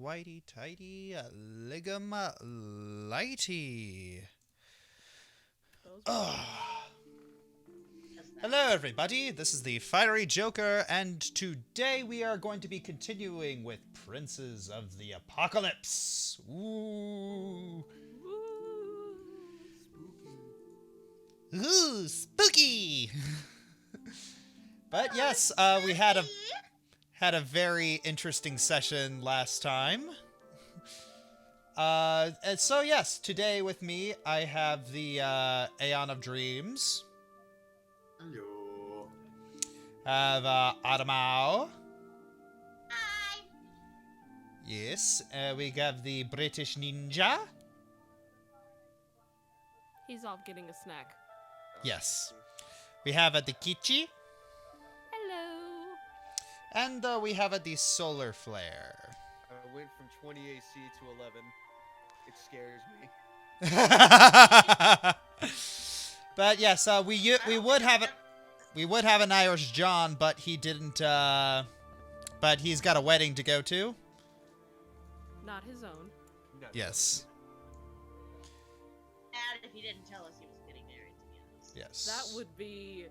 whitey tighty, ligum lighty. Hello everybody, this is the Fiery Joker, and today we are going to be continuing with Princes of the Apocalypse. Ooh. Ooh, spooky! But yes, we had a very interesting session last time. And so yes, today with me I have the AeonOfDreams. Hello. Have Aramau. Hi. Yes, we have the BritishNinja. He's off getting a snack. Yes. We have the Keychi. Hello. And we have the Solar Flare. I went from 20 AC to 11. It scares me. But yes, we would have an Irish John, but he didn't. But he's got a wedding to go to. Not his own. No. Yes. Bad if he didn't tell us he was getting married, to be honest. Yes. That would be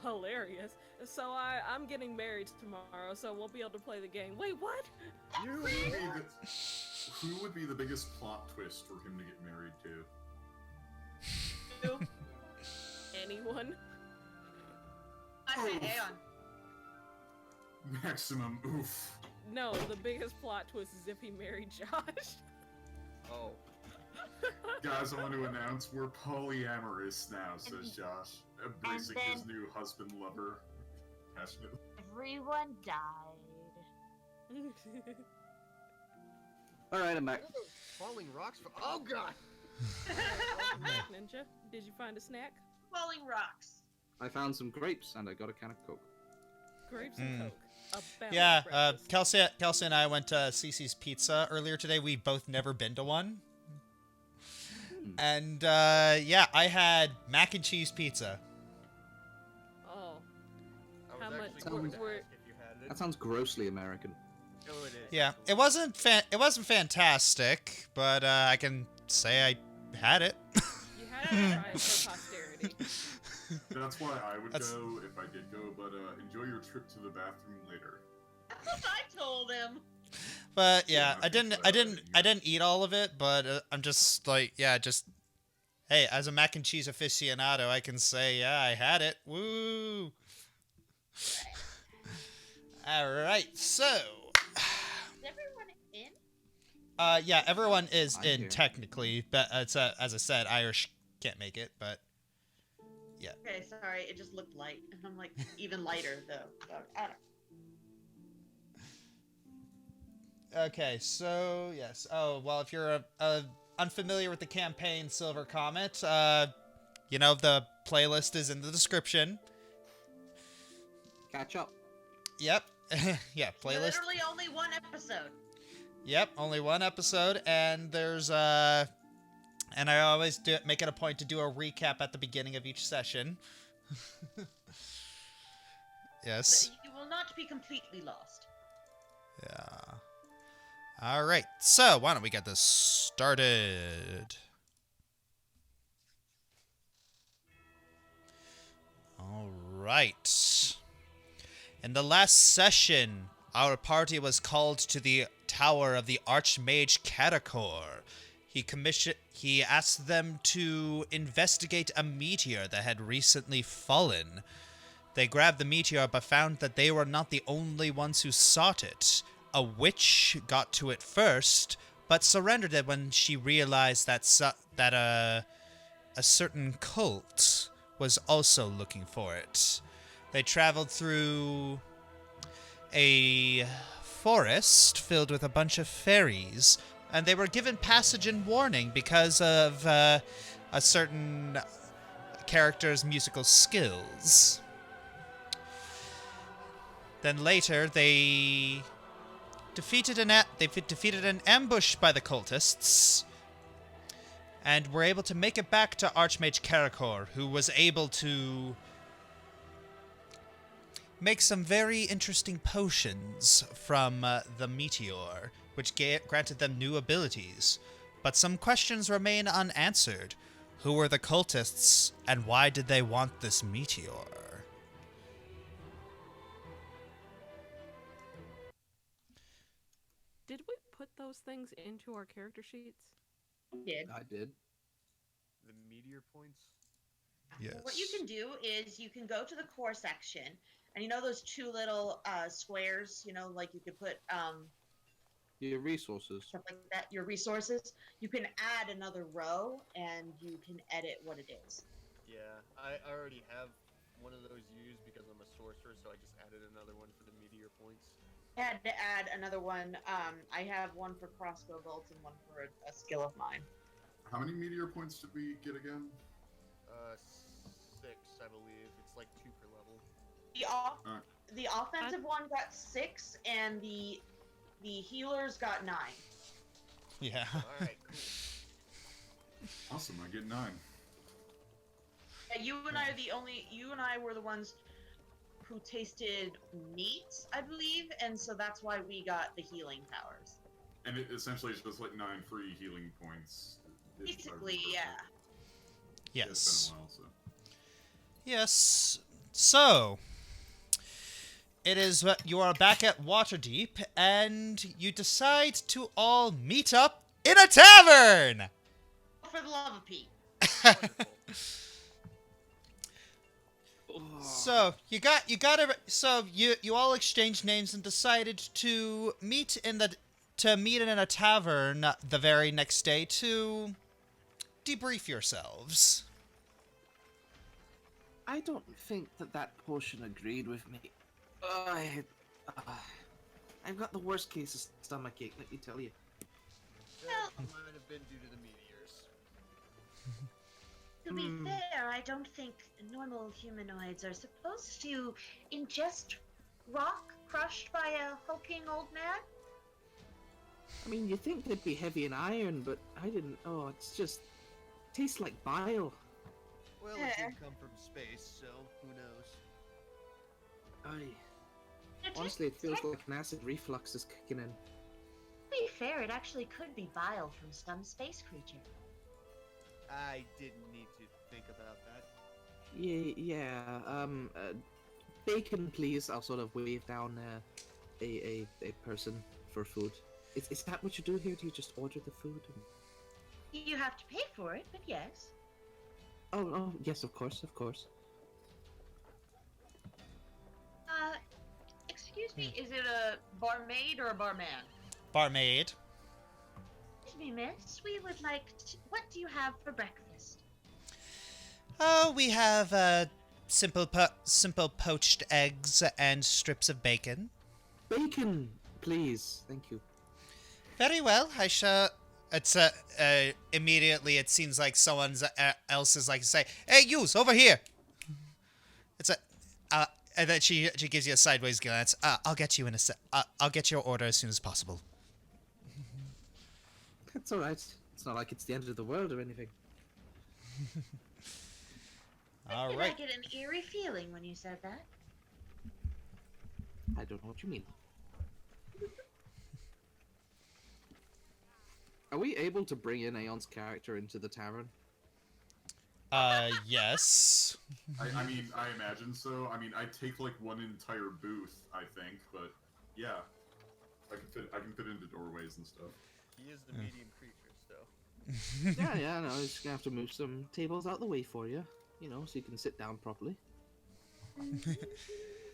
hilarious. So I'm getting married tomorrow, so we'll be able to play the game. Wait, what? Who would be the biggest plot twist for him to get married to? Who? Anyone? I say Aeon. Maximum oof. No, the biggest plot twist is if he married Josh. Oh. Guys, I want to announce we're polyamorous now, says Josh. Embracing then- his new husband lover. Passionate. Everyone died. Alright, I'm back. Falling rocks for— oh god! Ninja, did you find a snack? Falling rocks. I found some grapes and I got a can of Coke. Grapes and Coke. A balanced Yeah, breakfast. Kelsey and I went to Cece's Pizza earlier today. We've both never been to one. And, yeah, I had mac and cheese pizza. Oh, I How was much actually going to were- ask if you had it. That sounds grossly American. Oh, it is. Yeah, it wasn't fantastic, but I can say I had it. you had to try it for posterity. That's why I would That's- go if I did go, but enjoy your trip to the bathroom later. That's what I told him. But yeah, Yeah, I didn't eat all of it, but I'm just like, yeah, just hey, as a mac and cheese aficionado, I can say, yeah, I had it. Woo! All right, so Is everyone in? yeah, everyone is I'm in here. technically, but it's as I said, Irish can't make it, but yeah. Okay, sorry, it just looked light. And I'm like, even lighter, though. So, I don't. Okay, so yes. Oh well, if you're unfamiliar with the campaign, Silver Comet, you know the playlist is in the description. Catch up. Yep. Yeah, playlist. Literally only one episode. Yep, only one episode, and there's and I always make it a point to do a recap at the beginning of each session. Yes. But you will not be completely lost. Yeah. All right. So, why don't we get this started? All right. In the last session, our party was called to the tower of the Archmage Katakor. He asked them to investigate a meteor that had recently fallen. They grabbed the meteor but found that they were not the only ones who sought it. A witch got to it first, but surrendered it when she realized that a certain cult was also looking for it. They traveled through a forest filled with a bunch of fairies, and they were given passage and warning because of a certain character's musical skills. Then later, they defeated an ambush by the cultists, and were able to make it back to Archmage Karakor, who was able to make some very interesting potions from the meteor, which granted them new abilities. But some questions remain unanswered. Who were the cultists, and why did they want this meteor? Did we put those things into our character sheets? Did. I did. The meteor points. Yes. What you can do is you can go to the core section, and you know those two little squares, you know, like you could put Your resources. stuff like that, your resources. You can add another row, and you can edit what it is. Yeah, I already have one of those used because I'm a sorcerer, so I just added another one for the meteor points. I had to add another one. I have one for crossbow bolts and one for a skill of mine. How many meteor points did we get again? 6, I believe. It's like 2 per level. The offensive one got 6, and the healers got 9. Yeah. Alright, cool. Awesome, I get 9. Yeah, you and I were the ones who tasted meat, I believe, and so that's why we got the healing powers. And it essentially is just like 9 free healing points. Basically, yeah. Yes. It's been a while, so. Yes. So, it is you are back at Waterdeep, and you decide to all meet up in a tavern. For the love of Pete. Wonderful. So you all exchanged names and decided to meet in a tavern the very next day to debrief yourselves. I don't think that potion agreed with me. I've got the worst case of stomachache, let me tell you. That might have been due to the meteors. To be fair, I don't think normal humanoids are supposed to ingest rock crushed by a hulking old man. I mean, you think they'd be heavy in iron, but I didn't. Oh, it's just tastes like bile. Well, it did come from space, so who knows? Honestly, it feels like an acid reflux is kicking in. To be fair, it actually could be bile from some space creature. I didn't need to think about that. Yeah. Bacon, please. I'll sort of wave down a person for food. Is that what you do here? Do you just order the food? You have to pay for it, but yes. Oh, yes, of course. Excuse me, is it a barmaid or a barman? Barmaid. Excuse me, miss. We would like to... What do you have for breakfast? Oh, we have simple poached eggs and strips of bacon. Bacon, please. Thank you. Very well. I shall. It's immediately. It seems like someone else is like say, "Hey, yous over here." It's and then she gives you a sideways glance. I'll get you in a I'll get your order as soon as possible. That's all right. It's not like it's the end of the world or anything. All Did right. I get an eerie feeling when you said that? I don't know what you mean. Are we able to bring in Aeon's character into the tavern? Yes. I mean, I imagine so. I mean, I'd take like one entire booth, I think, but yeah. I can fit into doorways and stuff. He is the medium creature, so. yeah, no, he's gonna have to move some tables out the way for you, so you can sit down properly.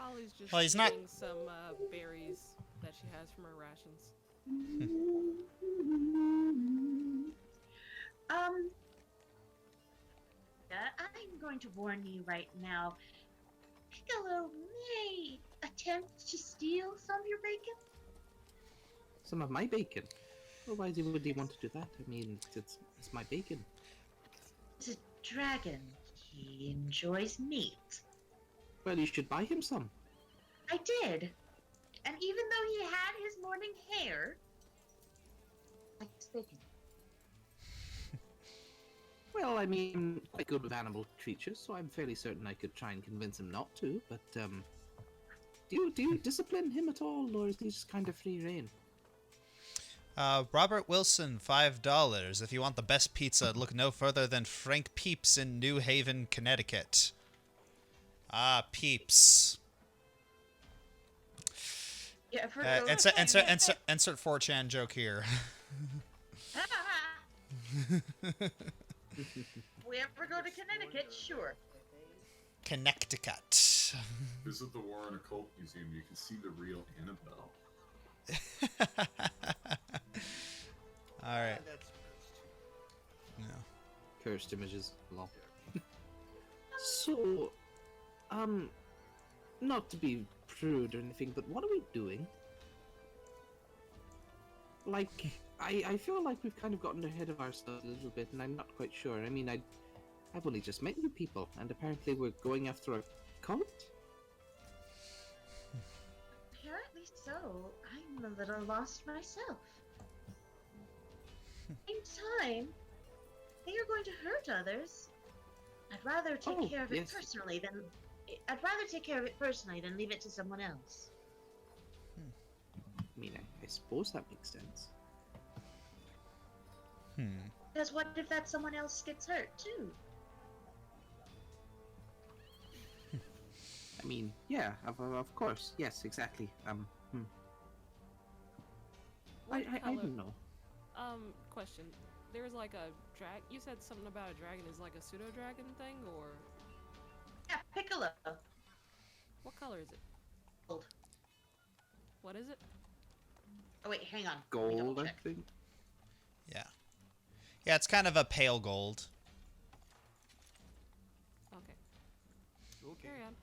Holly's just Well, he's not- eating some berries that she has from her rations. I'm going to warn you right now. Piccolo may attempt to steal some of your bacon. Some of my bacon? Well, why would he want to do that? I mean, it's my bacon. He's a dragon. He enjoys meat. Well, you should buy him some. I did. And even though he had his morning hair, I likes bacon. Well, I mean, quite good with animal creatures, so I'm fairly certain I could try and convince him not to, but, Do you discipline him at all, or is he just kind of free reign? Robert Wilson, $5. If you want the best pizza, look no further than Frank Peeps in New Haven, Connecticut. Ah, Peeps. You ever go to Insert Connecticut? 4chan joke here. We ever go to Connecticut? Sure. Connecticut. Visit the Warren Occult Museum. You can see the real Annabelle. All right. That's No. Cursed images. Lol. So, not to be prude or anything, but what are we doing? Like, I feel like we've kind of gotten ahead of ourselves a little bit, and I'm not quite sure. I mean, I've only just met you people, and apparently we're going after a cult? Apparently so. I'm a little lost myself. In time, they are going to hurt others. I'd rather take care of it yes. personally than leave it to someone else. I mean, I suppose that makes sense. Because what if that someone else gets hurt too? I mean, yeah, of course. Yes, exactly. What I color- don't know. Question. There's like a drag. You said something about a dragon is like a pseudo dragon thing, or Yeah, Piccolo. what color is it? Gold. What is it? Oh wait, hang on. Let me double Gold, I check. think. Yeah. Yeah, it's kind of a pale gold. Okay. okay. Carry on.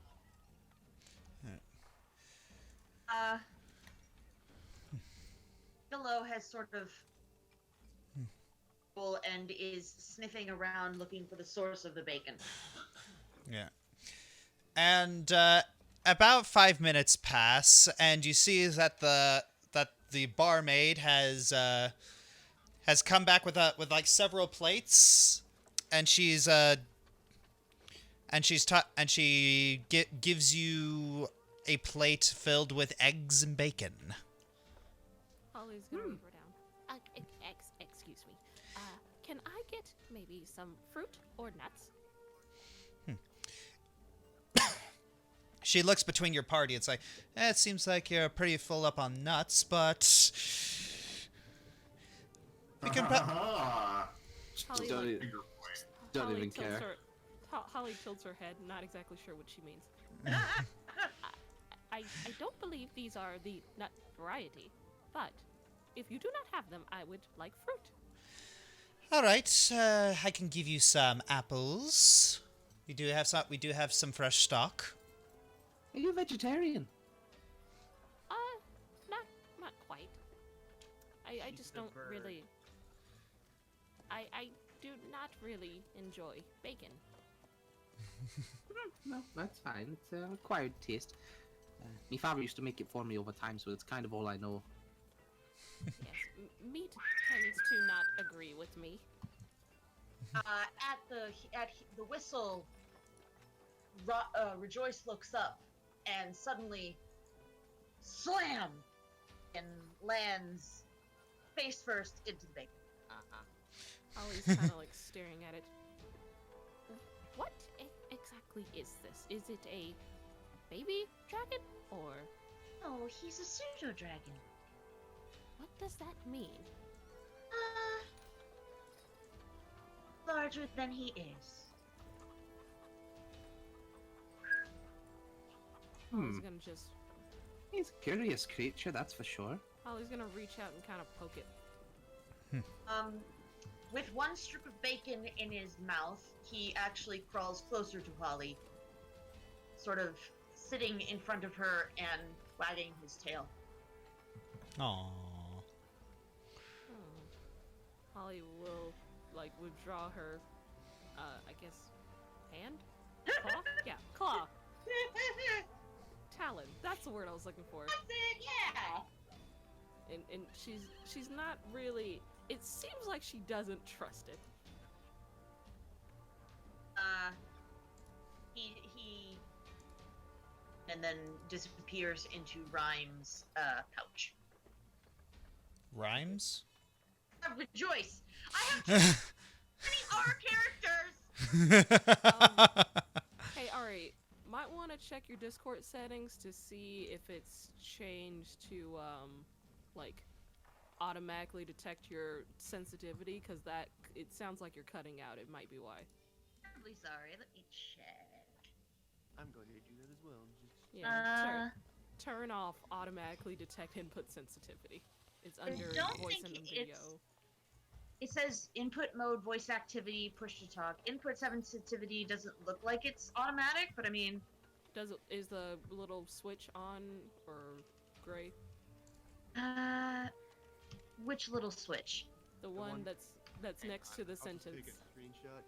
Piccolo has sort of and is sniffing around looking for the source of the bacon. Yeah. And about 5 minutes pass, and you see that the barmaid has come back with like several plates, and she gives you a plate filled with eggs and bacon. Holly's gonna write her down. Excuse me. Can I get maybe some fruit or nuts? She looks between your party. It's like, it seems like you're pretty full up on nuts, but we can. Holly, Don't, like, Finger point. don't Holly even tilts care. her. Holly tilts her head, not exactly sure what she means. I don't believe these are the nut variety, but if you do not have them, I would like fruit. All right, I can give you some apples. We do have some fresh stock. Are you a vegetarian? Not quite. I She's just the don't bird. really. I do not really enjoy bacon. No, that's fine. It's an acquired taste. My father used to make it for me over time, so it's kind of all I know. Yes, meat tends to not agree with me. At the whistle, Rejoice looks up and suddenly, slam, and lands face first into the bacon. Holly's kind of like staring at it. What exactly is this? Is it a baby dragon or Oh, he's a pseudo dragon. what does that mean? Larger than he is. Holly's gonna just. He's a curious creature, that's for sure. Holly's gonna reach out and kind of poke it. With one strip of bacon in his mouth, he actually crawls closer to Holly, sort of sitting in front of her and wagging his tail. Aww. Holly will like withdraw her, I guess, hand? Claw? Yeah, claw. Talon. That's the word I was looking for. That's it, yeah! And she's not really. It seems like she doesn't trust it. He and then disappears into Rhyme's pouch. Rhymes? Rejoice! I have too many R characters! Hey, Ari, might want to check your Discord settings to see if it's changed to, like, automatically detect your sensitivity, because it sounds like you're cutting out. It might be why. Terribly sorry. Let me check. I'm going to do that as well. Yeah, turn off automatically detect input sensitivity. It's under don't voice think and video. It says input mode, voice activity, push to talk. Input sensitivity doesn't look like it's automatic, but I mean... Is the little switch on or gray? Which little switch? The one that's next to the I'll just sentence. take a screenshot.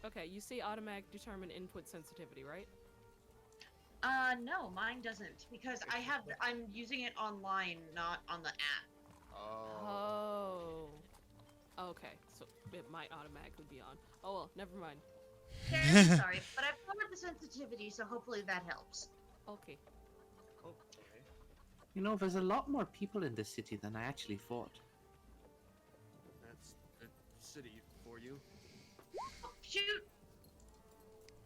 Okay, you see automatic determine input sensitivity, right? No, mine doesn't, because I'm using it online, not on the app. Oh. Oh. Okay, so it might automatically be on. Oh well, never mind. Okay, I'm sorry, but I've lowered the sensitivity, so hopefully that helps. Okay. Okay. You know, there's a lot more people in this city than I actually thought. That's the city for you. Oh, shoot!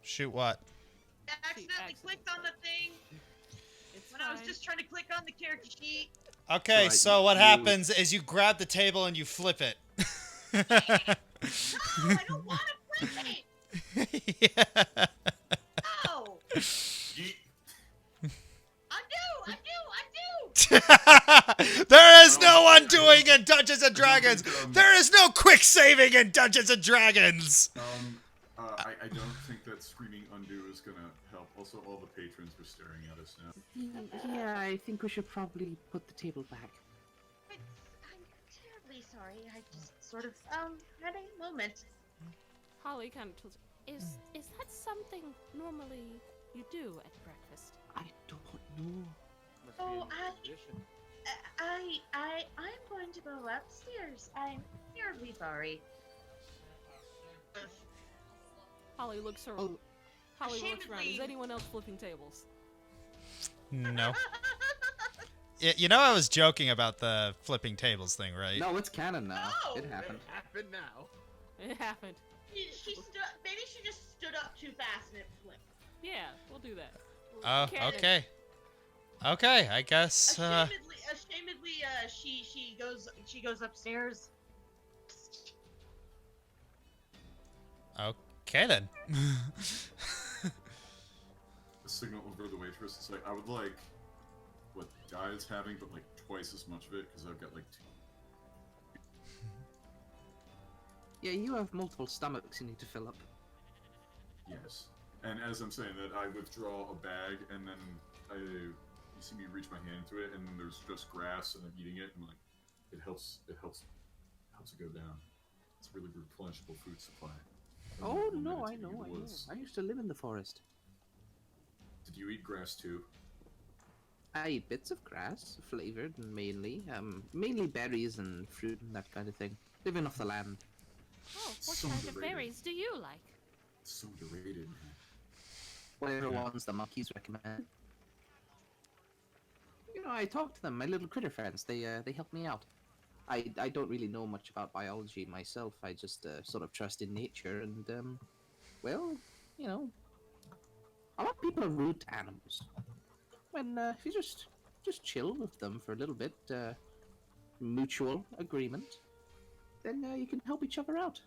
Shoot what? I accidentally clicked on the thing It's when I was fine. just trying to click on the character sheet. Okay, Right, so what you- happens is you grab the table and you flip it. No, I don't want to flip it! Yeah. No! Yeet. I do! There is no undoing in Dungeons and Dragons. There is no quick saving in Dungeons and Dragons. I don't think that screaming undo is gonna help. Also, all the patrons are staring at us now. Yeah, I think we should probably put the table back. I'm terribly sorry. I just sort of, had a moment. Holly kind of tells is that something normally you do at breakfast? I don't know. Must be a Oh, new tradition. I'm going to go upstairs. I'm terribly sorry. Holly looks around. Oh, Holly looks around. Is Ashamedly- anyone else flipping tables? No. You know I was joking about the flipping tables thing, right? no, it's canon now. No! It happened. It happened now. It happened. She stood. Maybe she just stood up too fast and it flipped. Yeah, we'll do that. Oh, Canon. okay. Okay, I guess. Ashamedly, she goes upstairs. Okay then. The signal over the waitress is like, I would like what Gaia's having, but like twice as much of it because I've got like 2. Yeah, you have multiple stomachs you need to fill up. Yes. And as I'm saying that, I withdraw a bag, and then you see me reach my hand to it, and then there's just grass, and I'm eating it, and like, it helps it go down. It's a really replenishable food supply. I Oh remember no, I meditating know, in I the know. woods. I used to live in the forest. Did you eat grass too? I eat bits of grass, flavored mainly. Mainly berries and fruit and that kind of thing. Living off the land. Oh, what So kind of underrated. berries do you like? It's so underrated, man. Whatever ones the monkeys recommend. You know, I talk to them, my little critter friends. They help me out. I don't really know much about biology myself. I just sort of trust in nature and well, you know, a lot of people are rude to animals. When if you just chill with them for a little bit, mutual agreement, then you can help each other out.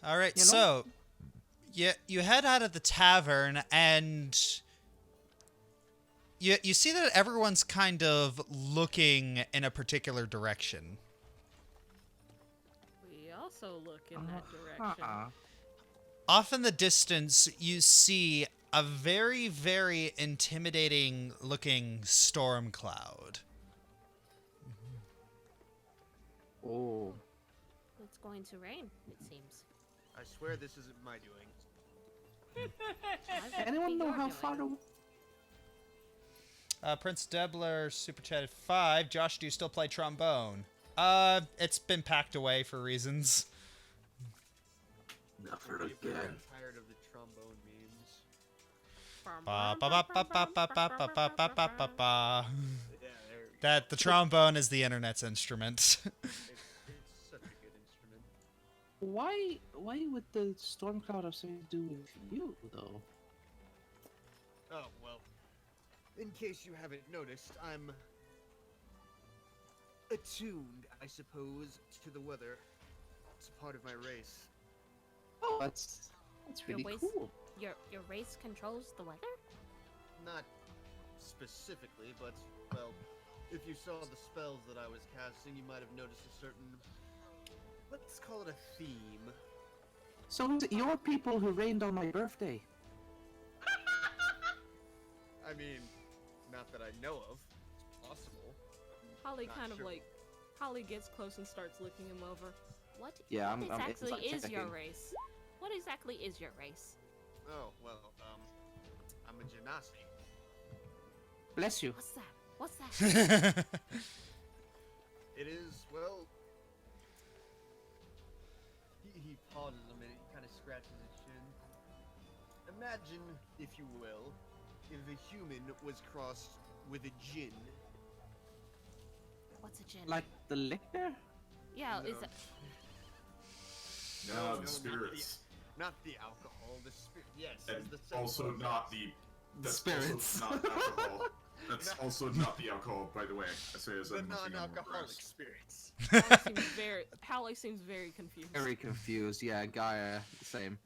All right, You know? so you head out of the tavern and you see that everyone's kind of looking in a particular direction. We also look in that direction. Uh-uh. Off in the distance, you see a very, very intimidating looking storm cloud. Oh, It's going to rain, it seems. I swear this isn't my doing. anyone know how far away? Prince Debler super chatted 5. Josh, do you still play trombone? It's been packed away for reasons. Never I'm again. tired of the trombone memes. Ba ba ba ba ba ba ba ba ba ba ba ba ba. Yeah, there we go. That the trombone is the internet's instrument. It's such a good instrument. Why would the storm cloud have something to do with you, though? Oh, well. In case you haven't noticed, I'm attuned, I suppose, to the weather. It's a part of my race. Oh, that's Your really waist- cool. Your race controls the weather? Not specifically, but, well, if you saw the spells that I was casting, you might have noticed a certain, let's call it a theme. So is it your people who rained on my birthday? I mean, not that I know of. It's possible. Holly Not kind of sure. like, Holly gets close and starts looking him over. What? Yeah, what I'm exactly inside is your checking. race? What exactly is your race? Oh, well, I'm a genasi. Bless you. What's that? What's that? It is, well... He pauses a minute, he kind of scratches his chin. Imagine, if you will, if a human was crossed with a djinn. What's a gin? Like the liquor? Yeah, No. is it? No, No, the spirits. Not the alcohol, the spirit. Yes, And as the saying also goes, not yes. the... That's Spirits. also not alcohol. That's No. also not the alcohol, by the way. I say as The I'm looking on more non-alcoholic grass. spirits. Holly seems very confused. Very confused. Yeah, Gaia, same.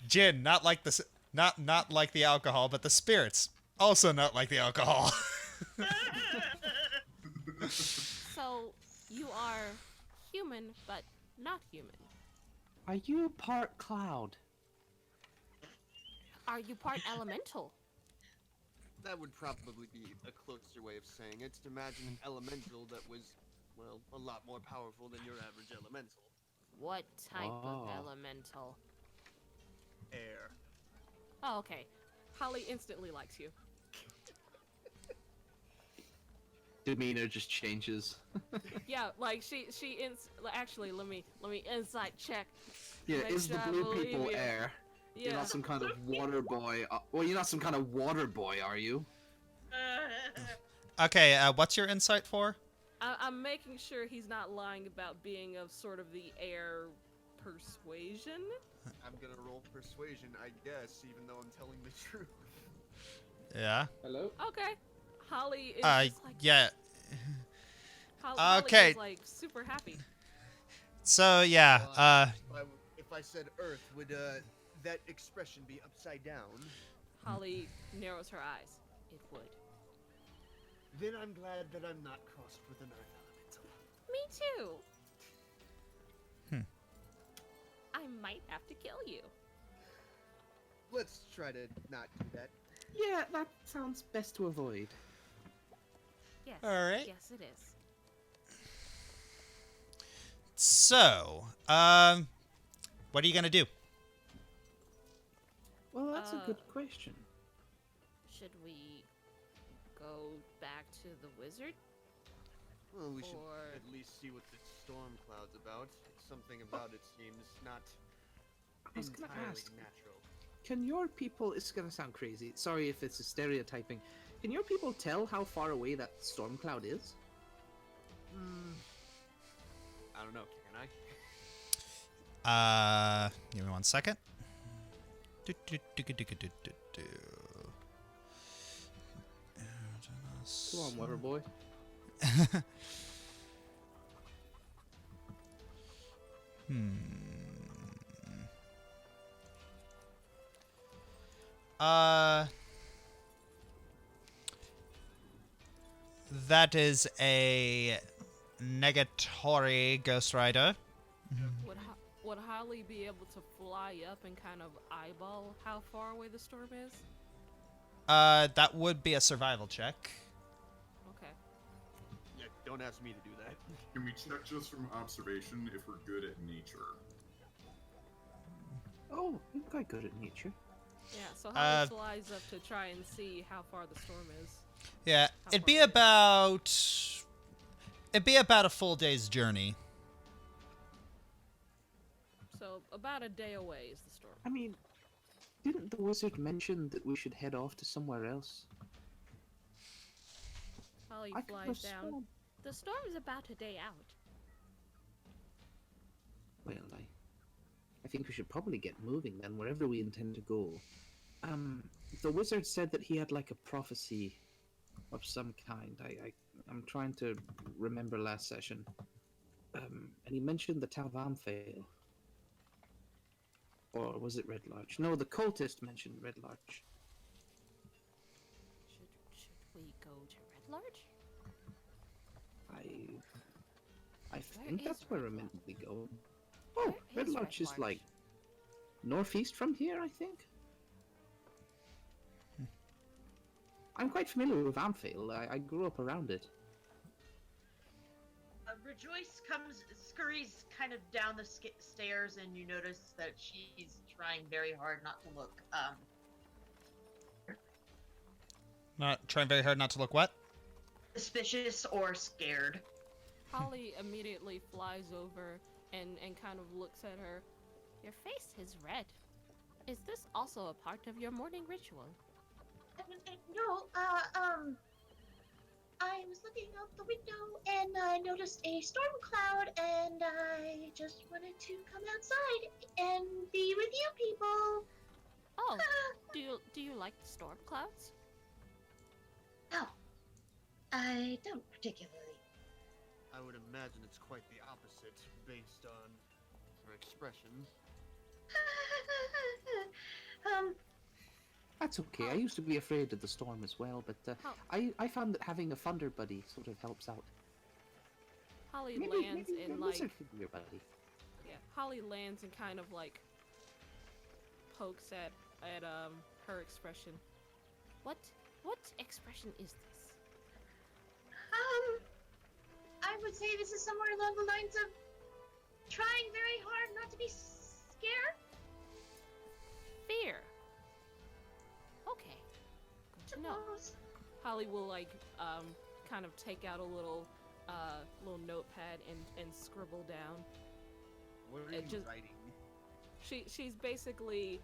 Gin, not like the not like the alcohol, but the spirits also not like the alcohol. So you are human, but not human. Are you part cloud? Are you part elemental? That would probably be a closer way of saying it. Imagine an elemental that was, well, a lot more powerful than your average elemental. What type of Oh. elemental? Air. Oh, okay. Holly instantly likes you. Demeanor just changes. Yeah, like actually let me insight check. Yeah, Make is the sure I blue believe people you. air? You're Yeah. not some kind of water boy. Well, you're not some kind of water boy, are you? Okay, what's your insight for? I'm making sure he's not lying about being of sort of the air persuasion. I'm gonna roll persuasion, I guess, even though I'm telling the truth. Yeah. Hello? Okay. Holly is just like, Yeah. Holly okay. is like super happy. So yeah, If I said Earth, would that expression be upside down? Holly narrows her eyes. It would. Then I'm glad that I'm not crossed with an Earth elemental. Me too. Hmm. I might have to kill you. Let's try to not do that. Yeah, that sounds best to avoid. Yes. All right. Yes, it is. so what are you gonna do? Well, that's a Uh, good question. Should we go back to the wizard? Well, we should Or- at least see what this storm cloud's about. Something about it seems not I was gonna entirely ask. natural. Can your people? It's gonna sound crazy. Sorry if it's a stereotyping. Can your people tell how far away that storm cloud is? I don't know, can I? Give me 1 second. Come on, water boy. That is a negatory Ghost Rider. Would Holly be able to fly up and kind of eyeball how far away the storm is? That would be a survival check. Okay. Yeah, don't ask me to do that. Can we check just from observation if we're good at nature? Oh, I'm quite good at nature. Yeah, so Holly flies up to try and see how far the storm is. Yeah, How it'd far be away? about a full day's journey. So So about a day away is the storm. I mean, didn't the wizard mention that we should head off to somewhere else? Holly I could flies down. have The storm's about a day out. Well, I think we should probably get moving then, wherever we intend to go. The wizard said that he had like a prophecy of some kind. I'm trying to remember last session. And he mentioned the town of Amphail. Or was it Red Larch? No, the cultist mentioned Red Larch. Should we go to Red Larch? I Where think is that's where Red we're meant to be going. Where Oh, Red is Larch Red is like Larch? northeast from here, I think. I'm quite familiar with Amphail. I grew up around it. Rejoice scurries kind of down the stairs, and you notice that she's trying very hard not to look Not trying very hard not to look what? suspicious or scared. Holly immediately flies over and kind of looks at her. Your face is red. Is this also a part of your morning ritual? No, I was looking out the window and I noticed a storm cloud, and I just wanted to come outside and be with you people. Oh, do you like the storm clouds? No, I don't particularly. I would imagine it's quite the opposite, based on her expression. That's okay. I used to be afraid of the storm as well, but Huh. I found that having a thunder buddy sort of helps out. Holly Maybe lands your and like wizard could be your buddy. yeah, Holly lands and kind of like pokes at her expression. What expression is this? I would say this is somewhere along the lines of trying very hard not to be scared. Fear. Okay. Good to know. Suppose. Holly will like kind of take out a little notepad and scribble down. What are It you just- writing? She's basically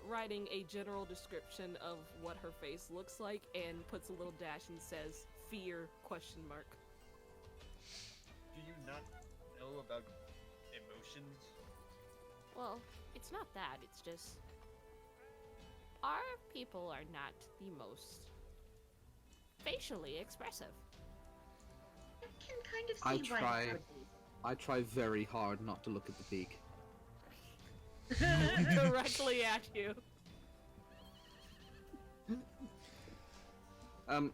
writing a general description of what her face looks like and puts a little dash and says fear ? Do you not know about emotions? Well, it's not that. It's just our people are not the most facially expressive. I can kind of I see why try. that would be. I try very hard not to look at the beak. Directly at you.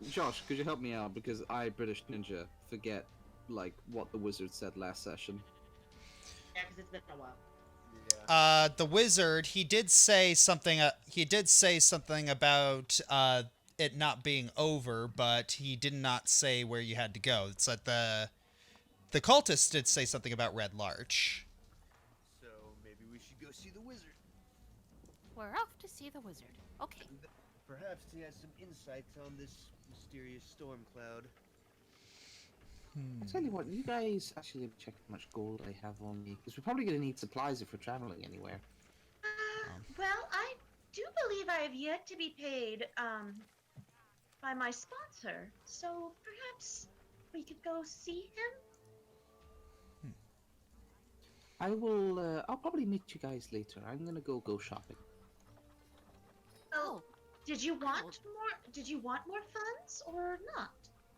Josh, could you help me out, because I, BritishNinja, forget like what the wizard said last session. Yeah, because it's been a while. Yeah. The wizard, he did say something. He did say something about it not being over, but he did not say where you had to go. It's like the cultist did say something about Red Larch. So maybe we should go see the wizard. We're off to see the wizard. Okay. Perhaps he has some insights on this mysterious storm cloud. I'll tell you what, you guys actually let me check how much gold I have on me, because we're probably going to need supplies if we're traveling anywhere. Well, I do believe I have yet to be paid by my sponsor, so perhaps we could go see him. I'll probably meet you guys later. I'm going to go shopping. Oh, did you want more? Did you want more funds or not?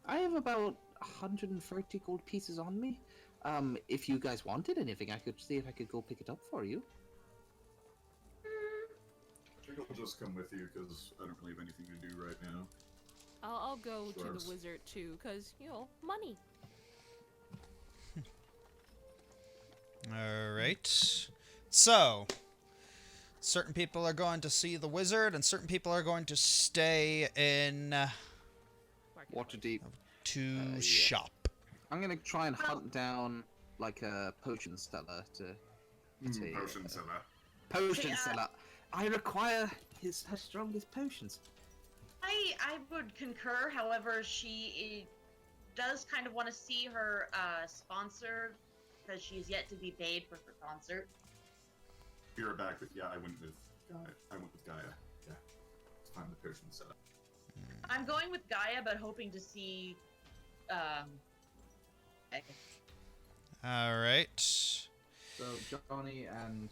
I have about 130 gold pieces on me. If you guys wanted anything, I could see if I could go pick it up for you. I think I'll just come with you because I don't really have anything to do right now. I'll go to Sure. the wizard too, cause money. All right. So, certain people are going to see the wizard, and certain people are going to stay in Waterdeep. to yeah. shop. I'm going to try and hunt down like a potion seller to say, Potion seller. Potion Yeah. seller. I require her strongest potions. I would concur. However, she does kind of want to see her sponsor because she's yet to be paid for her concert. Be right back, but yeah, I went with Gaia. Yeah, let's find the potion setup. I'm going with Gaia, but hoping to see. All right. So Johnny and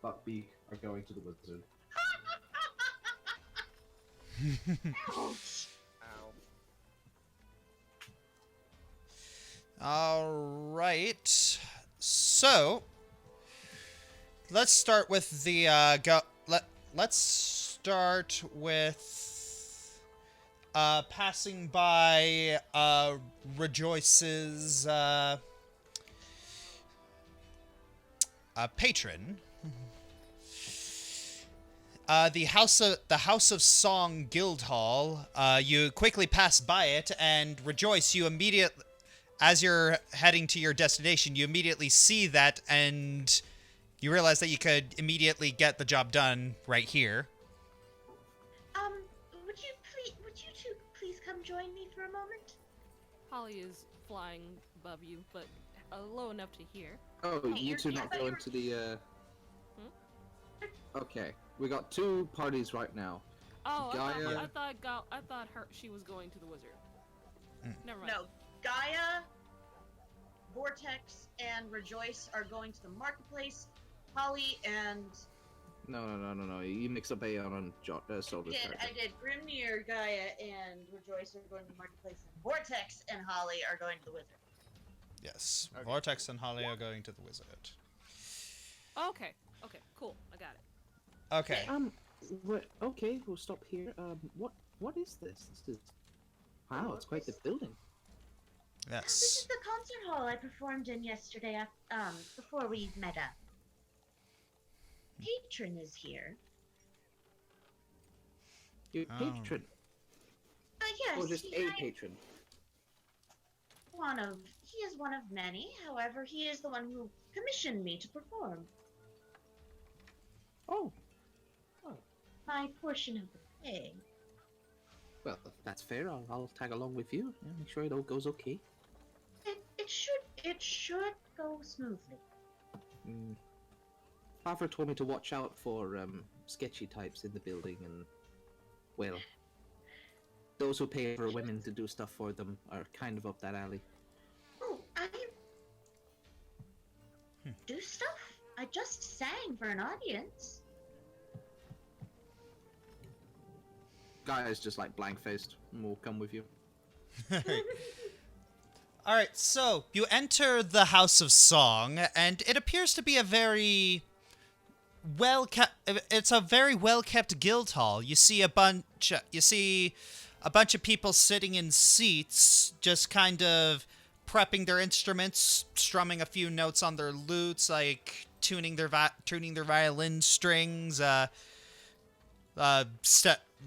Buckbeak are going to the wizard. Ouch! Ow. All right. So let's start with the let's start with passing by Rejoice's patron. The House of Song Guildhall. You quickly pass by it, and Rejoice, you immediately, as you're heading to your destination, you immediately see that, and you realize that you could immediately get the job done right here. Would you two please come join me for a moment? Holly is flying above you, but low enough to hear. Oh, Hey, you you're- two I not thought you going were- to the Okay, we got two parties right now. Oh, Gaia- I thought she was going to the wizard. Never mind. No, Gaia, Vortex, and Rejoice are going to the marketplace. Holly and No. You mix up Aeon and Soldier's character. I did. Grimnir, Gaia, and Rejoice are going to the marketplace. And Vortex and Holly are going to the wizard. Yes, Okay. Vortex and Holly are going to the wizard. Okay, cool. I got it. Okay. Okay, we'll stop here. What is this? This is... Wow, it's quite the building. This is Yes. the concert hall I performed in yesterday. Before we met up. Patron is here. Your Oh. patron. Yes, Or just he a had patron. He is one of many. However, he is the one who commissioned me to perform. Oh, My portion of the pay. well, that's fair. I'll tag along with you. Yeah, make sure it all goes okay. It should go smoothly. Father told me to watch out for sketchy types in the building, and well, those who pay for women to do stuff for them are kind of up that alley. Oh, do stuff? I just sang for an audience. Guy's just like blank faced. We'll come with you. All right, so you enter the House of Song, and it appears to be a very it's a very well-kept guild hall. You see a bunch of people sitting in seats, just kind of prepping their instruments, strumming a few notes on their lutes, like tuning their violin strings,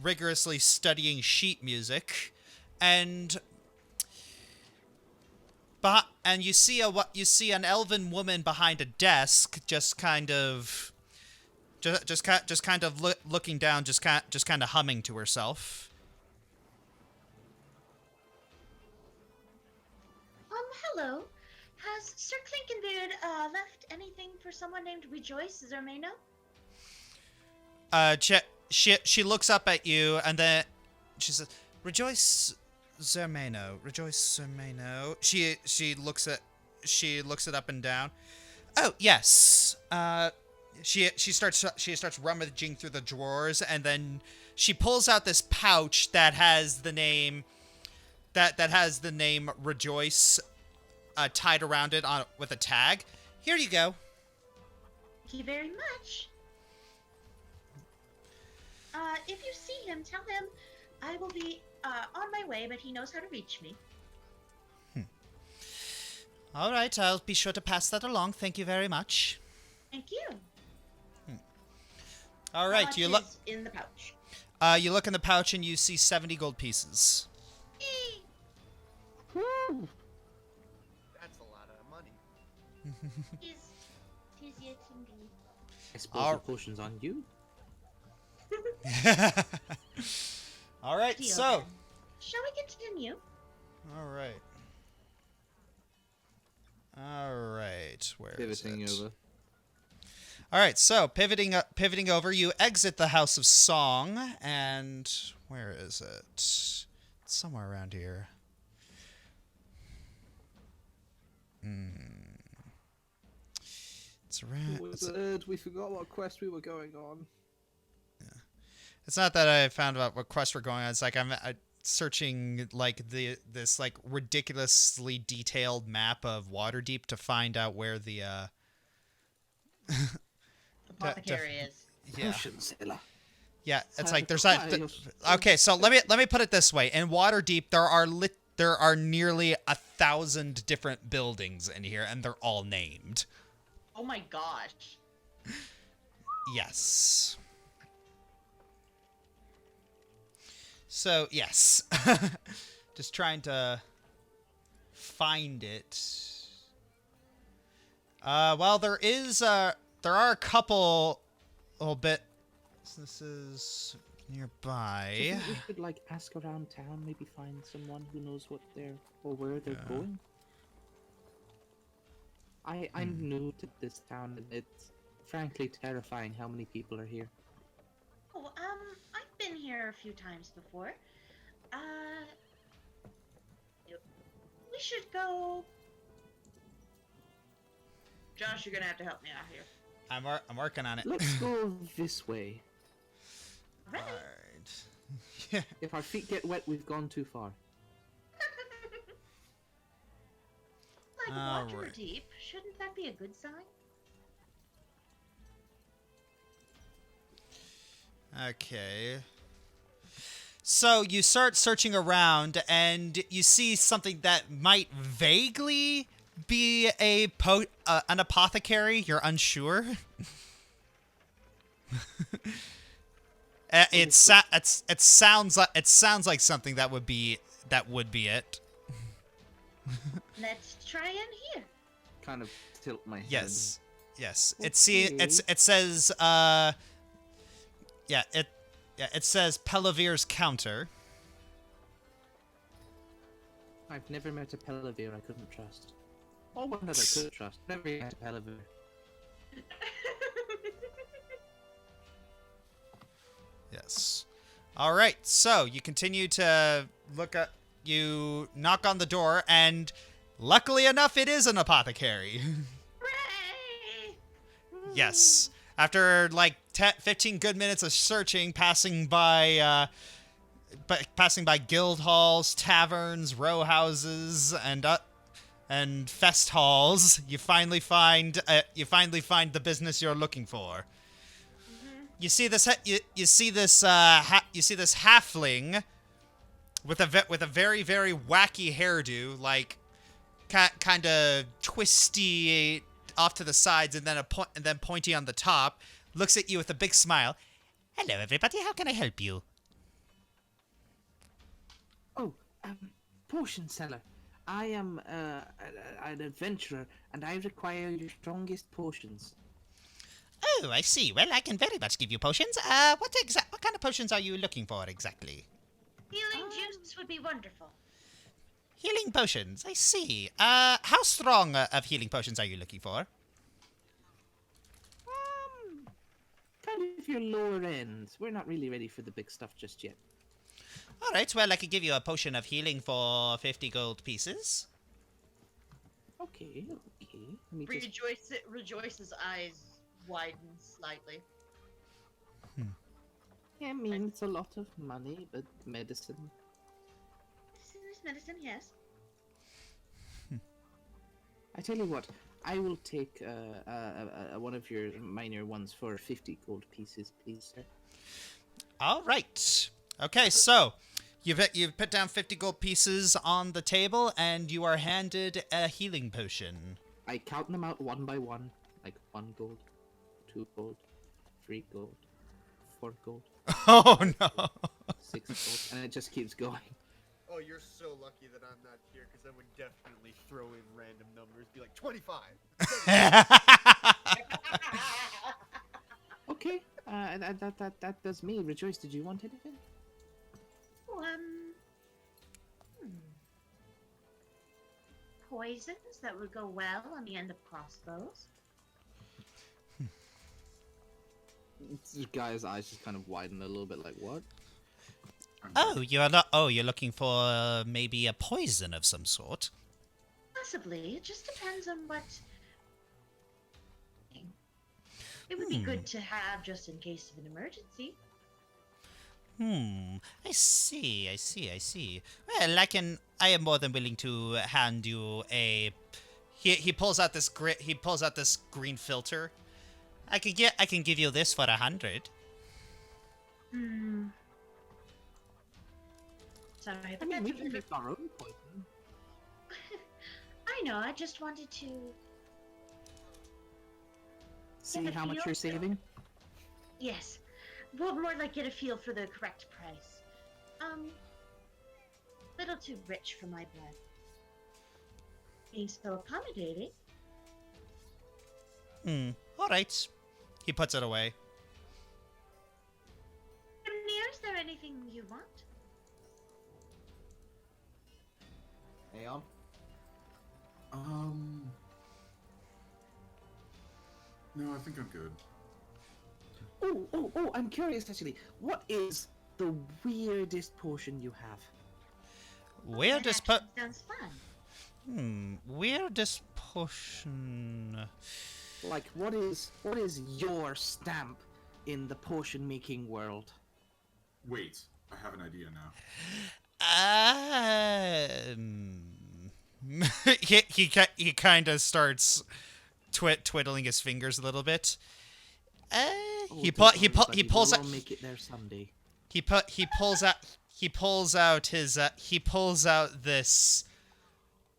rigorously studying sheet music, and you see an elven woman behind a desk, just kind of looking down, just kind of humming to herself. Hello. Has Sir Clinkenbeard left anything for someone named Rejoice Zermano? She looks up at you, and then she says, Rejoice Zermano. She looks it up and down. Oh, yes. She starts rummaging through the drawers, and then she pulls out this pouch that has the name Rejoice tied around it with a tag. Here you go. Thank you very much. If you see him, tell him I will be on my way, but he knows how to reach me. All right, I'll be sure to pass that along. Thank you very much. Thank you. All How right, much you look. is in the pouch. You look in the pouch and you see 70 gold pieces. Woo! That's a lot of money. Tis yet indeed. I suppose Our- the potion's on you. All right, Deal so. then. Shall we continue? All right. All right, where is Pivoting it? over. All right, so pivoting over, you exit the House of Song, and where is it? It's somewhere around here. It's around. We forgot what quest we were going on. It's not that I found out what quests were going on. It's like I'm searching like this like ridiculously detailed map of Waterdeep to find out where the Apothecary is. yeah. Potion seller. Yeah, it's Have like there's a not. quiet- Okay, so let me put it this way: in Waterdeep, there are nearly 1,000 different buildings in here, and they're all named. Oh my gosh. Yes. So yes, just trying to find it. Well, there are a couple little bit. This is Do you nearby. think we should like ask around town, maybe find someone who knows what they're or where they're going? I'm new to this town, and it's frankly terrifying how many people are here. Oh, I've been here a few times before. We should go. Josh, you're gonna have to help me out here. I'm working on it. Let's go this way. Right. Alright. Yeah. If our feet get wet, we've gone too far. Like All water right. deep. Shouldn't that be a good sign? Okay. So you start searching around, and you see something that might vaguely be an apothecary. You're unsure. It sounds like something that would be it. Let's try in here. Kind of tilt my head. Yes. It Okay. says it says Pelavir's counter. I've never met a Pelavir I couldn't trust. Or one that I could trust. Never met a Pelavir. Yes. All right. So you continue to you knock on the door, and luckily enough, it is an apothecary. Hooray! Yes. After like 15 good minutes of searching, passing by guild halls, taverns, row houses, and fest halls, you finally find the business you're looking for. You see this halfling with a very, very wacky hairdo, like kind of twisty off to the sides and then pointy on the top. Looks at you with a big smile. Hello, everybody. How can I help you? Oh, potion seller. I am an adventurer, and I require your strongest potions. Oh, I see. Well, I can very much give you potions. What kind of potions are you looking for exactly? Healing juice would be wonderful. Healing potions. I see. How strong of healing potions are you looking for? Kind of your lower ends. We're not really ready for the big stuff just yet. All right. Well, I could give you a potion of healing for 50 gold pieces. Okay. Let me just... Rejoice's eyes widen slightly. Yeah, I mean, it's a lot of money, but medicine. Medicine, yes. I tell you what, I will take one of your minor ones for 50 gold pieces, please, sir. All right. Okay, so you've put down 50 gold pieces on the table, and you are handed a healing potion. I count them out one by one, like 1 gold, 2 gold, 3 gold, 4 gold, Oh no. 6 gold, and it just keeps going. Oh, you're so lucky that I'm not here, because I would definitely throw in random numbers, be like 25. Okay, that does me. Rejoice, did you want anything? poisons that would go well on the end of crossbows. This guy's eyes just kind of widen a little bit, like, what? Oh, you're not. Oh, you're looking for maybe a poison of some sort. Possibly. It just depends on what. It would be good to have just in case of an emergency. I see. Well, I am more than willing to hand you a. He pulls out this green filter. I can give you this for 100. Sorry, I but mean, we that's a can little... make our own poison. I know, I just wanted to... See how much you're saving? Yes. Well, more like get a feel for the correct price. Little too rich for my blood. Being so accommodating. Alright. He puts it away. Grimnir, is there anything you want? Aeon? No, I think I'm good. Oh, I'm curious actually. What is the weirdest potion you have? Weirdest That sounds fun. Weirdest potion. Like, what is your stamp in the potion making world? Wait, I have an idea now. He kind of starts twiddling his fingers a little bit. He pulls out. We'll make it there someday. He pulls out this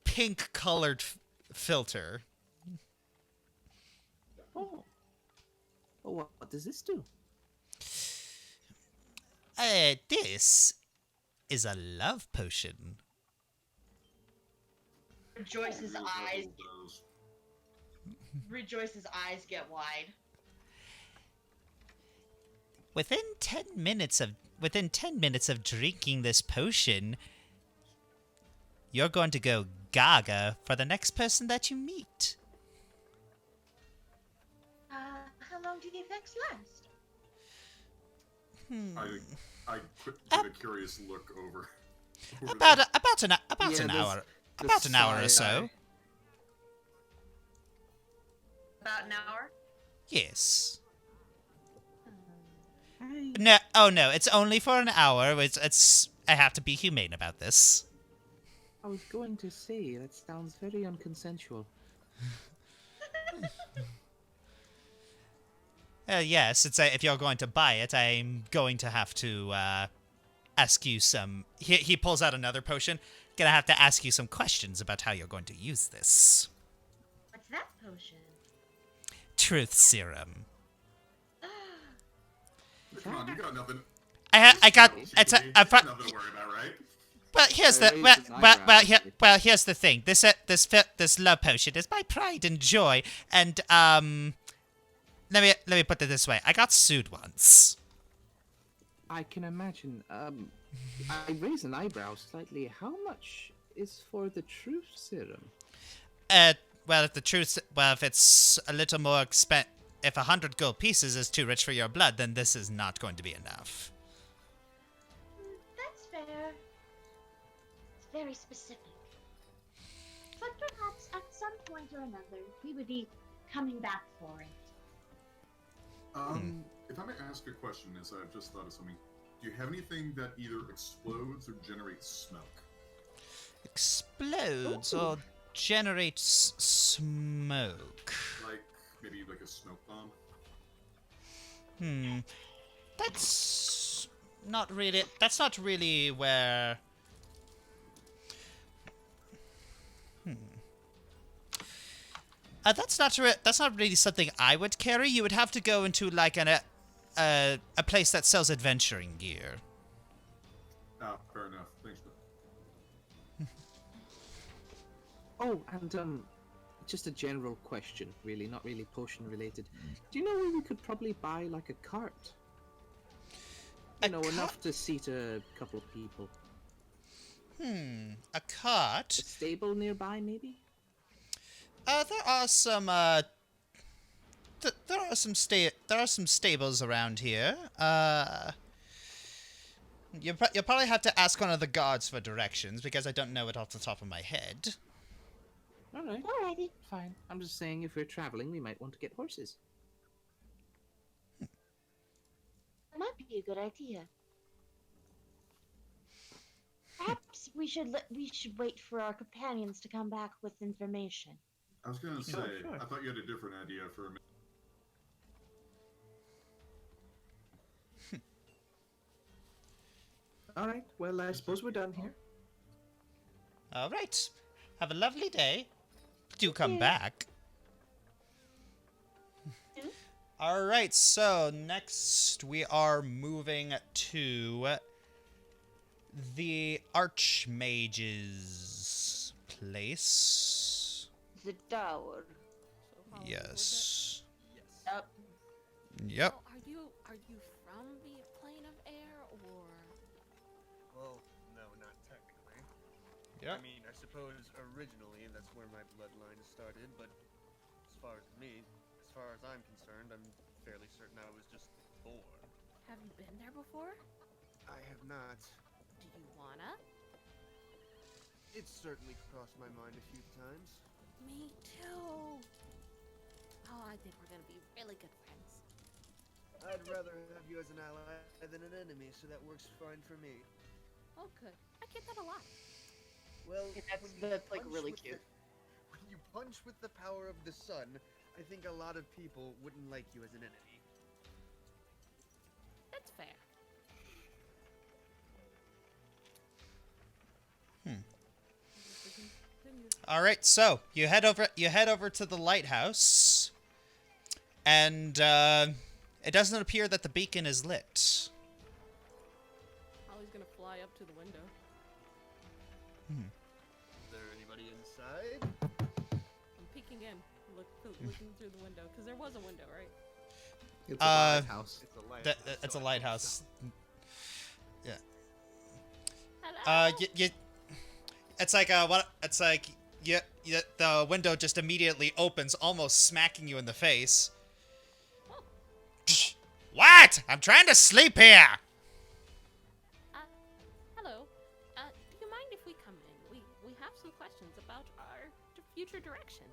pink colored filter. Oh, what does this do? This is a love potion. Rejoice's eyes get wide. Within 10 minutes of drinking this potion, you're going to go gaga for the next person that you meet. How long do the effects last? I give a curious look over. About there. an hour. About an hour or so. About an hour? Yes. No, oh no, it's only for an hour. I have to be humane about this. I was going to say, that sounds very unconsensual. Yes, if you're going to buy it, I'm going to have to ask you some. He pulls out another potion. Gonna have to ask you some questions about how you're going to use this. What's that potion? Truth serum. Come on, you got nothing. I got. It's nothing to worry about, right? Well, here's the here's the thing. This love potion is my pride and joy, and let me put it this way. I got sued once. I can imagine. I raise an eyebrow slightly. How much is for the truth serum? Well, if it's a little more expensive, if 100 gold pieces is too rich for your blood, then this is not going to be enough. That's fair. It's very specific. But perhaps at some point or another, we would be coming back for it. If I may ask a question, as I've just thought of something, do you have anything that either explodes or generates smoke? Explodes or generates smoke. Like, maybe like a smoke bomb? That's not really where... That's not really something I would carry. You would have to go into like a place that sells adventuring gear. Ah, fair enough. Thanks. Oh, and just a general question, really, not really potion related. Do you know where we could probably buy like a cart? Enough to seat a couple of people. A cart? A stable nearby, maybe? There are some there are some stables around here. You'll probably have to ask one of the guards for directions because I don't know it off the top of my head. All right. Alrighty. Fine. I'm just saying, if we're traveling, we might want to get horses. That might be a good idea. Perhaps we should wait for our companions to come back with information. I was gonna say, Sure. I thought you had a different idea for a minute. All right. Well, I suppose we're done here. All right. Have a lovely day. Do come you. back. All right. So next we are moving to the Archmage's place. The tower. So how long was Yes. Yes. Yep. Yep. Oh, are you from the plane of air, or? Well, no, not technically. Yep. I mean, I suppose originally that's where my bloodline started, but as far as I'm concerned, I'm fairly certain I was just born. Have you been there before? I have not. Do you wanna? It's certainly crossed my mind a few times. Me too. Oh, I think we're gonna be really good friends. I'd rather have you as an ally than an enemy, so that works fine for me. Oh, good. I get that a lot. Well, That's like punch really with cute. when you punch with the power of the sun, I think a lot of people wouldn't like you as an enemy. That's fair. All right. So you head over to the lighthouse, and it doesn't appear that the beacon is lit. Ollie's gonna fly up to the window. Is there anybody inside? I'm peeking in, looking through the window, because there was a window, right? It's a lighthouse. It's a lighthouse. It's a so I think lighthouse. Yeah. Hello. It's like the window just immediately opens, almost smacking you in the face. What? I'm trying to sleep here. Hello. Do you mind if we come in? We have some questions about our future direction.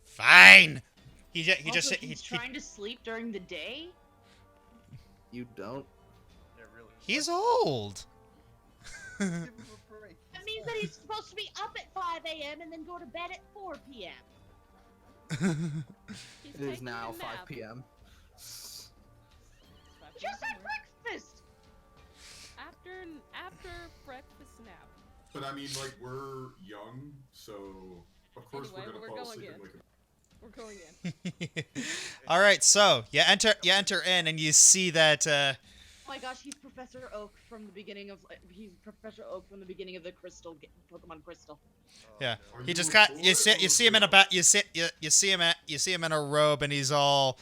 Fine. He's trying to sleep during the day. You don't. they're really he's old. Give him a break. That means that he's supposed to be up at 5 a.m. and then go to bed at 4 p.m. He's It is taking now a 5 nap. p.m. Just had breakfast. After breakfast nap. But I mean, like, we're young, so of course Anyway, we're we're gonna fall going asleep in. in like We're going in. All right, so you enter in, and you see that. Oh my gosh, he's Professor Oak from the beginning of the Crystal Pokemon Crystal. Oh, Yeah, no. Are he you just a got boy you or see him in a girl? you see him in a robe, and he's all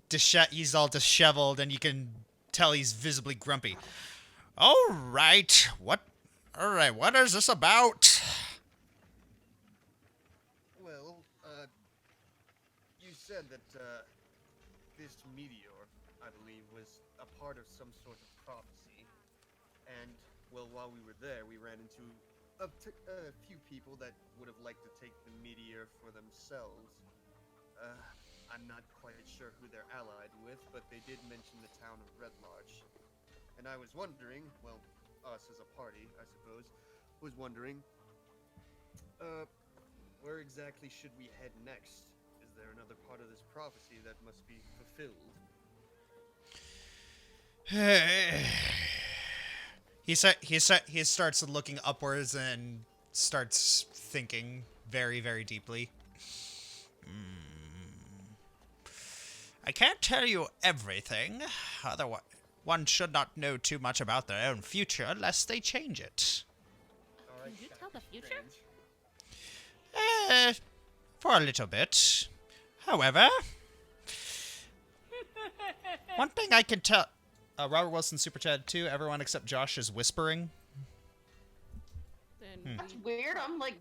disheveled, and you can tell he's visibly grumpy. All right, what is this about? Well, you said that this meteor, I believe, was a part of some sort of prophecy. And, well, while we were there, we ran into a few people that would have liked to take the meteor for themselves. I'm not quite sure who they're allied with, but they did mention the town of Red Larch. And I was wondering, well, us as a party, I suppose, was wondering, where exactly should we head next? Is there another part of this prophecy that must be fulfilled? He starts looking upwards and starts thinking very, very deeply. I can't tell you everything. Otherwise, one should not know too much about their own future lest they change it. Can you tell the future? For a little bit. However, one thing I can tell. Robert Wilson Super Chat 2. Everyone except Josh is whispering. Then That's weird. I'm like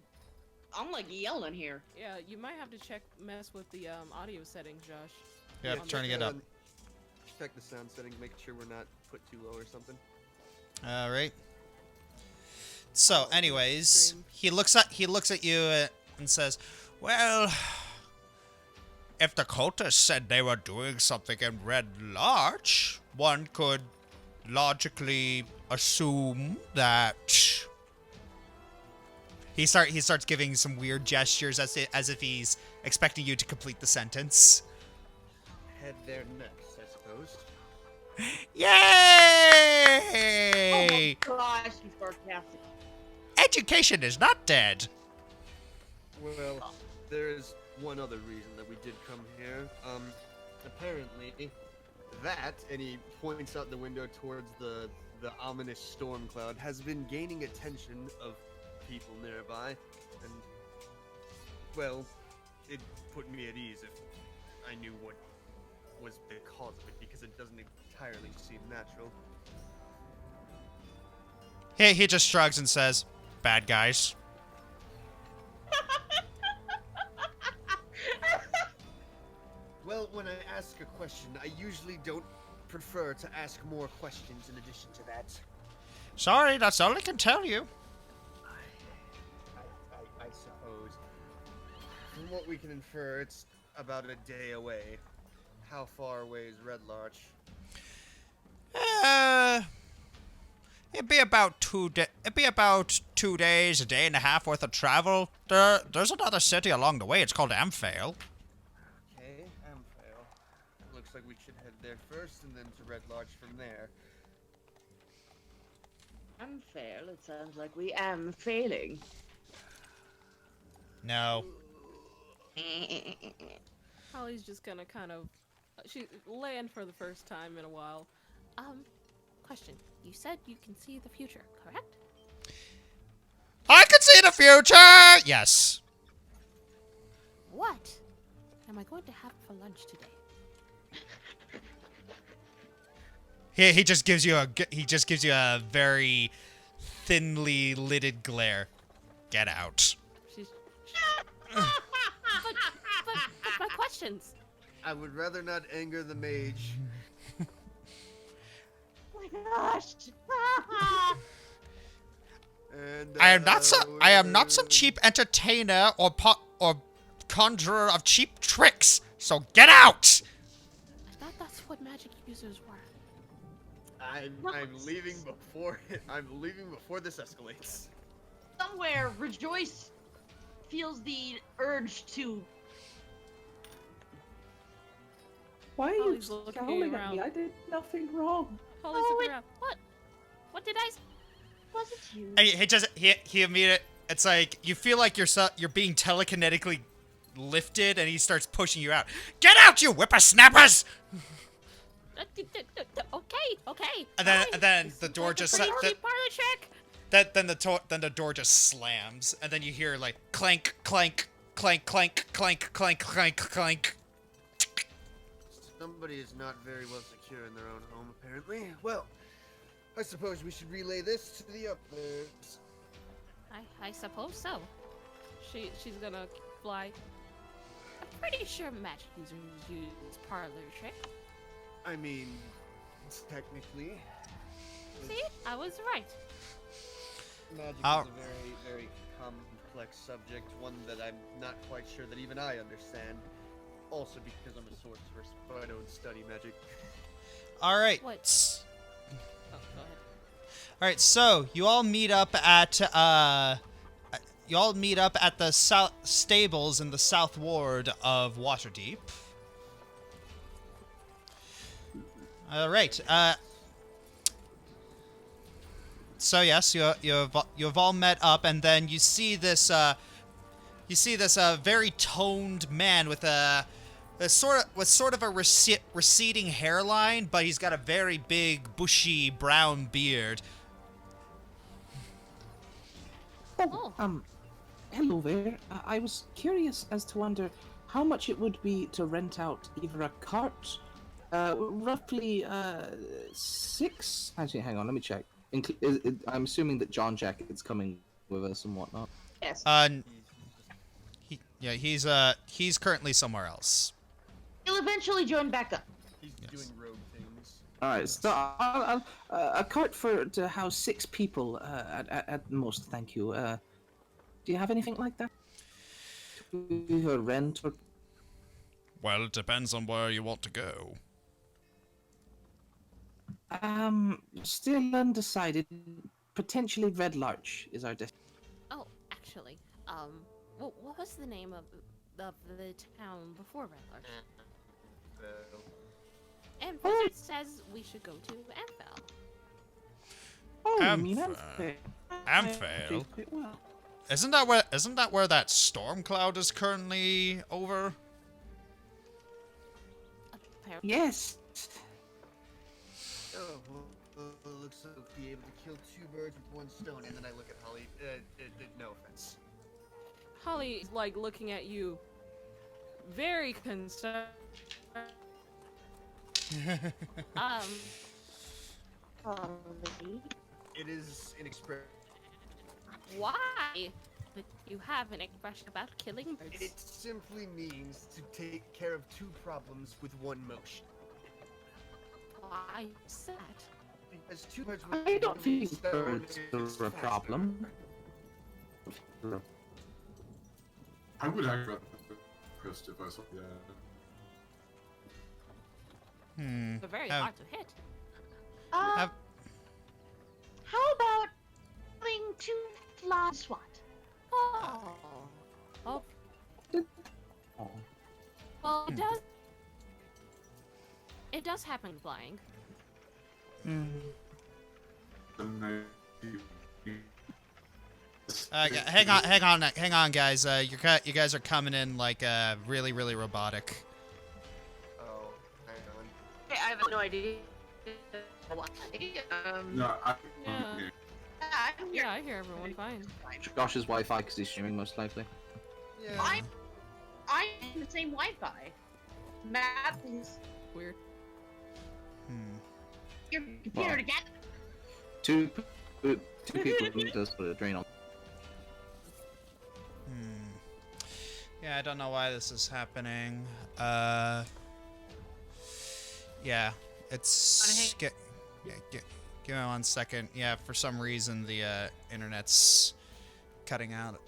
yelling here. Yeah, you might have to mess with the audio settings, Josh. Yep, turning it up. Check the sound settings, make sure we're not put too low or something. All right. So, anyways, he looks at you and says, "Well, if the cultists said they were doing something in Red Larch, one could logically assume that." He starts giving some weird gestures as if he's expecting you to complete the sentence. Head there next, I suppose. Yay! Oh my gosh, he's sarcastic. Education is not dead. Well, there's one other reason that we did come here. Apparently, and he points out the window towards the ominous storm cloud, has been gaining attention of people nearby, and, well, it put me at ease if I knew what was the cause of it, because it doesn't entirely seem natural. He just shrugs and says, "Bad guys." Well, when I ask a question, I usually don't prefer to ask more questions in addition to that. Sorry, that's all I can tell you. I suppose. From what we can infer, it's about a day away. How far away is Red Larch? It'd be about 2 days, a day and a half worth of travel. There's another city along the way. It's called Amphail. Okay, Amphail. Looks like we should head there first and then to Red Larch from there. Unfair. It sounds like we am failing. No. Holly's just gonna kind of land for the first time in a while. Question. You said you can see the future, correct? I can see the future! Yes. What am I going to have for lunch today? He just gives you a very thinly lidded glare. Get out. But my questions. I would rather not anger the mage. Oh my gosh. And, I am not some cheap entertainer or conjurer of cheap tricks. So get out. I thought that's what magic users were. I'm leaving before this escalates. Somewhere, Rejoice feels the urge to. Why are you Holly's looking scowling at me? around. I did nothing wrong. Holly's looking around. What did I? Was it you? He immediately. It's like you feel like you're being telekinetically lifted, and he starts pushing you out. Get out, you whippersnappers! Okay. And then the door just Parlor trick. then the door just slams, and then you hear like clank, clank, clank, clank, clank, clank, clank, clank. Somebody is not very well secure in their own home, apparently. Well, I suppose we should relay this to the others. I suppose so. She's gonna fly. I'm pretty sure magic users use parlor trick. I mean, technically. See, I was right. Magic is a very, very complex subject, one that I'm not quite sure that even I understand. Also because I'm a sorcerer, but I don't study magic. All right. What? Oh, go ahead. All right. So you all meet up at the stables in the south ward of Waterdeep. All right. So yes, you've all met up, and then you see this very toned man with sort of a receding hairline, but he's got a very big, bushy brown beard. Oh, hello there. I was curious as to wonder how much it would be to rent out either a cart, roughly 6. Actually, hang on, let me check. I'm assuming that John Jack is coming with us and whatnot. Yes. He's currently somewhere else. He'll eventually join back up. He's doing rogue things. All right, so a cart to house 6 people at most. Thank you. Do you have anything like that? To rent or? Well, it depends on where you want to go. Still undecided. Potentially Red Larch is our destination. Oh, actually, what was the name of the town before Red Larch? And it says we should go to Amphail. Oh, you mean Amphail. Amphail? Amphail? Well, Isn't that where that storm cloud is currently over? Apparently. yes. Oh, well, looks like we'll be able to kill 2 birds with 1 stone. And then I look at Holly. No offense. Holly is like looking at you, very concerned. It is an expression. Why? But you have an expression about killing birds. It simply means to take care of 2 problems with 1 motion. Why is that? Because 2 birds with I don't 1 think stone birds is are a faster. problem. I would act rather impressed if I saw that. They're very hard to hit. Have- How about having 2 fly SWAT? Oh. Oh. Oh. Well, it does happen flying. Hang on, guys. You guys are coming in like really robotic. Oh, hang on. I have no idea. Why? No, Yeah. I'm here. Yeah, I hear everyone fine. Josh's Wi-Fi because he's streaming most likely. Yeah. I'm in the same Wi-Fi. Matt is Weird. your computer Well. together. Two people does put a drain on. Yeah, I don't know why this is happening. Yeah, it's give me 1 second. Yeah, for some reason the internet's cutting out.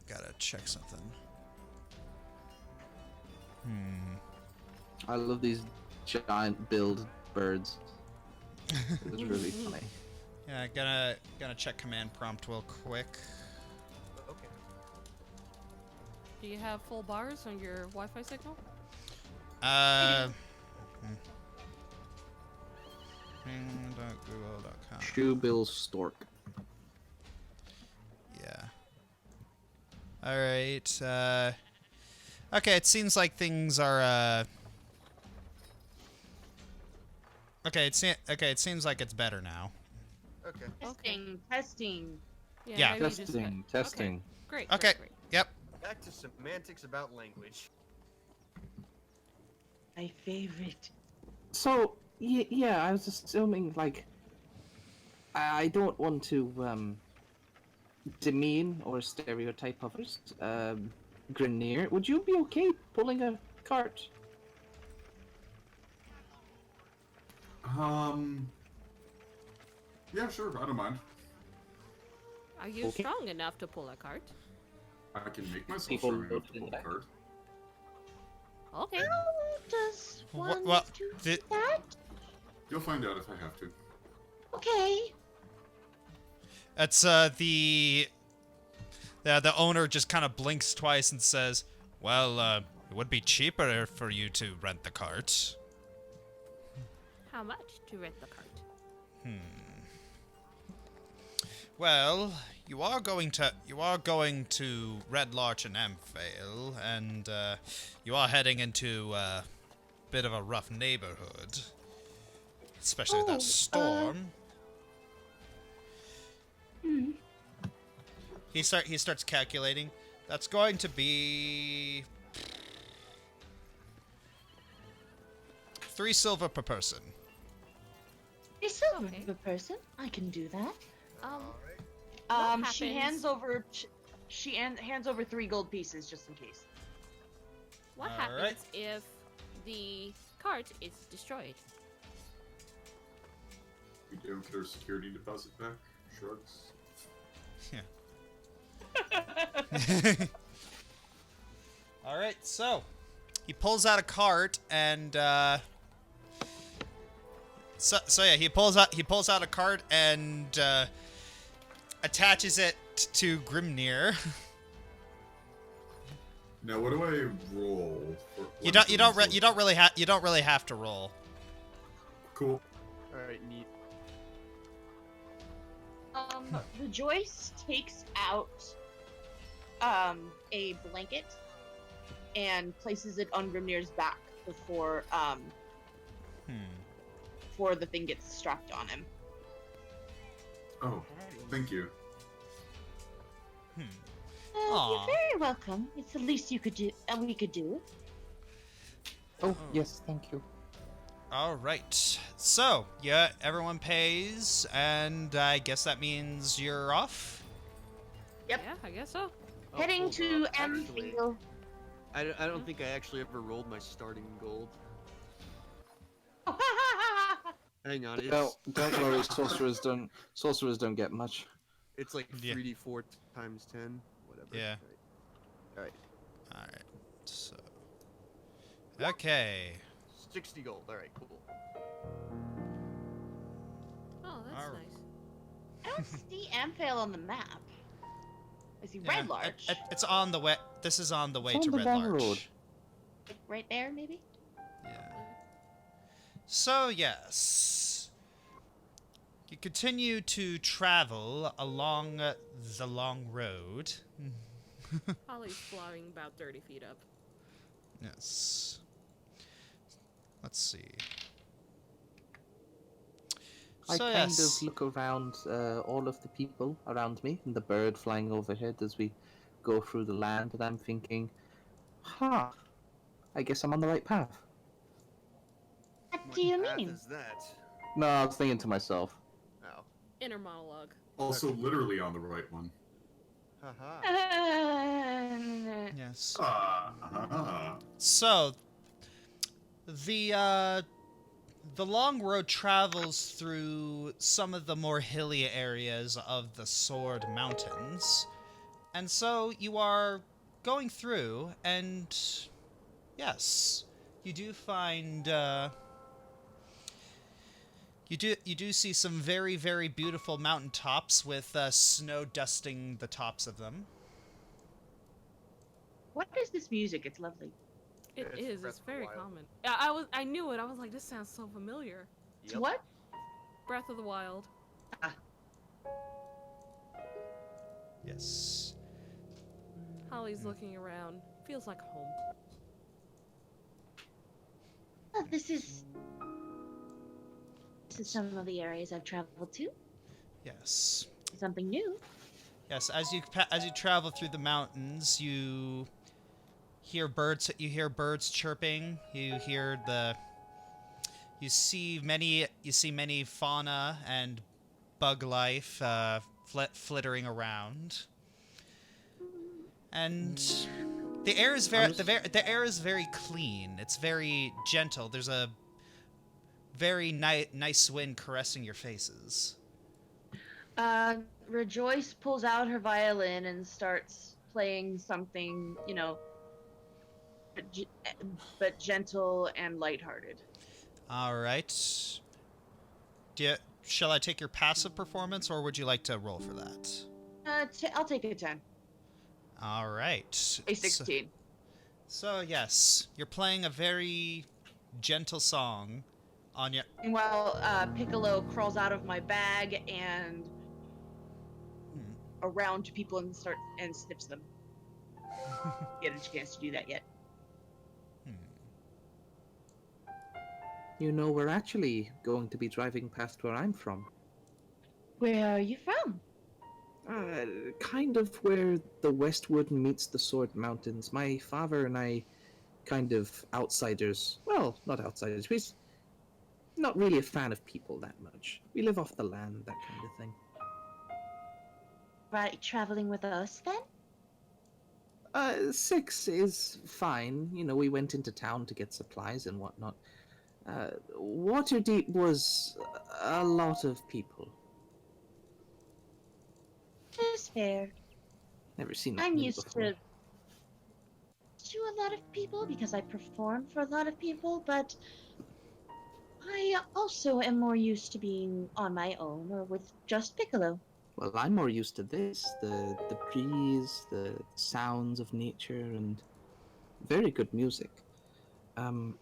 Gotta check something. I love these giant build birds. It's really funny. Yeah, gonna check command prompt real quick. Okay. Do you have full bars on your Wi-Fi signal? Google.com. Shoebill Stork. Yeah. All right. Okay, it seems like things are. Okay, it seems like it's better now. Okay. Testing. Yeah. maybe you just- Testing. Okay. Great. Okay. Great. Yep. Back to semantics about language. My favorite. So, yeah, I was assuming, like, I don't want to, demean or stereotype others. Grimnir, would you be okay pulling a cart? Yeah, sure, I don't mind. Are you Okay. strong enough to pull a cart? I can make myself People strong enough look to in pull the a back. cart. How Okay. does one Well, do the- that? You'll find out if I have to. Okay. It's the owner just kind of blinks twice and says, "Well, it would be cheaper for you to rent the cart." How much to rent the cart? Well, you are going to Red Larch and Amphail, and you are heading into a bit of a rough neighborhood, especially with that storm. He starts calculating. That's going to be 3 silver per person. A silver Okay. per person. I can do that. Alright. She hands over. Hands over 3 gold pieces just in case. What Alright. happens if the cart is destroyed? We don't get our security deposit back. Shrugs. All right, so he pulls out a cart and he pulls out a cart and attaches it to Grimnir. Now, what do I roll? You don't really have to roll. Cool. Alright, neat. Rejoice takes out a blanket and places it on Grimnir's back before before the thing gets strapped on him. Oh, thank you. Aw. You're very welcome. It's the least you could do, we could do. Oh, yes, thank you. All right. So, yeah, everyone pays, and I guess that means you're off. Yep. Yeah, I guess so. Oh, Heading hold to up. Actually, Amphail. I don't think I actually ever rolled my starting gold. Hang on, No, don't worry, sorcerers don't get much. it's like Yeah. 3d4 times 10, whatever. Yeah. Alright. All right. So, okay. 60 gold, alright, cool. Oh, that's Alright. nice. I don't see Amphail on the map. I see Yeah, Red Larch. it's on the way. This is on the way It's to on the Red long Larch. road. Like, right there, maybe? Yeah. So, yes. You continue to travel along the long road. Holly's flying about 30 feet up. Yes. Let's see. I So, kind yes. of look around all of the people around me and the bird flying overhead as we go through the land, and I'm thinking, I guess I'm on the right path. What What do you path mean? is that? No, I was thinking to myself. Oh. Inner monologue. Also, literally on the right one. Haha. Yes. Ah. So, the long road travels through some of the more hilly areas of the Sword Mountains. And so you are going through, and yes, you do find you do see some very, very beautiful mountaintops with snow dusting the tops of them. What is this music? It's lovely. It It's is. Breath It's of the very Wild. common. I knew it. I was like, this sounds so familiar. It's what? Breath of the Wild. Yes. Holly's looking around. Feels like home. Well, this is some of the areas I've traveled to. Yes. Something new. Yes, as you travel through the mountains, you hear birds. You hear birds chirping. You see many fauna and bug life flittering around, and the air is very clean. It's very gentle. There's a very nice wind caressing your faces. Rejoice pulls out her violin and starts playing something, but gentle and lighthearted. All right. Shall I take your passive performance, or would you like to roll for that? I'll take a 10. All right. A 16. So yes, you're playing a very gentle song on your. Meanwhile, Piccolo crawls out of my bag and around to people and snips them. Get a chance to do that yet. You know, we're actually going to be driving past where I'm from. Where are you from? Kind of where the Westwood meets the Sword Mountains. My father and I, kind of outsiders. Well, not outsiders. We're not really a fan of people that much. We live off the land, that kind of thing. right traveling with us then? 6 is fine. You know, we went into town to get supplies and whatnot. Waterdeep was a lot of people. That's fair. Never seen that I'm many used before. to a lot of people because I perform for a lot of people, but I also am more used to being on my own or with just Piccolo. Well, I'm more used to this. The breeze, the sounds of nature, and very good music. In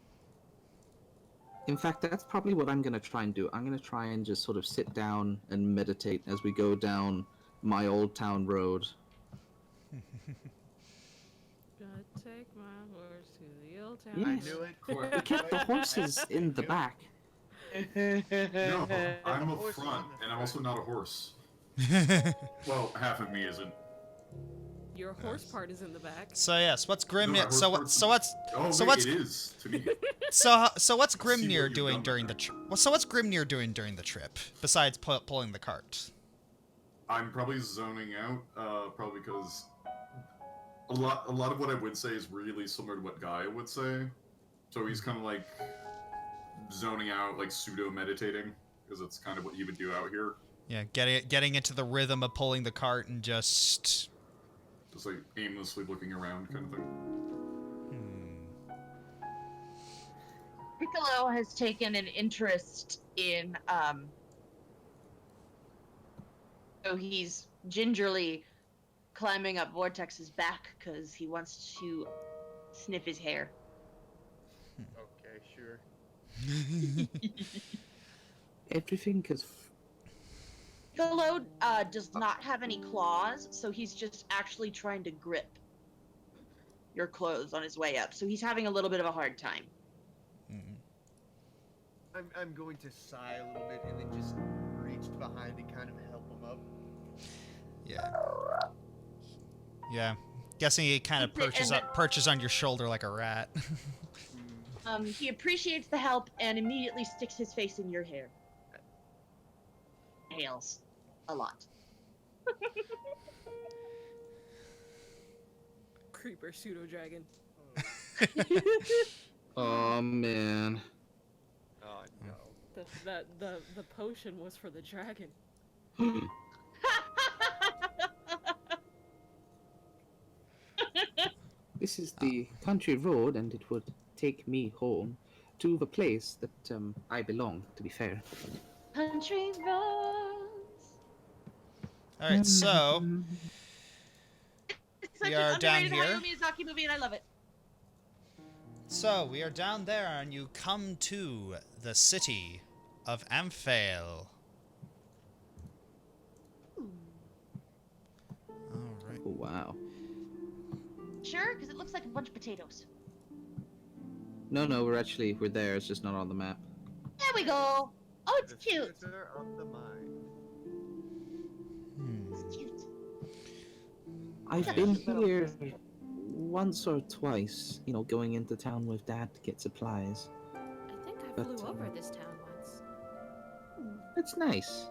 fact, that's probably what I'm going to try and do. I'm going to try and just sort of sit down and meditate as we go down my old town road. Gonna take my horse to the old town. Yes. I knew it. We kept the horses in the back. No, I'm up Horse is front, in the and I'm also not a horse. Well, half of me isn't. Your horse part is in the back. So yes, what's No, my Grimnir? horse So part's- so what's Oh, So wait, what's- it is to me. so what's what Grimnir you've doing done during with the that. trip? Well, so what's Grimnir doing during the trip besides pulling the cart? I'm probably zoning out, probably because a lot of what I would say is really similar to what Gaia would say. So he's kind of like zoning out, like pseudo meditating, because it's kind of what he would do out here. Yeah, getting into the rhythm of pulling the cart and just. Just like aimlessly looking around, kind of thing. Piccolo has taken an interest in so he's gingerly climbing up Vortex's back because he wants to sniff his hair. Okay, sure. Everything is. Piccolo does not have any claws, so he's just actually trying to grip your clothes on his way up. So he's having a little bit of a hard time. I'm going to sigh a little bit and then just reach behind and kind of help him up. Yeah. Yeah. Guessing he kind of perches on your shoulder like a rat. He appreciates the help and immediately sticks his face in your hair. Hails a lot. Creeper pseudo dragon. Oh man. Oh no. The potion was for the dragon. This is the country road, and it would take me home to the place that I belong, to be fair. Country roads. All right, so It's such We an are down underrated here. Hayao Miyazaki movie, and I love it. we are down there, and you come to the city of Amphail. All right. Oh wow. Sure, because it looks like a bunch of potatoes. No, we're there. It's just not on the map. There we go. Oh, it's The cute. theater of the mind. It's cute. I've been here once or twice, you know, going into town with Dad to get supplies. I think I But, flew over this town once. It's nice.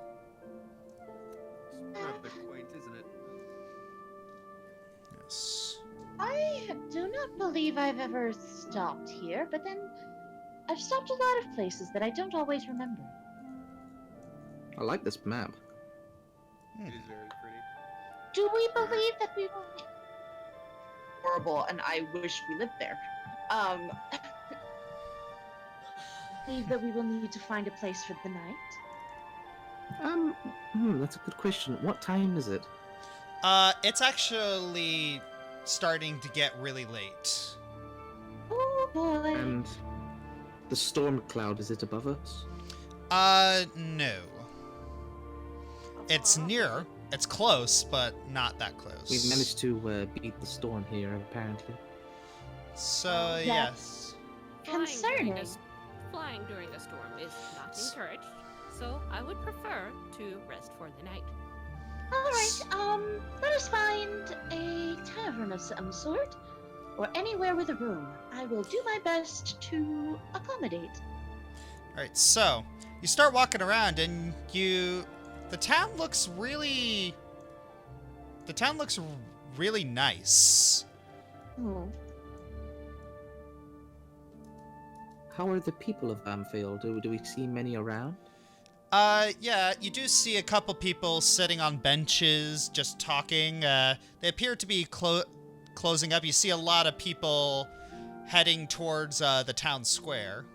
It's rather quaint, isn't it? Yes. I do not believe I've ever stopped here, but then I've stopped a lot of places that I don't always remember. I like this map. It is very pretty. Do we believe that we will? Horrible, and I wish we lived there. Believe that we will need to find a place for the night? That's a good question. What time is it? It's actually starting to get really late. Oh boy. And the storm cloud, is it above us? No. It's near. It's close, but not that close. We've managed to beat the storm here, apparently. So, yes. Concerning. Flying during a storm is not encouraged, so I would prefer to rest for the night. Alright, let us find a tavern of some sort, or anywhere with a room. I will do my best to accommodate. Alright, so, you start walking around and the town looks really the town looks really nice. Oh. How are the people of Amphail? Do we see many around? Yeah, you do see a couple people sitting on benches, just talking. They appear to be closing up. You see a lot of people heading towards the town square.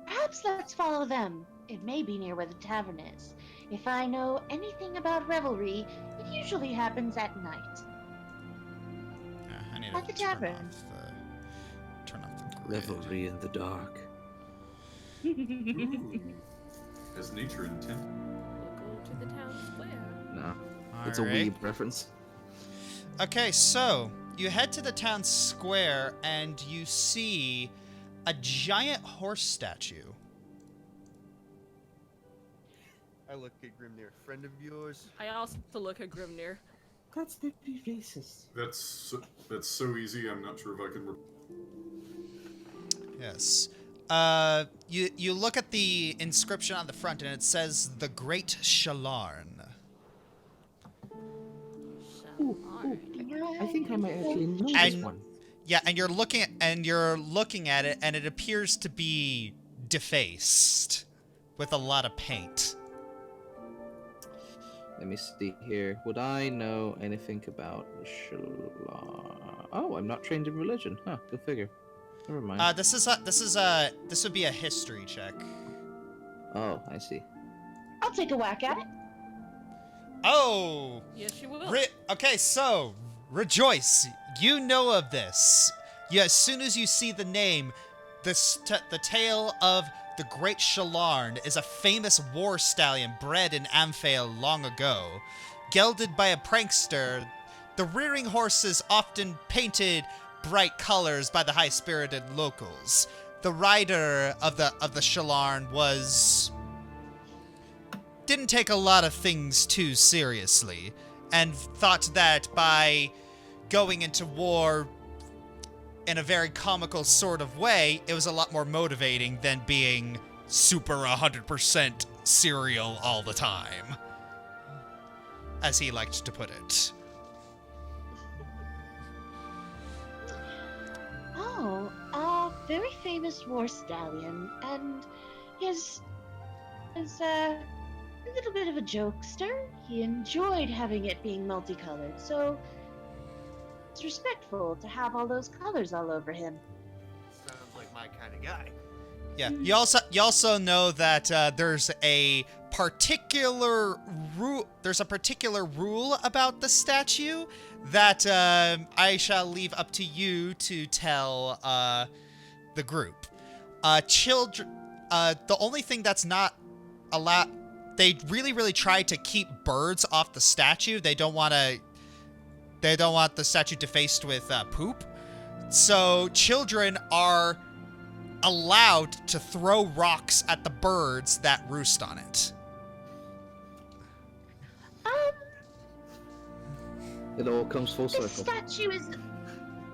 Perhaps let's follow them. It may be near where the tavern is. If I know anything about revelry, it usually happens at night. I need At the to tavern. turn off the grid. Revelry in the dark. Ooh. As nature intended. We'll go to the town square. No, it's a Alright. weeb reference. Okay, so you head to the town square and you see a giant horse statue. I look at Grimnir. Friend of yours? I also look at Grimnir. That's very racist. That's so easy. I'm not sure if I can. Yes. You look at the inscription on the front and it says the Great Shalarn. Ooh, I think I might actually know this And- one. Yeah, and you're looking at it and it appears to be defaced with a lot of paint. Let me see here. Would I know anything about Shalar? Oh, I'm not trained in religion. Huh, go figure. Never mind. This would be a history check. Oh, I see. I'll take a whack at it. Oh, Yes, you will. okay, so rejoice. You know of this. As soon as you see the name, the tale of the Great Shalarn is a famous war stallion bred in Amphail long ago. Gelded by a prankster, the rearing horse is often painted bright colors by the high-spirited locals. The rider of the Shalarn didn't take a lot of things too seriously, and thought that by going into war in a very comical sort of way, it was a lot more motivating than being super 100% serial all the time, as he liked to put it. Oh, a very famous war stallion, and is a little bit of a jokester. He enjoyed having it being multicolored, so it's respectful to have all those colors all over him. Sounds like my kind of guy. Yeah. You also know that there's a particular rule about the statue that I shall leave up to you to tell the group. Children. The only thing that's not allowed. They really try to keep birds off the statue. They don't want the statue defaced with poop. So children are allowed to throw rocks at the birds that roost on it. It all comes full This circle. statue is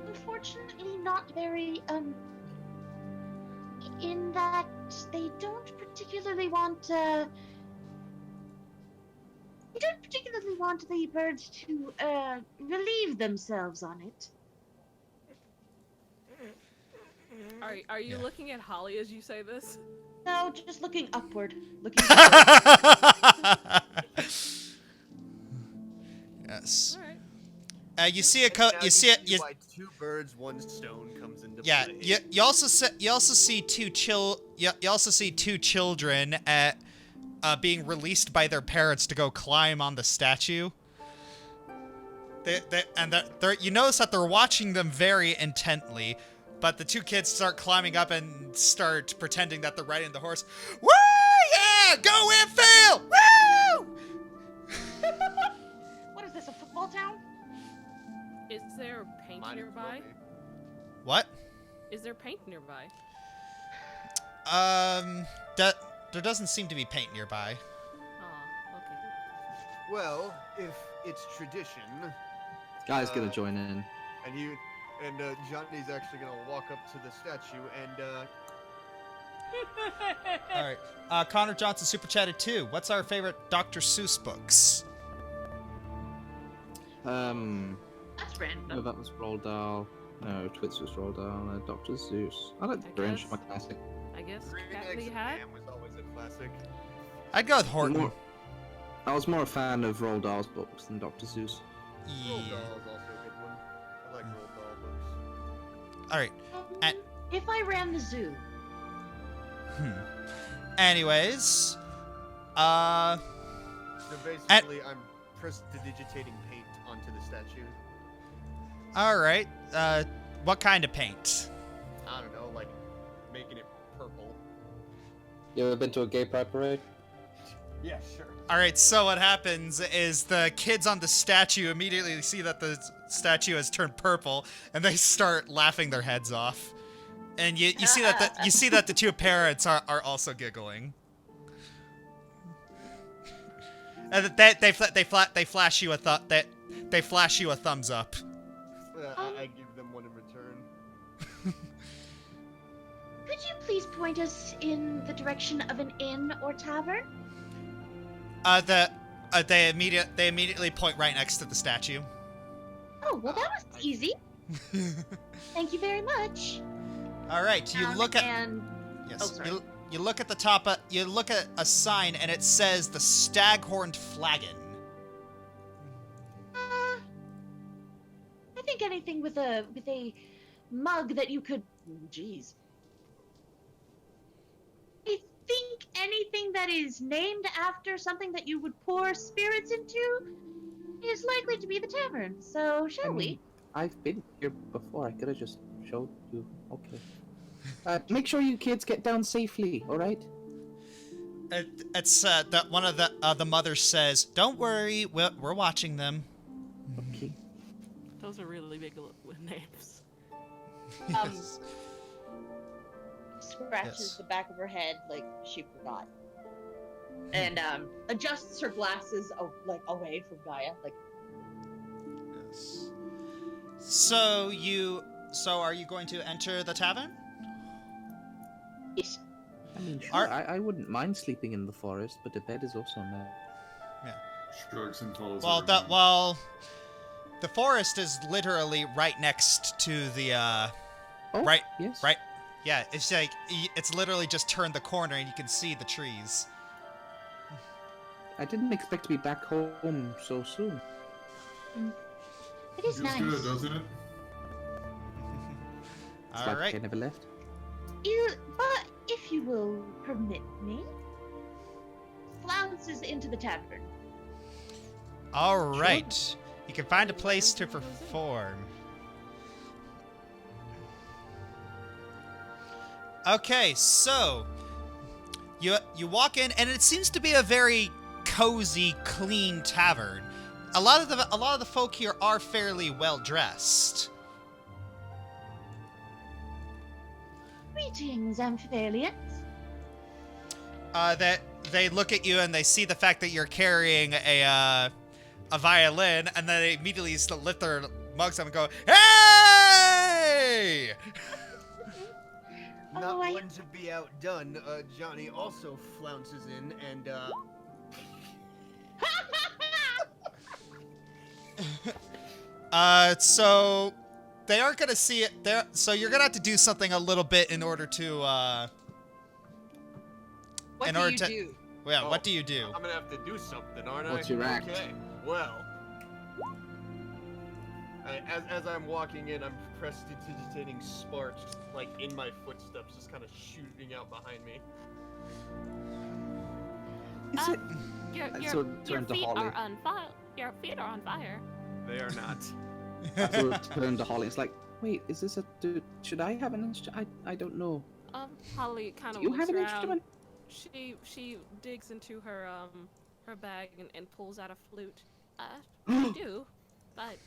unfortunately not very, in that they don't particularly want the birds to, relieve themselves on it. Are you Yeah. looking at Holly as you say this? No, just looking upward. Looking upward. Yes. All right. You see a Now you see it. see why two birds, one stone comes into Yeah. play. You also see two children at being released by their parents to go climb on the statue. You notice that they're watching them very intently, but the two kids start climbing up and start pretending that they're riding the horse. Woo! Yeah! Go Amphail! Woo! What is this, a football town? Is there paint Might as well nearby? be. What? Is there paint nearby? There doesn't seem to be paint nearby. Oh, okay. Well, if it's tradition, Guy's gonna join in. and Johnny's actually gonna walk up to the statue and All right. Connor Johnson super chatted too. What's our favorite Dr. Seuss books? That's No, random. that was Roald Dahl. No, Twits was Roald Dahl. Dr. Zeus. I like the Grinch, guess. my classic. I guess Green Cat Eggs Lee and Hat. Ham was always a classic. I'd go with Horton. More- I was more a fan of Roald Dahl's books than Dr. Zeus. Roald Yeah. Dahl is also a good one. I like Roald Dahl books. All right. And- If I ran the zoo, Anyways, So basically, I'm prestidigitating paint onto the statue. all right. What kind of paint? I don't know, like making it purple. You ever been to a gay pride parade? Yeah, sure. All right. So what happens is the kids on the statue immediately see that the statue has turned purple, and they start laughing their heads off. And you see that the two parents are also giggling. And they flash you a thumbs up. I give them one in return. could you please point us in the direction of an inn or tavern? They immediately point right next to the statue. Oh, well, that was easy. Thank you very much. All right, you look at and yes, oh, sorry. you look at the top. You look at a sign, and it says the Staghorned Flagon. I think anything with a mug that you could. Jeez. I think anything that is named after something that you would pour spirits into is likely to be the tavern. So shall we? I've been here before. I could have just showed you. Okay. Make sure you kids get down safely. All right. It's that one of the mothers says, "Don't worry, we're watching them." Okay. Those are really big names. Yes. Scratches Yes. the back of her head like she forgot, and adjusts her glasses away from Gaia. Like, Yes. So are you going to enter the tavern? yes. I mean, sure. Are- I wouldn't mind sleeping in the forest, but a bed is also nice. Shrugs and follows. Well, the forest is literally right next to the Oh, Right, Yes. right. Yeah, it's like it's literally just turned the corner and you can see the trees. I didn't expect to be back home so soon. It is Feels nice. good, doesn't it? It's All like right. I never left. But if you will permit me, flounces into the tavern. All right. You can find a place to perform. Okay, so you walk in, and it seems to be a very cozy, clean tavern. A lot of the folk here are fairly well dressed. Greetings, Amphalians. That they look at you and they see the fact that you're carrying a violin, and then they immediately lift their mugs up and go, "Hey!" Not Oh, I- one to be outdone, Johnny also flounces in and, So they aren't gonna see it there. So you're gonna have to do something a little bit in order to, What In do order you to- do? yeah. Oh. What do you do? I'm gonna have to do something, aren't I? What's your act? Okay, well. As I'm walking in, I'm prestidigitating sparks, like, in my footsteps, just kind of shooting out behind me. Is it? Your So your turn to feet Holly. are on fire. Your feet are on fire. They are not. So turn to Holly. It's like, wait, is this a? Should I have an instrument? I don't know. Holly kind Do of you looks have an around. instrument? She digs into her bag and pulls out a flute. I do, but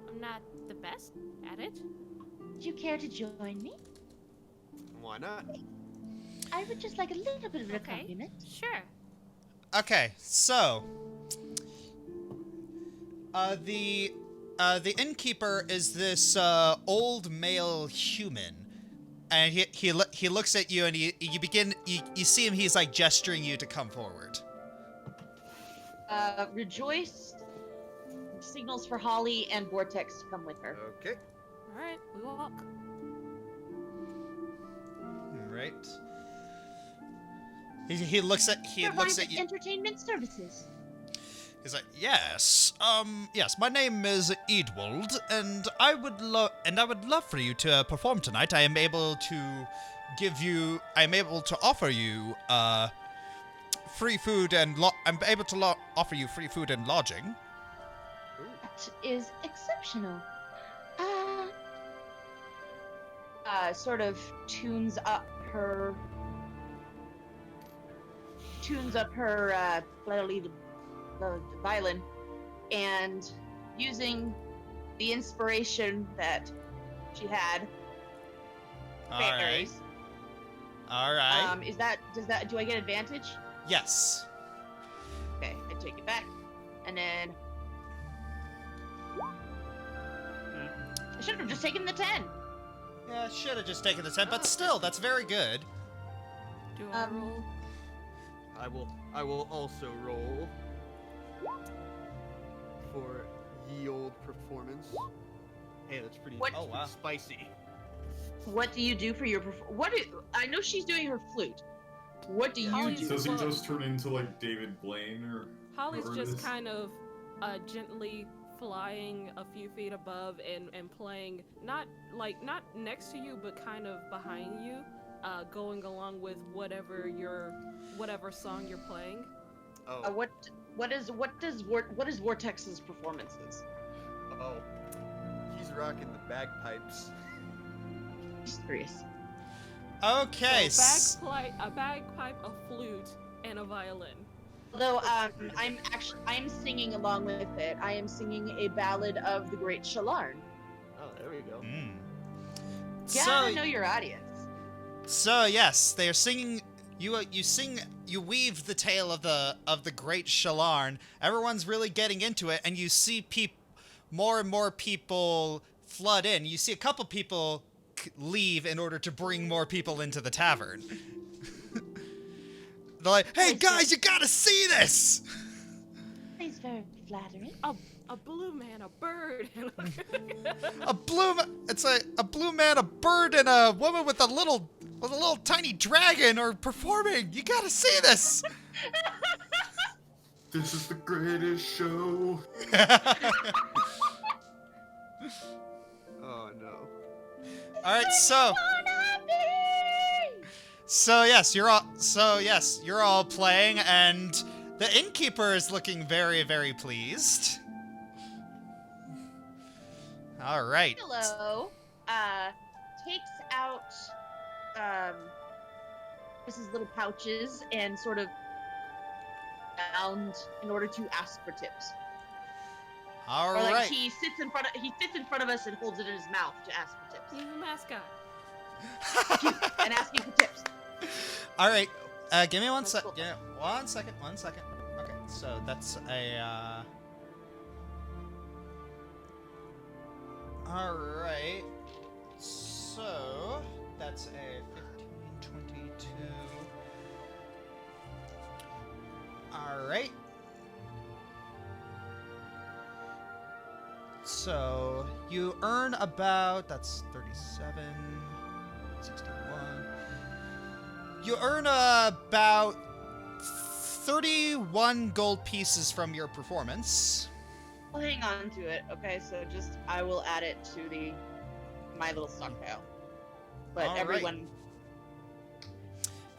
I'm not the best at it. Would you care to join me? Why not? I would just like a little bit of an Okay. accompaniment. Sure. Okay, so the innkeeper is this old male human, and he looks at you, and you see him. He's like gesturing you to come forward. Rejoice signals for Holly and Vortex to come with her. Okay. Alright, we walk. Right. He looks at you. Entertainment services. He's like, yes, yes. My name is Edwald, and I would love for you to perform tonight. I'm able to offer you free food and offer you free food and lodging. That is exceptional. Sort of tunes up her violin, and using the inspiration that she had. Fairies. All right. Do I get advantage? Yes. Okay, I take it back, and then I should have just taken the 10. Yeah, should have just taken the 10, but still, that's very good. Do I roll? I will also roll for ye old performance. Hey, that's pretty, Oh, wow. spicy. What do you do for your I know she's doing her flute. What do you do? Does he just turn into like David Blaine or? Holly's whoever it just is? kind of gently flying a few feet above and playing not next to you but kind of behind you, going along with whatever song you're playing. Oh. What is Vortex's performances? Oh. He's rocking the bagpipes. Just curious. Okay. So a bagpipe, a flute, and a violin. Although I'm singing along with it. I am singing a ballad of the Great Shalarn. Oh, there we go. Yeah, know your audience. So yes, they are singing. You weave the tale of the Great Shalarn. Everyone's really getting into it, and you see more and more people flood in. You see a couple people leave in order to bring more people into the tavern. They're like, "Hey guys, you gotta see this!" It's very flattering. A blue man, a bird. It's a blue man, a bird, and a woman with a little tiny dragon are performing. You gotta see this. This is the greatest show. Oh no. All right, so yes, you're all playing, and the innkeeper is looking very, very pleased. All right. Hello. Takes out Chris's little pouches and sort of bound in order to ask for tips. All or like right. he sits in front of us and holds it in his mouth to ask for tips. He's a mascot. And asking for tips. All right. Give me one sec. Yeah, one second. Okay, so that's a. All right. So that's a 15, 22. All right. So you earn about, that's 37, 61. You earn about 31 gold pieces from your performance. I'll hang on to it. Okay, so just I will add it to my little stockpile. But All right. everyone,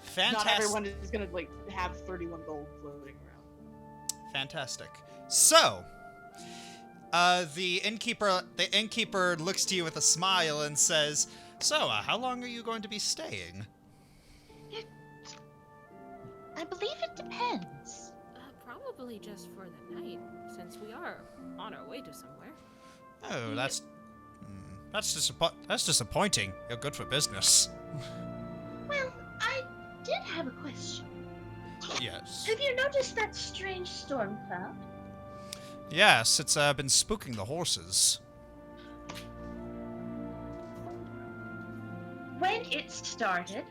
Fantastic. not everyone is gonna have 31 gold floating around. Fantastic. So, the innkeeper looks to you with a smile and says, "So, how long are you going to be staying?" I believe it depends. Probably just for the night, since we are on our way to somewhere. Oh, that's disappointing. You're good for business. Well, I did have a question. Yes. Have you noticed that strange storm cloud? Yes, it's been spooking the horses. When it started,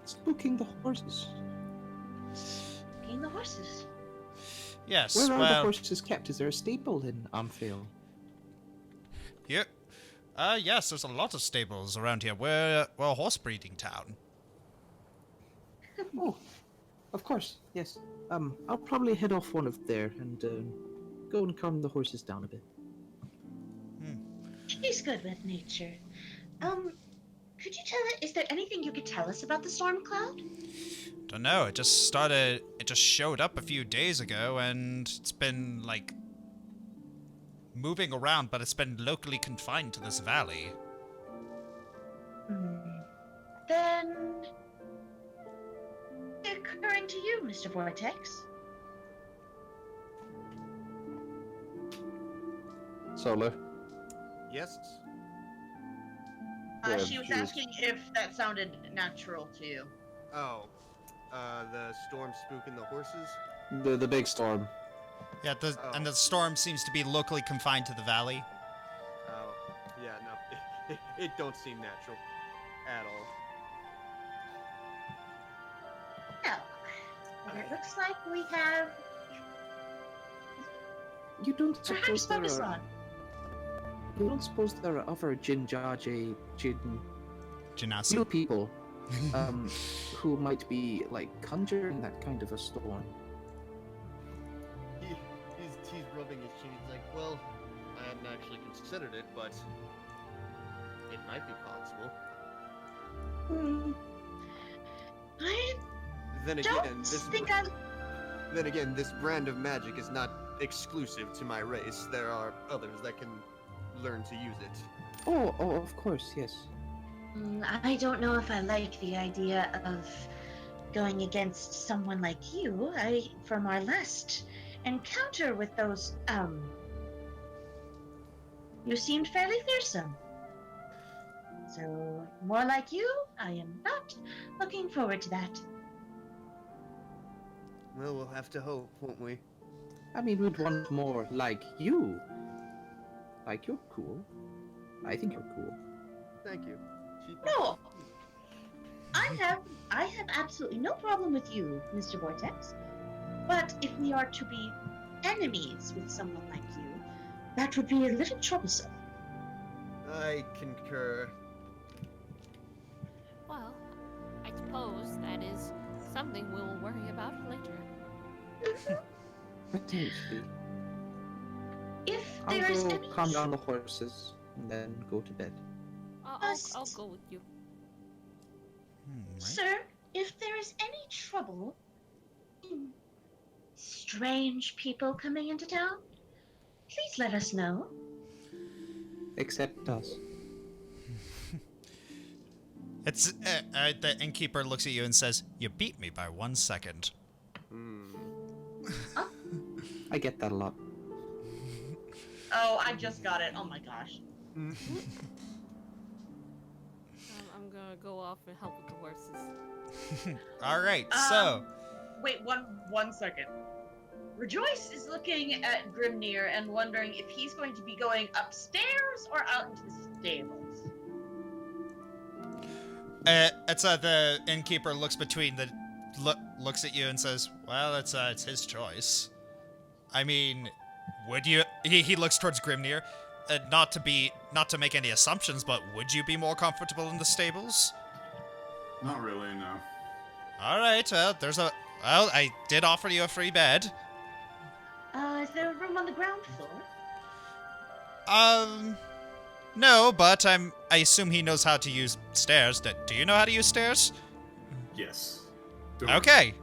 Spooking the horses. spooking the horses. Yes, Where are the well, horses kept? Is there a stable in Amphail? here. Yes, there's a lot of stables around here. We're a horse breeding town. Oh, of course, yes. I'll probably head off one of there and go and calm the horses down a bit. She's good with nature. Could you is there anything you could tell us about the storm cloud? Don't know. It just showed up a few days ago, and it's been like moving around, but it's been locally confined to this valley. Then, occurring to you, Mr. Vortex? Solar. Yes. She was asking if that sounded natural to you. Oh, the storm spooking the horses? The big storm. Yeah, and the storm seems to be locally confined to the valley. Oh, yeah, no, it don't seem natural at all. Well, it looks like we have You don't perhaps suppose there focus are... on. You don't suppose there are other Jinjaje, Genasi. real people, who might be, like, conjuring that kind of a storm? He's rubbing his chin. He's like, well, I hadn't actually considered it, but it might be possible. I Then don't again, think this brand of magic is not exclusive to my race. There are others that can learn to use it. Oh, of course, yes. I don't know if I like the idea of going against someone like you. From our last encounter with those, you seemed fairly fearsome. So, more like you, I am not looking forward to that. Well, we'll have to hope, won't we? I mean, we'd want more like you. Like, you're cool. I think you're cool. Thank you. No! I have absolutely no problem with you, Mr. Vortex. But if we are to be enemies with someone like you, that would be a little troublesome. I concur. Well, I suppose that is something we'll worry about later. Potentially. If I'll there is go any calm down the horses and then go to bed. I'll go with you. Right. Sir, if there is any trouble, strange people coming into town, please let us know. Except us. It's the innkeeper looks at you and says, "You beat me by 1 second." I get that a lot. Oh, I just got it. Oh my gosh. I'm gonna go off and help with the horses. All right, so Wait, one second. Rejoice is looking at Grimnir and wondering if he's going to be going upstairs or out into the stables. it's the innkeeper looks looks at you and says, "Well, it's his choice." I mean, would you? He looks towards Grimnir, not to make any assumptions, but would you be more comfortable in the stables? Not really, no. All right. Well, I did offer you a free bed. Is there a room on the ground floor? No, but I assume he knows how to use stairs. Do you know how to use stairs? Yes. Don't worry. Okay.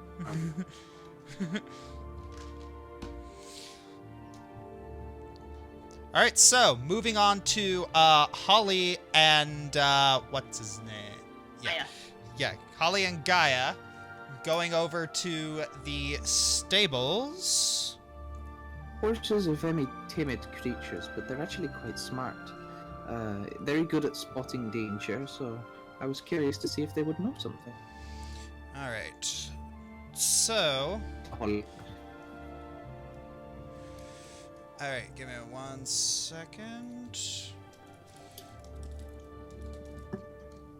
All right, so moving on to Holly and what's his name? Gaia. Yeah, Holly and Gaia going over to the stables. Horses are very timid creatures, but they're actually quite smart. Very good at spotting danger, so I was curious to see if they would know something. All right, so. Holly. All right, give me 1 second.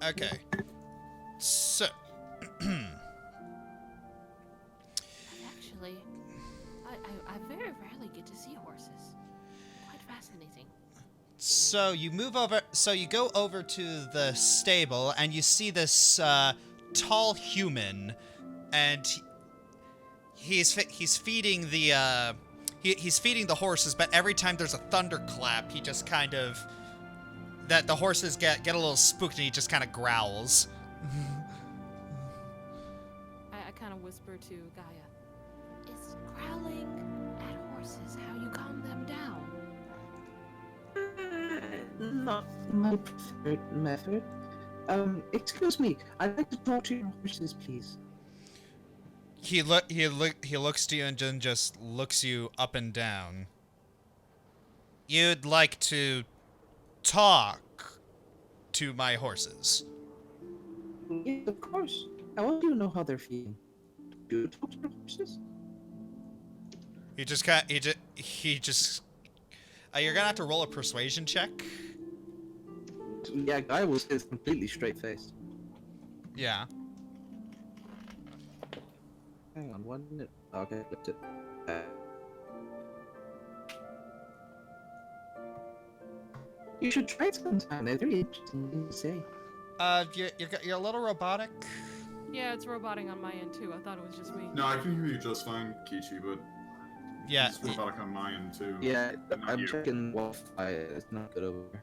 Okay, so. Actually, I've get to see horses. Quite fascinating. So you move over. So you go over to the stable, and you see this tall human, and he's feeding the he's feeding the horses. But every time there's a thunderclap, he just kind of the horses get a little spooked, and he just kind of growls. I kind of whisper to Gaia. Is growling at horses how you calm them down? Not my preferred method. Excuse me. I'd like to talk to your horses, please. He looks to you and then just looks you up and down. You'd like to talk to my horses? Yes, of course. How do you know how they're feeling? Do you talk to your horses? He just you're gonna have to roll a persuasion check. Yeah, Guy was completely straight-faced. Yeah. Hang on, 1 minute. Okay, flipped it. You should try it sometime. They're very interesting things to say. You're a little robotic. Yeah, it's roboting on my end too. I thought it was just me. No, I can hear you just fine, Keichi, but Yeah. it's robotic on my end too. Yeah, Not I'm you. checking Wi-Fi. It's not good over there.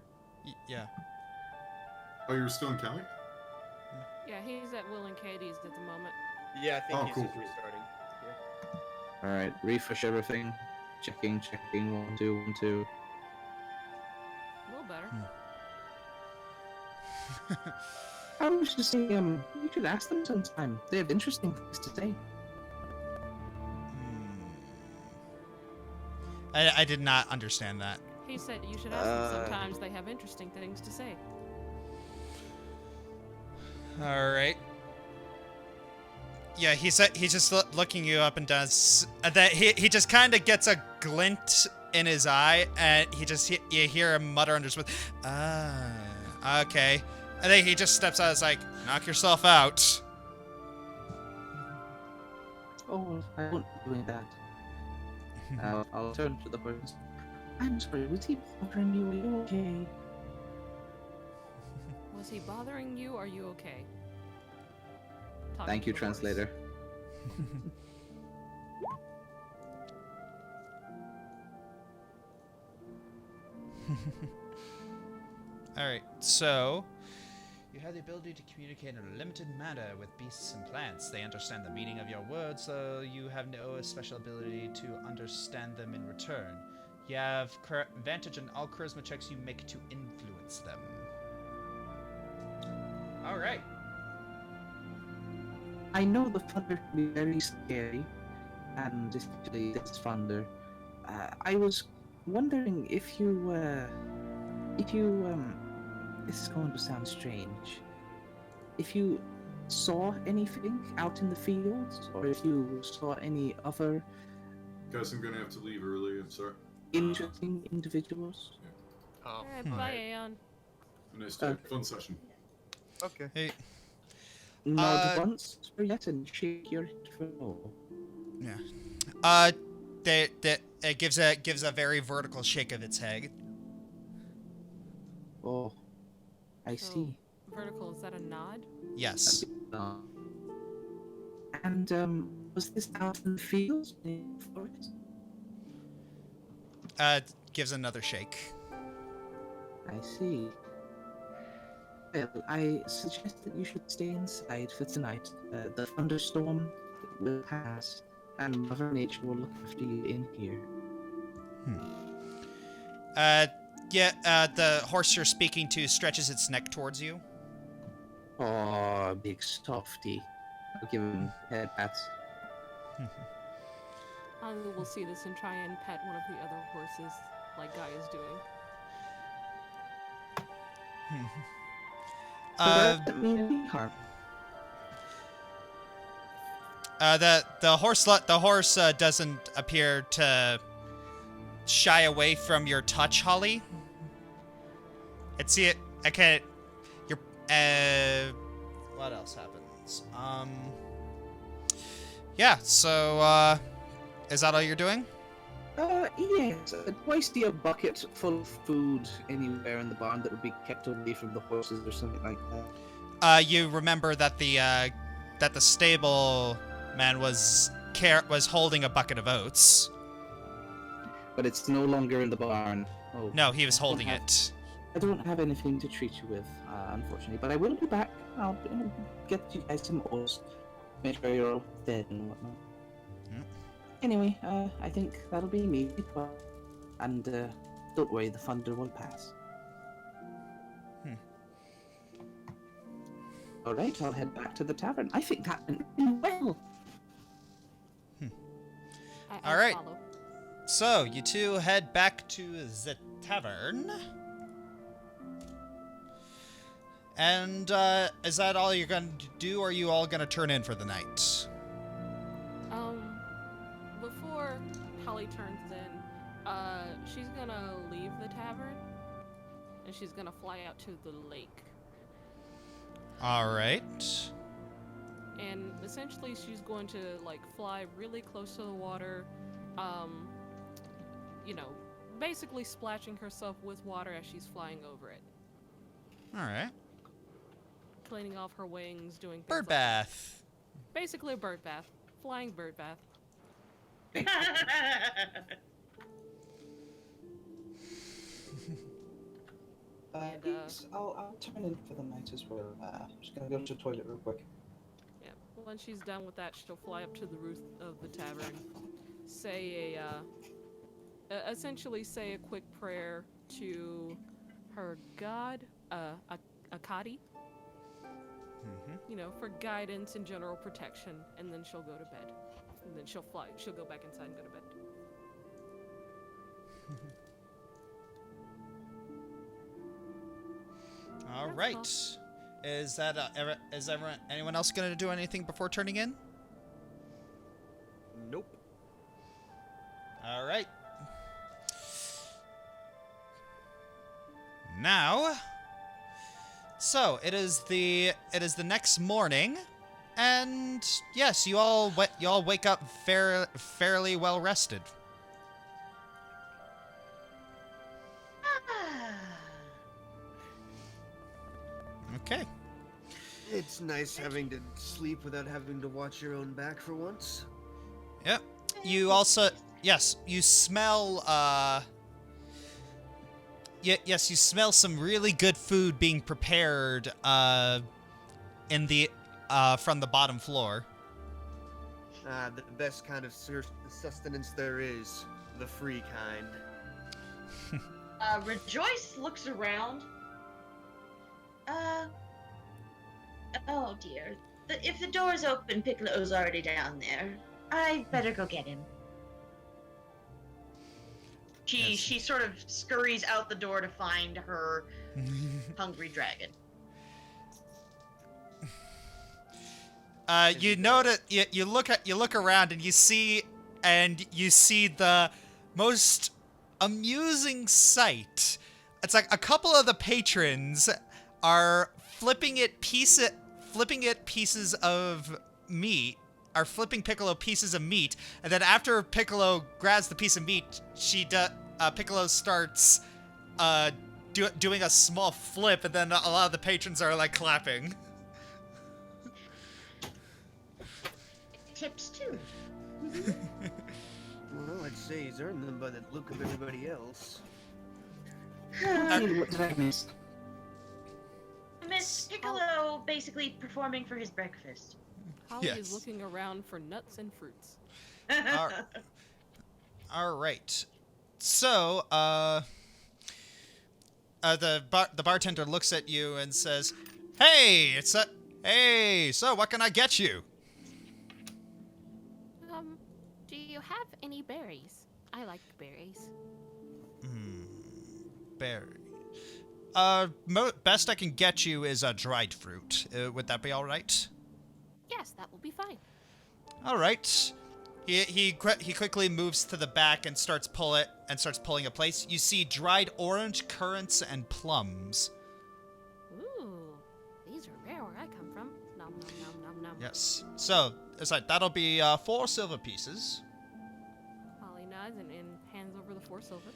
Yeah. Oh, you're still in Cali? Yeah, he's at Will and Katie's at the moment. Yeah, I think Oh, he's cool. just restarting. Yeah. Alright, refresh everything. Checking. 1, 2, 1, 2. A little better. I was just saying, you should ask them sometime. They have interesting things to say. I did not understand that. He said you should ask them sometimes. They have interesting things to say. All right. Yeah, he's just looking you up and down. That he just kind of gets a glint in his eye, and you hear him mutter under his breath. Okay. And then he just steps out. It's like, knock yourself out. Oh, I won't be doing that. I'll turn to the horse. I'm sorry, was he bothering you? Are you okay? Was he bothering you? Are you okay? Talking Thank to you, the horse. translator. Alright, so you have the ability to communicate in a limited manner with beasts and plants. They understand the meaning of your words, so you have no special ability to understand them in return. You have advantage on all charisma checks you make to influence them. Alright. I know the thunder can be very scary, and especially this thunder. I was wondering if you, this is going to sound strange. If you saw anything out in the fields, or if you saw any other Guys, I'm gonna have to leave early. I'm sorry. interesting individuals. Oh, Alright, bye, Aeon. Nice day. Fun session. okay. Hey. Nod once or yet and shake your head for no. Yeah. It gives a very vertical shake of its head. Oh, I So, see. Vertical, is that a nod? Yes. And was this out in the fields in the forest? Gives another shake. I see. Well, I suggest that you should stay inside for tonight. The thunderstorm will pass, and Mother Nature will look after you in here. The horse you're speaking to stretches its neck towards you. Oh, big softy. I'll give him head pats. Anu will see this and try and pet one of the other horses, like Guy is doing. But that doesn't mean any harm. The horse doesn't appear to shy away from your touch, Holly. Okay. What else happens? Yeah. So, is that all you're doing? Yes. Do I see a bucket full of food anywhere in the barn that would be kept away from the horses or something like that? You remember that the stable man was holding a bucket of oats. But it's no longer in the barn. Oh, No, he was holding have- it. I don't have anything to treat you with, unfortunately. But I will be back. I'll get you guys some oats. Make sure you're all fed and whatnot. Hmm. Anyway, I think that'll be me. And don't worry, the thunder will pass. All right, I'll head back to the tavern. I think that went really well. I All right. follow. So, you two head back to the tavern. And, is that all you're going to do, or are you all going to turn in for the night? Before Holly turns in, she's gonna leave the tavern, and she's gonna fly out to the lake. Alright. And essentially, she's going to, like, fly really close to the water, you know, basically splashing herself with water as she's flying over it. Alright. Cleaning off her wings, doing things Bird like bath. that. Basically a bird bath. Flying bird bath. Yes, I'll turn in for the night as well. I'm just gonna go to the toilet real quick. Yeah. Once she's done with that, she'll fly up to the roof of the tavern, say essentially say a quick prayer to her god, Akadi. You know, for guidance and general protection, and then she'll go to bed. And then she'll go back inside and go to bed. All right. Is that anyone else going to do anything before turning in? Nope. All right. Now, so it is the next morning, and yes, you all wake up fairly well rested. Okay. It's nice having to sleep without having to watch your own back for once. Yep. You also, yes, you smell, yes, you smell some really good food being prepared, in the, from the bottom floor. The best kind of sustenance there is. The free kind. Rejoice looks around. Oh dear. If the door's open, Piccolo's already down there. I better go get him. She sort of scurries out the door to find her hungry dragon. You notice, you look around and you see the most amusing sight. It's like a couple of the patrons are flipping pieces of meat, are flipping Piccolo pieces of meat, and then after Piccolo grabs the piece of meat, Piccolo starts doing a small flip, and then a lot of the patrons are like clapping. Tips too. Well, I'd say he's earned them by the look of everybody else. What did I miss? Miss Piccolo basically performing for his breakfast. Holly Yes. is looking around for nuts and fruits. All right. So, the bartender looks at you and says, "Hey, so what can I get you?" Do you have any berries? I like berries. Berry. Best I can get you is a dried fruit. Would that be all right? Yes, that will be fine. All right. He quickly moves to the back and starts pulling a place. You see dried orange, currants, and plums. Ooh, these are rare where I come from. Nom nom nom nom nom. Yes. So it's like that'll be 4 silver pieces. Holly nods and 4 silver.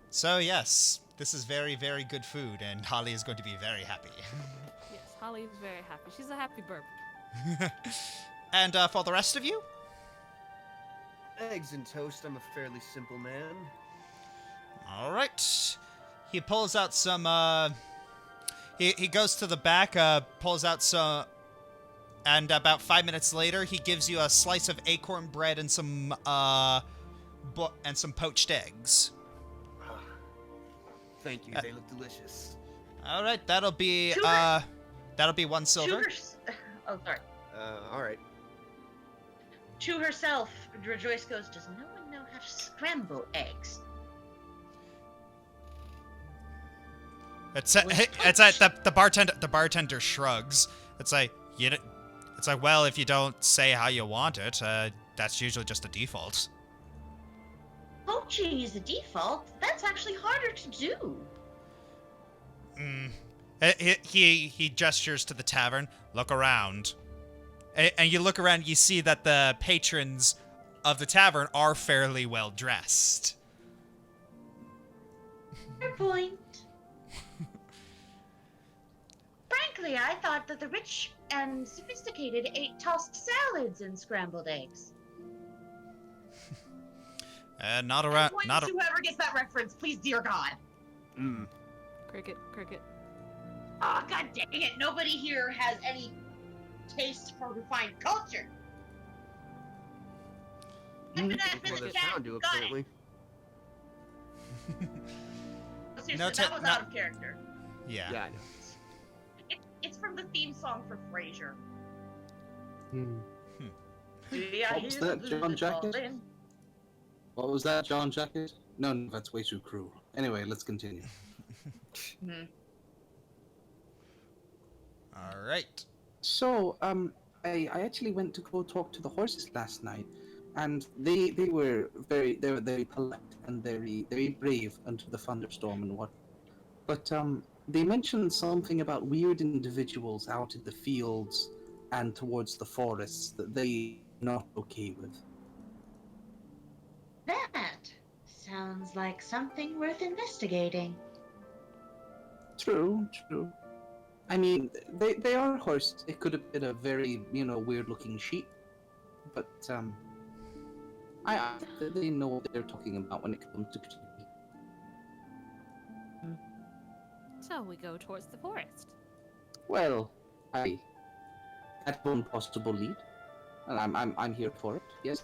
So yes, this is very, very good food, and Holly is going to be very happy. Yes, Holly is very happy. She's a happy burp. And for the rest of you? Eggs and toast. I'm a fairly simple man. All right. He pulls out some. He goes to the back, pulls out some, and about 5 minutes later, he gives you a slice of acorn bread and some poached eggs. Thank you. They look delicious. All right, that'll be Sugar. 1 silver. Oh, sorry. All right. To herself, Rejoice goes, does no one know how to scramble eggs? It's the bartender shrugs. It's like well, if you don't say how you want it, that's usually just a default. Poaching is the default. That's actually harder to do. He gestures to the tavern. Look around. And you look around, you see that the patrons of the tavern are fairly well dressed. Fair point. Frankly, I thought that the rich and sophisticated ate tossed salads and scrambled eggs. Not around. Not. Whoever gets that reference, please, dear God. Cricket. Oh, God dang it! Nobody here has any taste for refined culture. Well, the sound do apparently. Seriously, No, that was out of character. Yeah. Yeah, I know. It's from the theme song for Frasier. What was that, John Jacket? What was that, John Jacket? No, that's way too cruel. Anyway, let's continue. All right. So, I actually went to go talk to the horses last night, and they were very polite and very brave under the thunderstorm and what. But they mentioned something about weird individuals out in the fields and towards the forests that they not okay with. That sounds like something worth investigating. True. I mean, they are horses. It could have been a very, weird-looking sheep. But, I think they know what they're talking about when it comes to... So we go towards the forest. Well, I had one possible lead, and I'm here for it. Yes,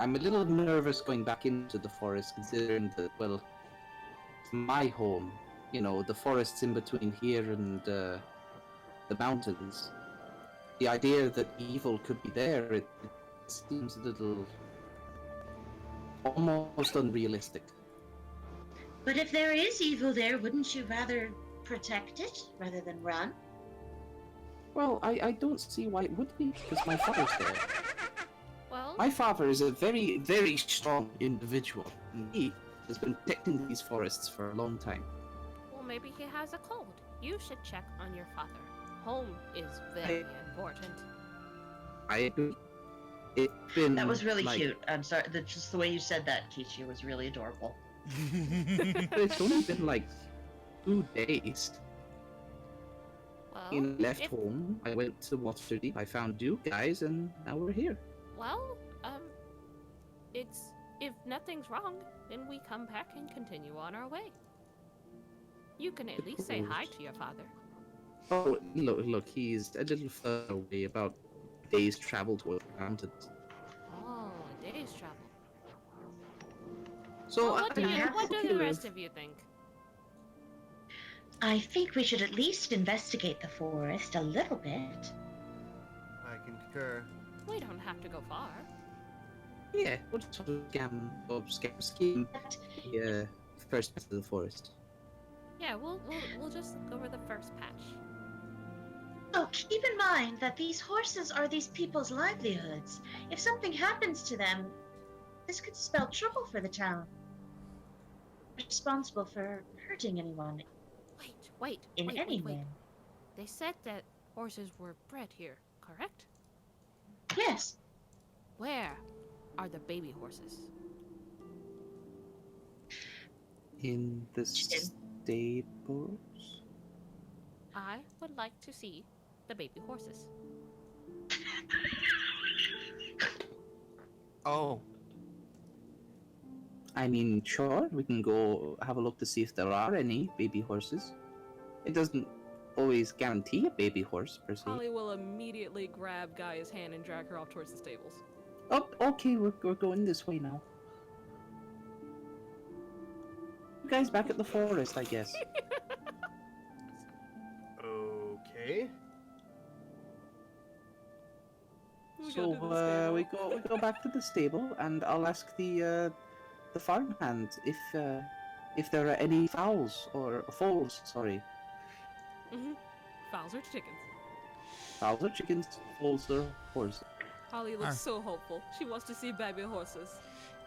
I'm a little nervous going back into the forest, considering that, well, it's my home. The forests in between here and the mountains. The idea that evil could be there, it seems a little almost unrealistic. But if there is evil there, wouldn't you rather protect it rather than run? Well, I don't see why it would be, because my father's there. Well, My father is a very, very strong individual, and he has been protecting these forests for a long time. well, maybe he has a cold. You should check on your father. Home is very important. I agree. It's been That was really like, cute. I'm sorry. Just the way you said that, Keiichi, was really adorable. But it's only been like 2 days. Well, Left home, I went to Waterdeep, I found you guys, and now we're here. Well, if nothing's wrong, then we come back and continue on our way. You can at least say hi to your father. Oh, look, he's a little further away, about a day's travel toward the mountains. Oh, a day's travel. So, Well, what do the you rest of you think? I think we should at least investigate the forest a little bit. I concur. We don't have to go far. Yeah, we'll just sort of scheme the first part of the forest. Yeah, we'll just look over the first patch. Oh, keep in mind that these horses are these people's livelihoods. If something happens to them, this could spell trouble for the town. Responsible for hurting anyone Wait. in any way. They said that horses were bred here, correct? Yes. Where are the baby horses? In the Chicken. stables? I would like to see the baby horses. Oh, I mean, sure, we can go have a look to see if there are any baby horses. It doesn't always guarantee a baby horse, per se. Holly will immediately grab Gaia's hand and drag her off towards the stables. Oh, okay, we're going this way now. You guys back at the forest, I guess. okay. So we go back to the stable, and I'll ask the farmhand if there are any foals or foals. Sorry, Fowls or chickens? fowls or chickens, foals or horses. Holly looks so hopeful. She wants to see baby horses.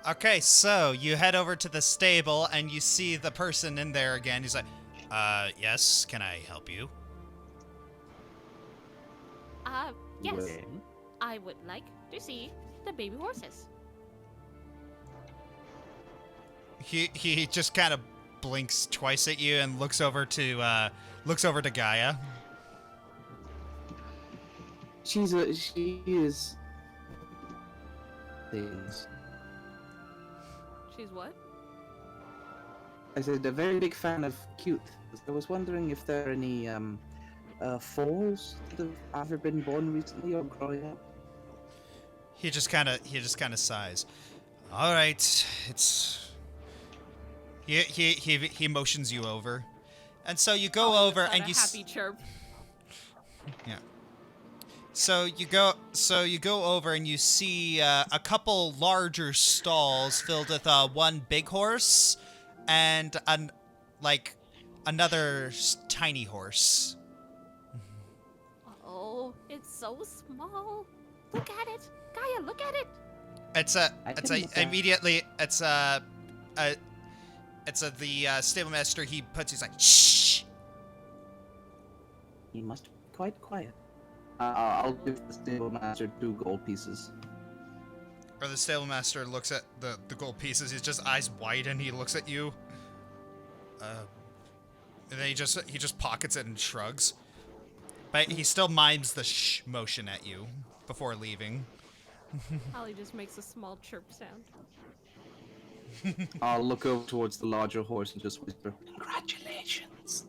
Okay, so you head over to the stable and you see the person in there again. He's like, yes, can I help you? Yes. Well, I would like to see the baby horses. He just kind of blinks twice at you and looks over to Gaia. she is things. She's what? I said a very big fan of cute. I was wondering if there are any foals that have ever been born recently or growing up. He just kind of sighs. All right, it's. He motions you over, and so you go over and you. Happy chirp. Yeah. So you go over and you see a couple larger stalls filled with one big horse and another tiny horse. Oh, it's so small. Look at it. Gaia, look at it. The stable master. He's like, shh. He must be quite quiet. I'll give the stable master 2 gold pieces. Or the stable master looks at the gold pieces. His just eyes wide and he looks at you. And then he just pockets it and shrugs. But he still mimes the shh motion at you before leaving. Holly just makes a small chirp sound. I'll look over towards the larger horse and just whisper, "Congratulations."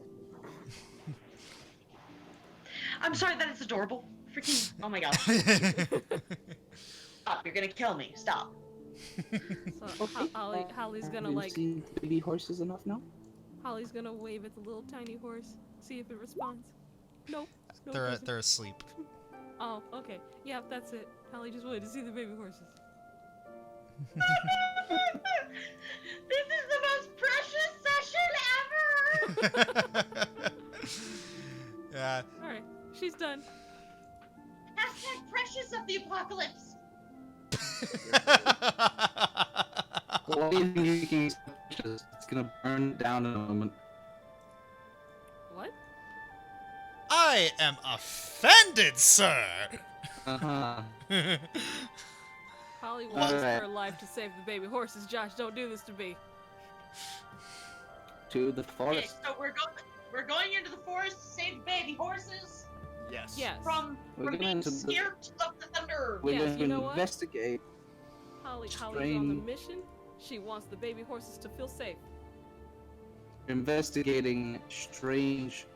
I'm sorry, that is adorable. Freaking, oh my gosh. Stop, you're gonna kill me. Stop. So Holly's gonna You've seen baby horses enough now? Holly's gonna wave at the little tiny horse, see if it responds. Nope. No, They're asleep. Oh, okay. Yeah, that's it. Holly just wanted to see the baby horses. This is the most precious session ever! Yeah. Alright, she's done. Hashtag precious of the apocalypse. Well, it's gonna burn down in a moment. What? I am offended, sir. Uh-huh. Holly wants Alright. her life to save the baby horses. Josh, don't do this to me. To the Okay, forest. so we're going into the forest to save baby horses Yes. Yes. from We're going being into the- scared of the thunder. We're Yes, going to you know what? investigate. Holly's on the Strange. mission. She wants the baby horses to feel safe. Investigating strange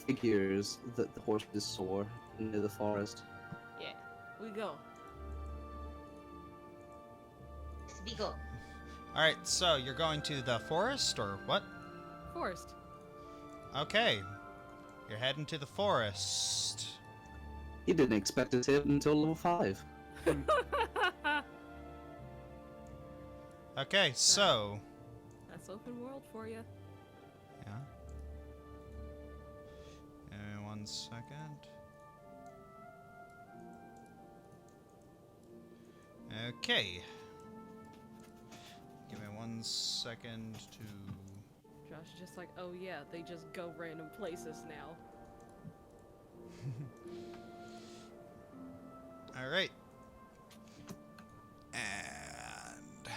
figures that the horses saw near the forest. Yeah, we go. Beagle. All right, so you're going to the forest or what? Forest. Okay. You're heading to the forest. You didn't expect to save until level 5. Okay, so That's open world for you. yeah. Give me 1 second. Okay. Give me 1 second to. Josh is just like, oh yeah, they just go random places now. All right. And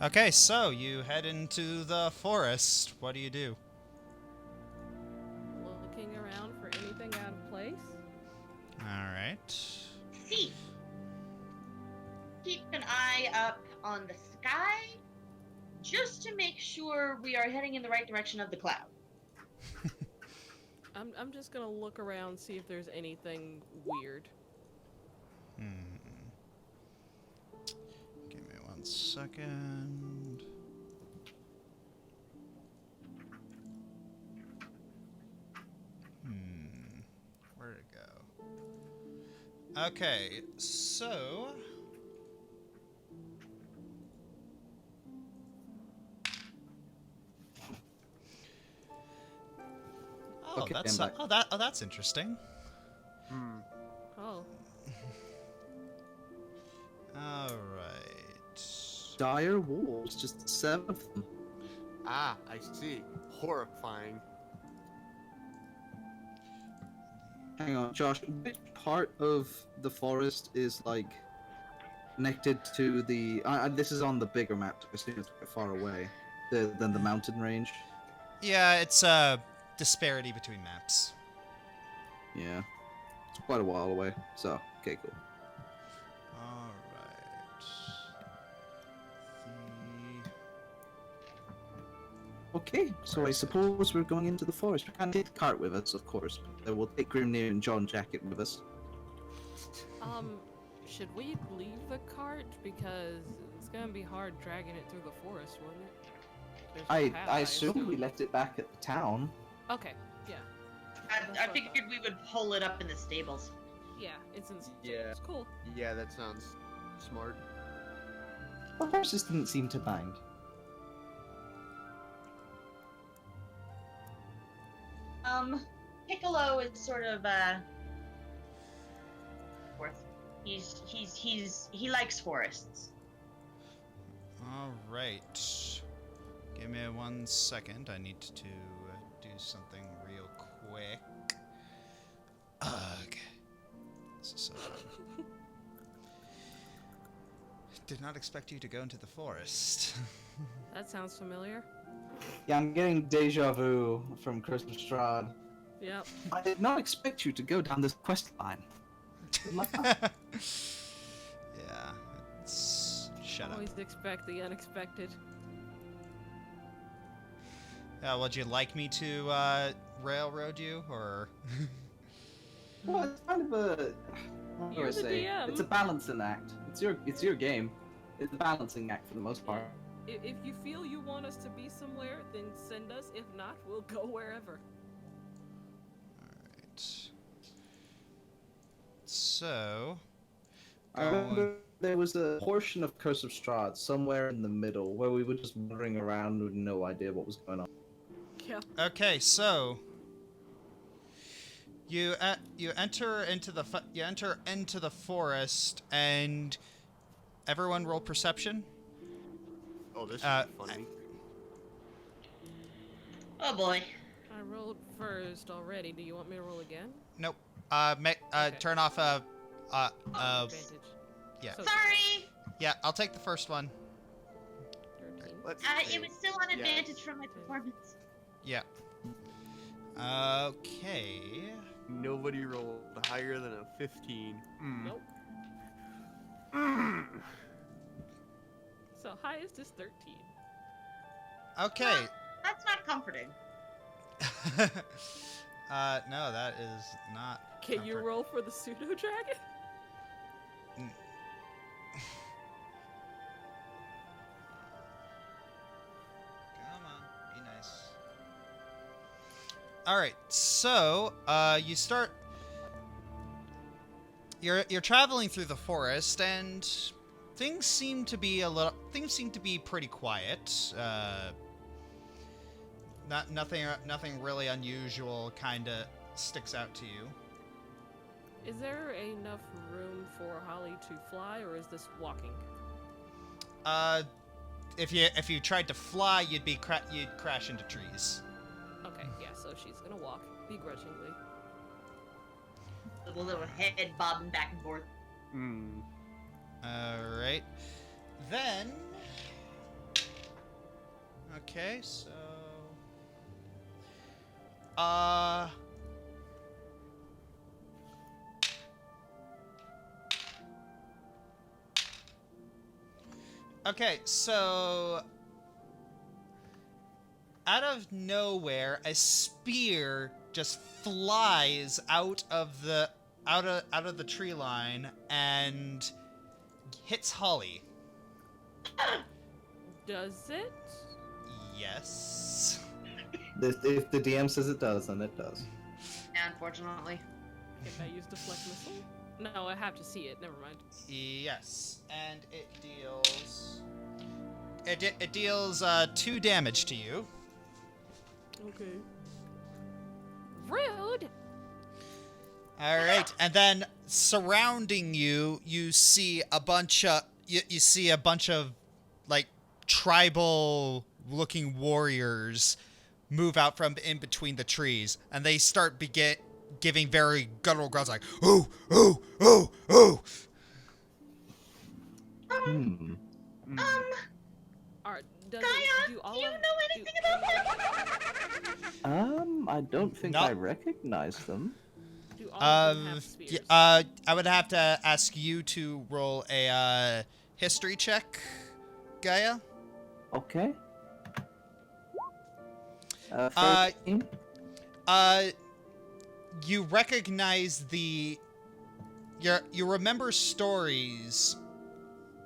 Okay, so you head into the forest. What do you do? Looking around for anything out of place. Alright. See. Keep an eye up on the sky, just to make sure we are heading in the right direction of the cloud. I'm just gonna look around, see if there's anything weird. Give me 1 second. Where'd it go? Okay, so... Oh, Okay, that's I'm back. that's interesting. Oh. All right. Dire wolves, just 7 of them. Ah, I see. Horrifying. Hang on, Josh. Which part of the forest is like connected to the? This is on the bigger map. I assume it's quite far away than the mountain range. Yeah, it's a disparity between maps. Yeah, it's quite a while away. So, okay, cool. All right. Okay, so I suppose we're going into the forest. We can't take the cart with us, of course. But we'll take Grimnir and John Jacket with us. Should we leave the cart? Because it's gonna be hard dragging it through the forest, wouldn't it? There's no path, I assume we left it back at the town. Okay, yeah. I figured we would pull it up in the stables. Yeah, it's in Yeah. It's cool. Yeah, that sounds smart. The horses didn't seem to mind. Piccolo is sort of he likes forests. All right. Give me 1 second. I need to do something real quick. Ugh. This is so fun. Did not expect you to go into the forest. That sounds familiar. Yeah, I'm getting deja vu from Christmas Strahd. Yep. I did not expect you to go down this quest line. Good luck. Yeah, it's... Shut up. Always expect the unexpected. Would you like me to railroad you, or? Well, it's kind of a. What do I You're the say? DM. It's a balancing act. It's your game. It's a balancing act for the most part. If you feel you want us to be somewhere, then send us. If not, we'll go wherever. Alright. So... I remember there was a portion of Curse of Strahd somewhere in the middle where we were just wandering around with no idea what was going on. Yeah. Okay, so... You enter into the forest, and everyone roll perception. Oh, this is funny. Oh boy. I rolled first already. Do you want me to roll again? Nope. Okay. Turn off Advantage. yeah. So, Sorry. Yeah, I'll take the first one. 13. Let's It see. was still on advantage Yes. from my performance. Yeah. Okay. Nobody rolled higher than a 15. Nope. So highest is 13. Okay. That's not comforting. No, that is not. Can you comfort- roll for the pseudo dragon? Come on, be nice. All right, so you start. You're traveling through the forest, and things seem to be pretty quiet. Nothing really unusual kind of sticks out to you. Is there enough room for Holly to fly, or is this walking? If you tried to fly, you'd crash into trees. Okay, yeah, so she's gonna walk begrudgingly. With a little head bobbing back and forth. All right, then Okay, so okay, so out of nowhere, a spear just flies out of the tree line and hits Holly. Does it? Yes. If the DM says it does, then it does. Unfortunately. If I use deflect missile? No, I have to see it. Never mind. Yes, and it deals 2 damage to you. Okay. Rude. All right, and then surrounding you, you see a bunch of like tribal-looking warriors move out from in between the trees, and they start giving very guttural growls like "ooh, ooh, ooh, ooh." Does Gaia, do all do you of, know anything about them? I don't think No. I recognize them. do all of them have spears? I would have to ask you to roll a history check, Gaia. Okay. 13? You recognize you remember stories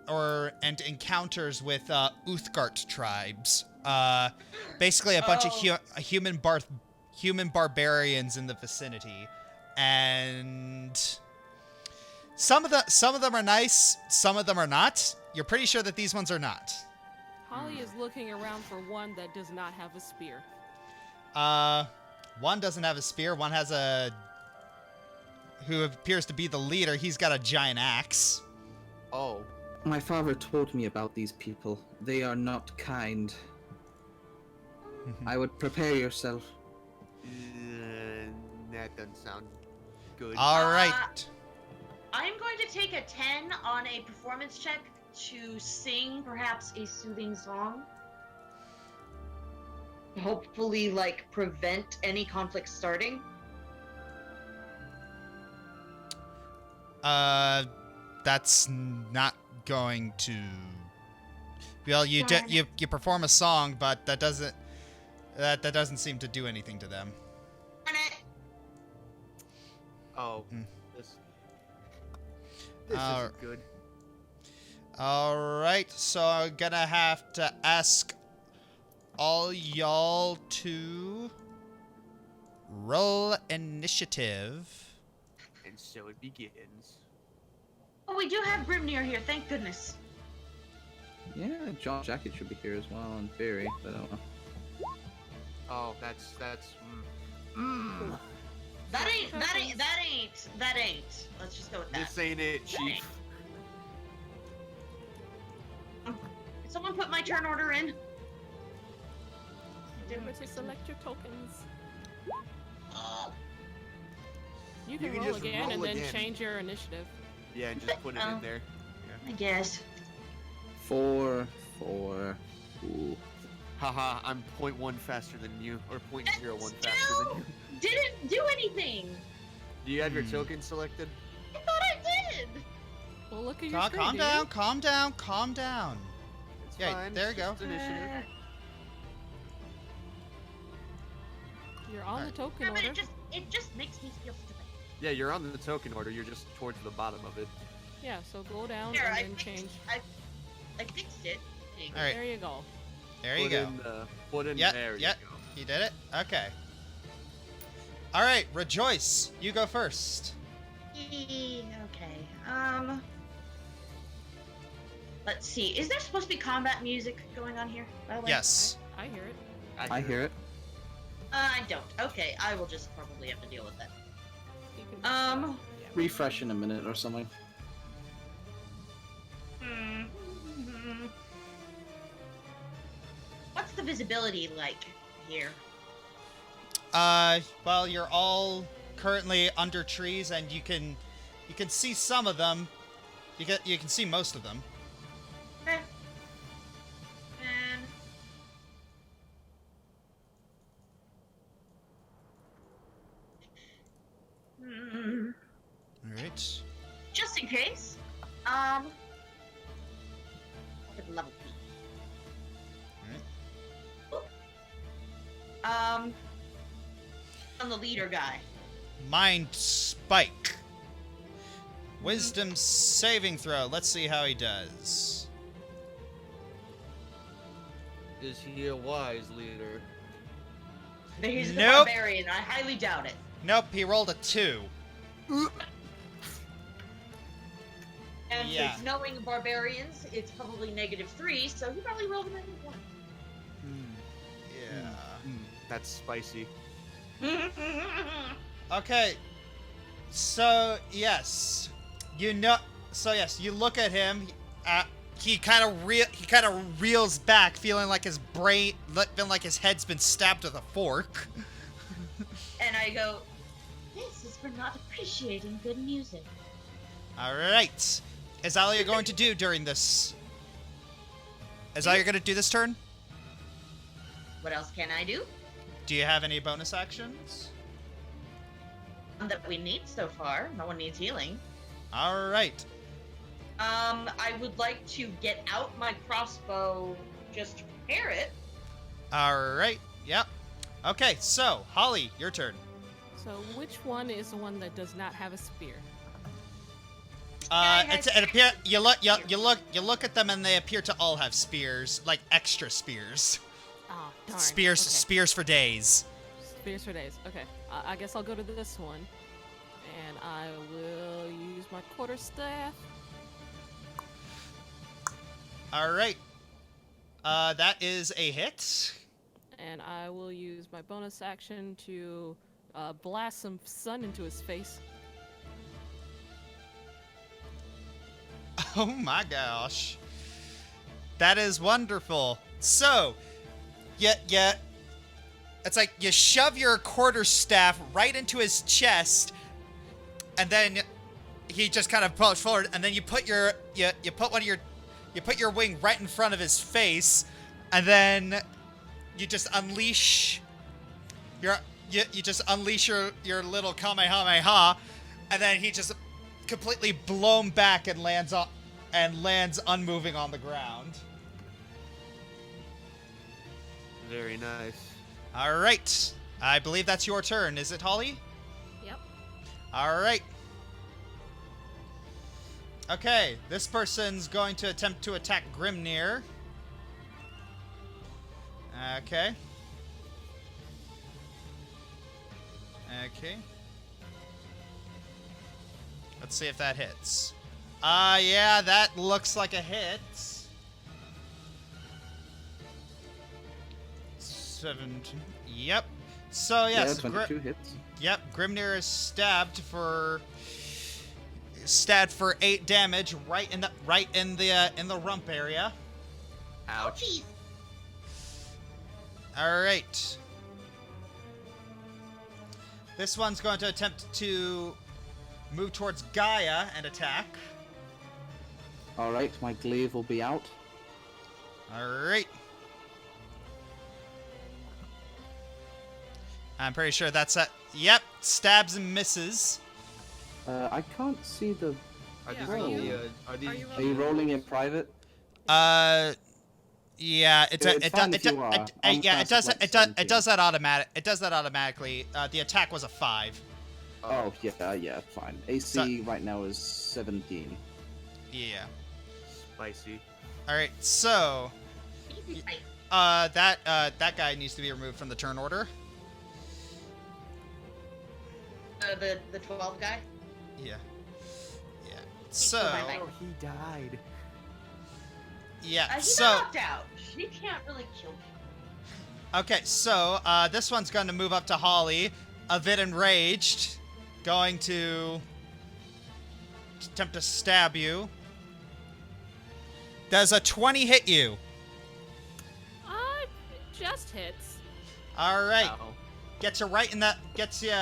and encounters with Uthgard tribes. Basically a bunch of human barbarians in the vicinity, and some of them are nice, some of them are not. You're pretty sure that these ones are not. Holly is looking around for one that does not have a spear. One doesn't have a spear. One has who appears to be the leader. He's got a giant axe. Oh. My father told me about these people. They are not kind. I would prepare yourself. That doesn't sound good. All right. I'm going to take a 10 on a performance check to sing perhaps a soothing song. Hopefully, like, prevent any conflict starting. That's not going to. Well, you perform a song, but that doesn't seem to do anything to them. Oh, Hmm. this isn't good. All right, so I'm gonna have to ask all y'all to roll initiative. And so it begins. Oh, we do have Grimnir here, thank goodness. Yeah, John Jacket should be here as well in theory, but I don't know. Oh, that's. That ain't. Let's just go with that. This ain't it, Chief. Did someone put my turn order in? Remember to select your tokens. You You can can roll just again roll and then again. change your initiative. Yeah, and just put it in there. I guess. 4, 4. Ooh. Haha, I'm 0.1 faster than you, or 0.01 faster than you. Didn't do anything. Do you have your token selected? I thought I did. Well, look at your screen. Calm do down, you? calm down. It's Yeah, fine. there it's you go. just initiative. You're on the token No, but order. it just makes me feel stupid. Yeah, you're on the token order. You're just towards the bottom of it. Yeah, so go down Here, and I then fixed, change. I fixed it. There you go. All right, There you go. there you Put go. Put in Yep, there. yep. You go. You did it? Okay. All right, Rejoice, you go first. Okay. Let's see. Is there supposed to be combat music going on here, by the way? Yes. I hear it. I hear it. I don't. Okay, I will just probably have to deal with that. You can just, yeah. Refresh in a minute or something. What's the visibility like here? Well, you're all currently under trees, and you can see some of them. You can see most of them. Okay. And Look at level 3. On the leader guy. Mind Spike. Wisdom saving throw. Let's see how he does. Is he a wise leader? He's the Nope. barbarian. I highly doubt it. Nope, he rolled a 2. And Yeah. since knowing barbarians, it's probably -3, so he probably rolled a -1. Yeah. That's spicy. Okay. So, yes. You know, so yes, you look at him, he kind of reels back, feeling like his head's been stabbed with a fork. And I go, This is for not appreciating good music. Alright. Is that all you're going to do during this? Is that all you're going to do this turn? what else can I do? Do you have any bonus actions? None that we need so far. No one needs healing. Alright. I would like to get out my crossbow just to prepare it. Alright. Yep. Okay, so, Holly, your turn. So which one is the one that does not have a spear? It appear you look at them and they appear to all have spears, like extra spears. Ah, darn. Spears Okay. spears for days. Spears for days. Okay. I guess I'll go to this one. And I will use my quarterstaff. Alright. That is a hit. And I will use my bonus action to blast some sun into his face. Oh my gosh. That is wonderful. So, it's like you shove your quarterstaff right into his chest, and then he just kind of pulls forward, and then you put your wing right in front of his face, and then you just unleash your little Kamehameha, and then he just completely blown back and lands unmoving on the ground. Very nice. All right. I believe that's your turn. Is it, Holly? Yep. All right. Okay, this person's going to attempt to attack Grimnir. Okay. Okay. Let's see if that hits. Yeah, that looks like a hit. 17. Yep. So yes, Yeah, 22 hits. Yep, Grimnir is stabbed for 8 damage right in the rump area. Ouch. All right. This one's going to attempt to move towards Gaia and attack. All right, my glaive will be out. All right. I'm pretty sure that's it. Yep, stabs and misses. I can't see the. Are Yeah, these are all you- the, are these? you Are you rolling in private? Yeah, it It's fine if you are. I'm yeah, it does fast it like does that automatically. The attack was a 5. Oh yeah, fine. AC right now is 17. Yeah. Spicy. All right. So, that guy needs to be removed from the turn order. The 12 guy. Yeah. Yeah. So, So, Oh, he died. yeah. he's So, knocked out. She can't really kill him. okay. So, this one's going to move up to Holly, a bit enraged, going to attempt to stab you. Does a 20 hit you? It just hits. All right. Ow. Gets you right in that. Gets you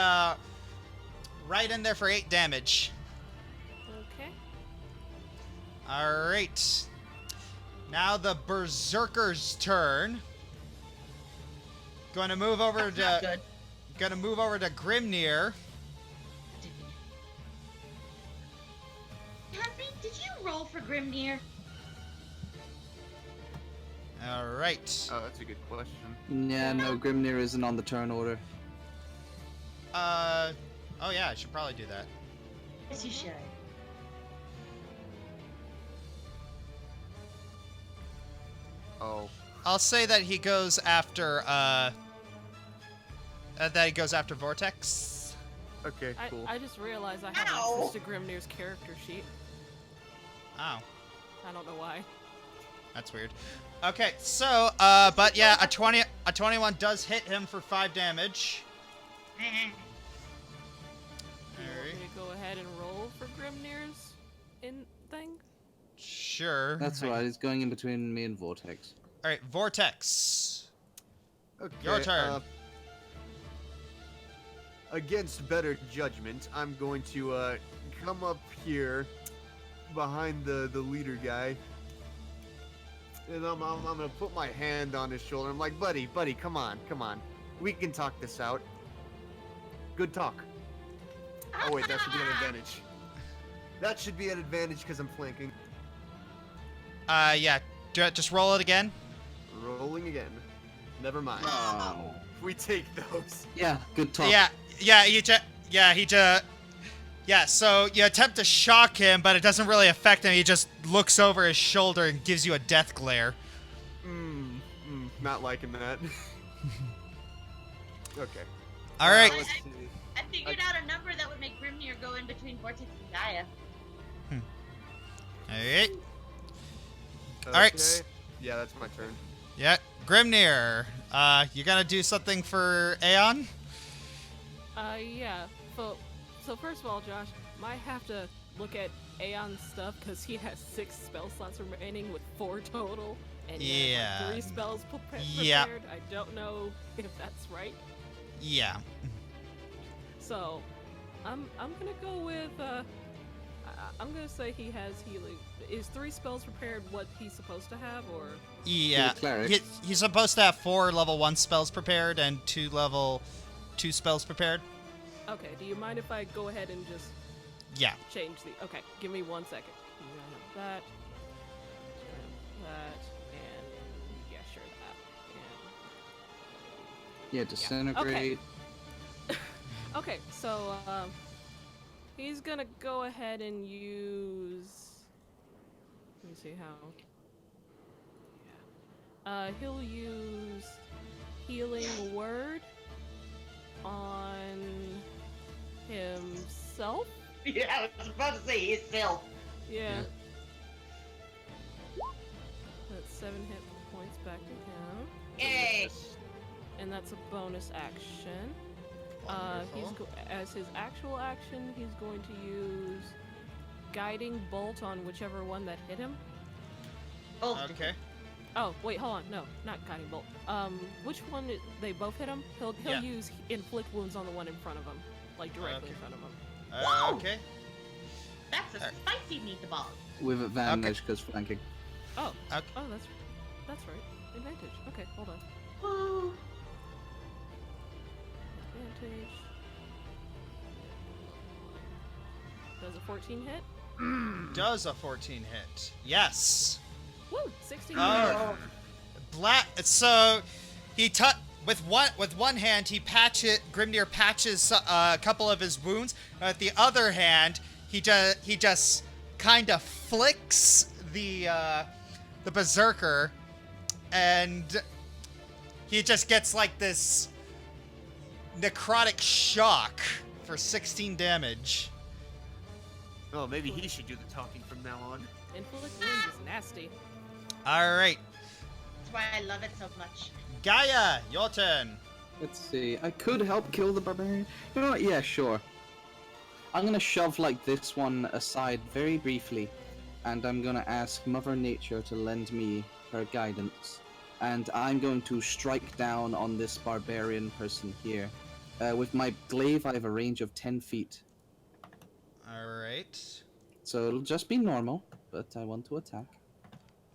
right in there for 8 damage. Okay. All right. Now the Berserker's turn. Going to move over That's not to. good. Going to move over to Grimnir. Happy Did you roll for Grimnir? All right. Oh, that's a good question. Yeah, no, Grimnir isn't on the turn order. Oh yeah, I should probably do that. Yes, you should. Oh. I'll say that he goes after Vortex. Okay, cool. I just realized I have Ow. access to Grimnir's character sheet. Oh, I don't know why. that's weird. Okay, so but yeah, a 21 does hit him for 5 damage. Do you want Alright. me to go ahead and roll for Grimnir's thing? Sure. That's right, it's going in between me and Vortex. All right, Vortex. Okay, Your turn. Against better judgment, I'm going to come up here behind the leader guy, and I'm gonna put my hand on his shoulder. I'm like, buddy, come on, we can talk this out. Good talk. Oh wait, that should be an advantage. That should be an advantage because I'm flanking. Yeah, just roll it again. Rolling again. Never mind. Oh. We take those. Yeah, good talk. Yeah, so you attempt to shock him, but it doesn't really affect him. He just looks over his shoulder and gives you a death glare. Not liking that. Okay. All right. Let's see. I figured out a number that would make Grimnir go in between Vortex and Gaia. All right. All right. Okay. Yeah, that's my turn. Yeah, Grimnir. You gonna do something for Aeon? Yeah. So first of all, Josh, might have to look at Aeon's stuff because he has 6 spell slots remaining with 4 total, and he has like 3 spells prepared. Yeah. I don't know if that's right. Yeah. So, I'm gonna go with I'm gonna say he has healing. Is 3 spells prepared what he's supposed to have, or? Yeah. Cleric. He's supposed to have 4 level 1 spells prepared and 2 level 2 spells prepared. Okay. Do you mind if I go ahead and just Yeah. change the? Okay. Give me 1 second. I'm gonna have that, and yeah, sure that. Yeah, disintegrate. Okay, so he's gonna go ahead and use. Let me see how. He'll use Healing Word on himself. Yeah, I was about to say he's still. Yeah. That's 7 hit points back to him. Yay! And that's a bonus action. As his actual action, he's going to use Guiding Bolt on whichever one that hit him. Oh, Okay. Oh, wait, hold on. No, not Guiding Bolt. Which one? They both hit him? He'll Yeah. use Inflict Wounds on the one in front of him. Like, directly in front of him. Whoa. Okay. That's a spicy meatball. With advantage because flanking. Oh. Okay. Oh, that's right. Advantage. Okay, hold on. Woo. Advantage. Does a 14 hit? Does a 14 hit? Yes. Woo! 16 Oh. So he with one hand he Grimnir patches a couple of his wounds. With the other hand, he just kind of flicks the berserker, and he just gets like this necrotic shock for 16 damage. Oh, maybe he should do the talking from now on. Inflict Wounds is nasty. All right, That's why I love it so much. Gaia, your turn. Let's see. I could help kill the barbarian. You know what? Yeah, sure. I'm gonna shove like this one aside very briefly, and I'm gonna ask Mother Nature to lend me her guidance, and I'm going to strike down on this barbarian person here. With my glaive, I have a range of 10 feet, All right. so it'll just be normal, but I want to attack.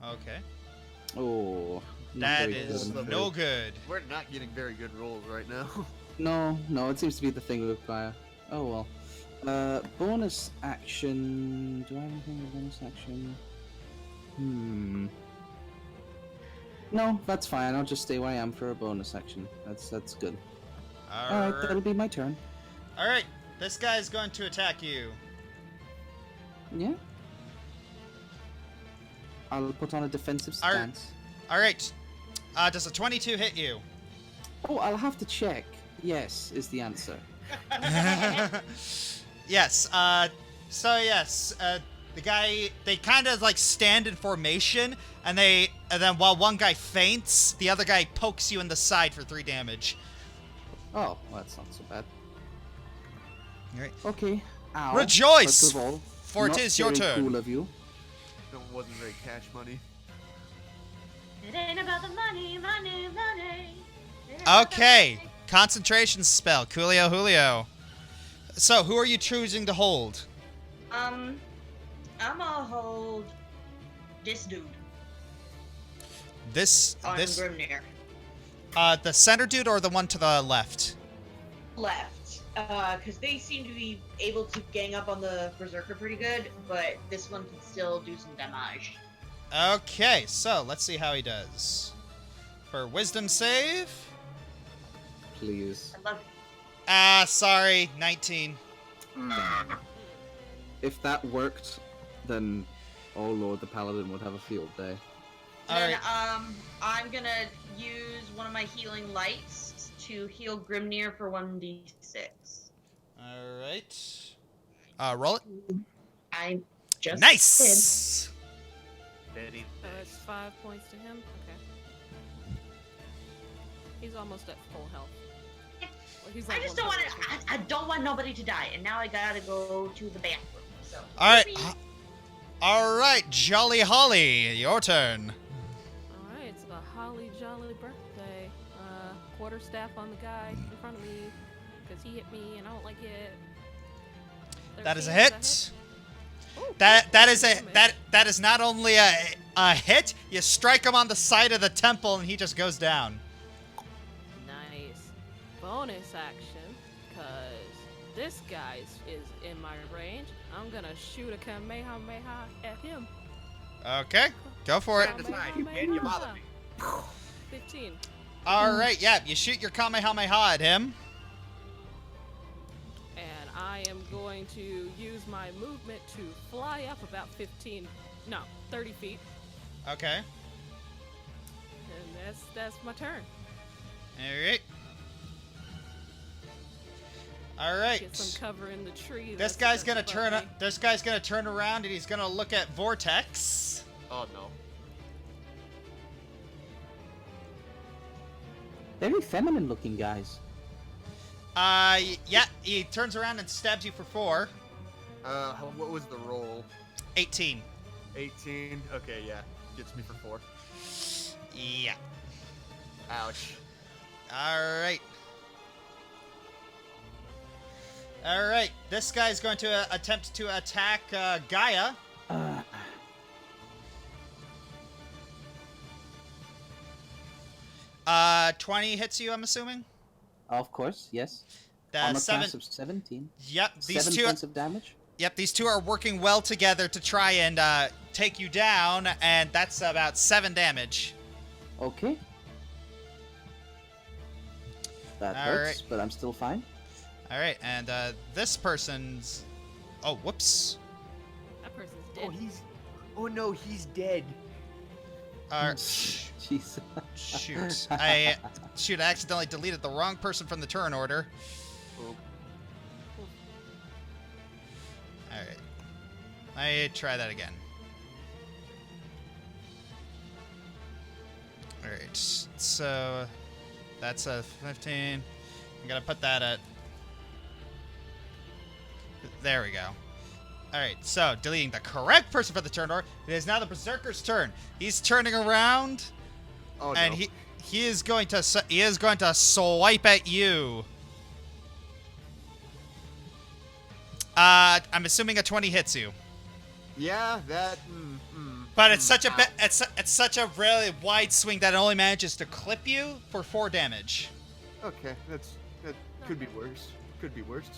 Okay. Oh, not That very good, is I'm afraid. no good. We're not getting very good rolls right now. No, it seems to be the thing with Gaia. Oh well. Bonus action. Do I have anything with bonus action? No, that's fine. I'll just stay where I am for a bonus action. That's good. All right, that'll be my turn. All right, this guy's going to attack you. Yeah. I'll put on a defensive stance. All right. Does a 22 hit you? Oh, I'll have to check. Yes, is the answer. Yes. The guy, they kind of like stand in formation, and then while one guy faints, the other guy pokes you in the side for 3 damage. Oh, well, that's not so bad. All right. Okay. Ow. Rejoice! First of all, For it not is your very turn. Cool of you. That wasn't very cash money. It ain't about the money, money, money. It ain't about the Okay. money. Concentration spell, Coolio Julio. So, who are you choosing to hold? I'm gonna hold this dude This, on Grimnir. the center dude or the one to the left? Left. Because they seem to be able to gang up on the Berserker pretty good, but this one can still do some damage. Okay, so let's see how he does. For wisdom save. Please. I love Sorry, 19. If that worked, then, oh lord, the Paladin would have a field day. Then, Alright. I'm gonna use one of my healing lights to heal Grimnir for 1d6. Alright. Roll it. I just Nice! Steady. So it's 5 points to him? Okay. He's almost at full health. Well, he's I like just don't one want health. to. I don't want nobody to die, and now I gotta go to the bathroom. So. Alright. Alright, Jolly Holly, your turn. Alright, it's a holly jolly birthday. Quarterstaff on the guy in front of me, because he hit me and I don't like it. That is a 13, hit. Ooh, That is not only a hit, you strike him on the side of the temple and he just goes down. Nice. Bonus action, because this guy is in my range. I'm gonna shoot a Kamehameha at him. Okay, go for it. And you bother me. 15. Alright, yeah, you shoot your Kamehameha at him. And I am going to use my movement to fly up about 30 feet. Okay. And that's my turn. Alright. Alright. Get some cover in the tree. This that's guy's gonna above me. This guy's gonna turn around and he's gonna look at Vortex. Oh no. Very feminine looking guys. Yeah, he turns around and stabs you for 4. What was the roll? 18. 18. Okay, yeah, gets me for 4. Yeah. Ouch. Alright. Alright, this guy's going to attempt to attack Gaia. 20 hits you, I'm assuming? Of course, yes. The On a 7. class of 17. Yep, these 7 two. points of damage. Yep, these two are working well together to try and take you down, and that's about 7 damage. Okay. That All hurts, right. but I'm still fine. All right, and this person's. Oh, whoops. That person's dead. Oh no, he's dead. Jeez. Shoot. I accidentally deleted the wrong person from the turn order. Oh. All right. I try that again. All right. So that's a 15. I'm gonna put that at. There we go. All right. So deleting the correct person for the turn order. It is now the Berserker's turn. He's turning around, Oh and no. he is going to swipe at you. I'm assuming a 20 hits you. Yeah, that. But it's such a it's such a really wide swing that it only manages to clip you for 4 damage. Okay, that could be worse. Could be worse.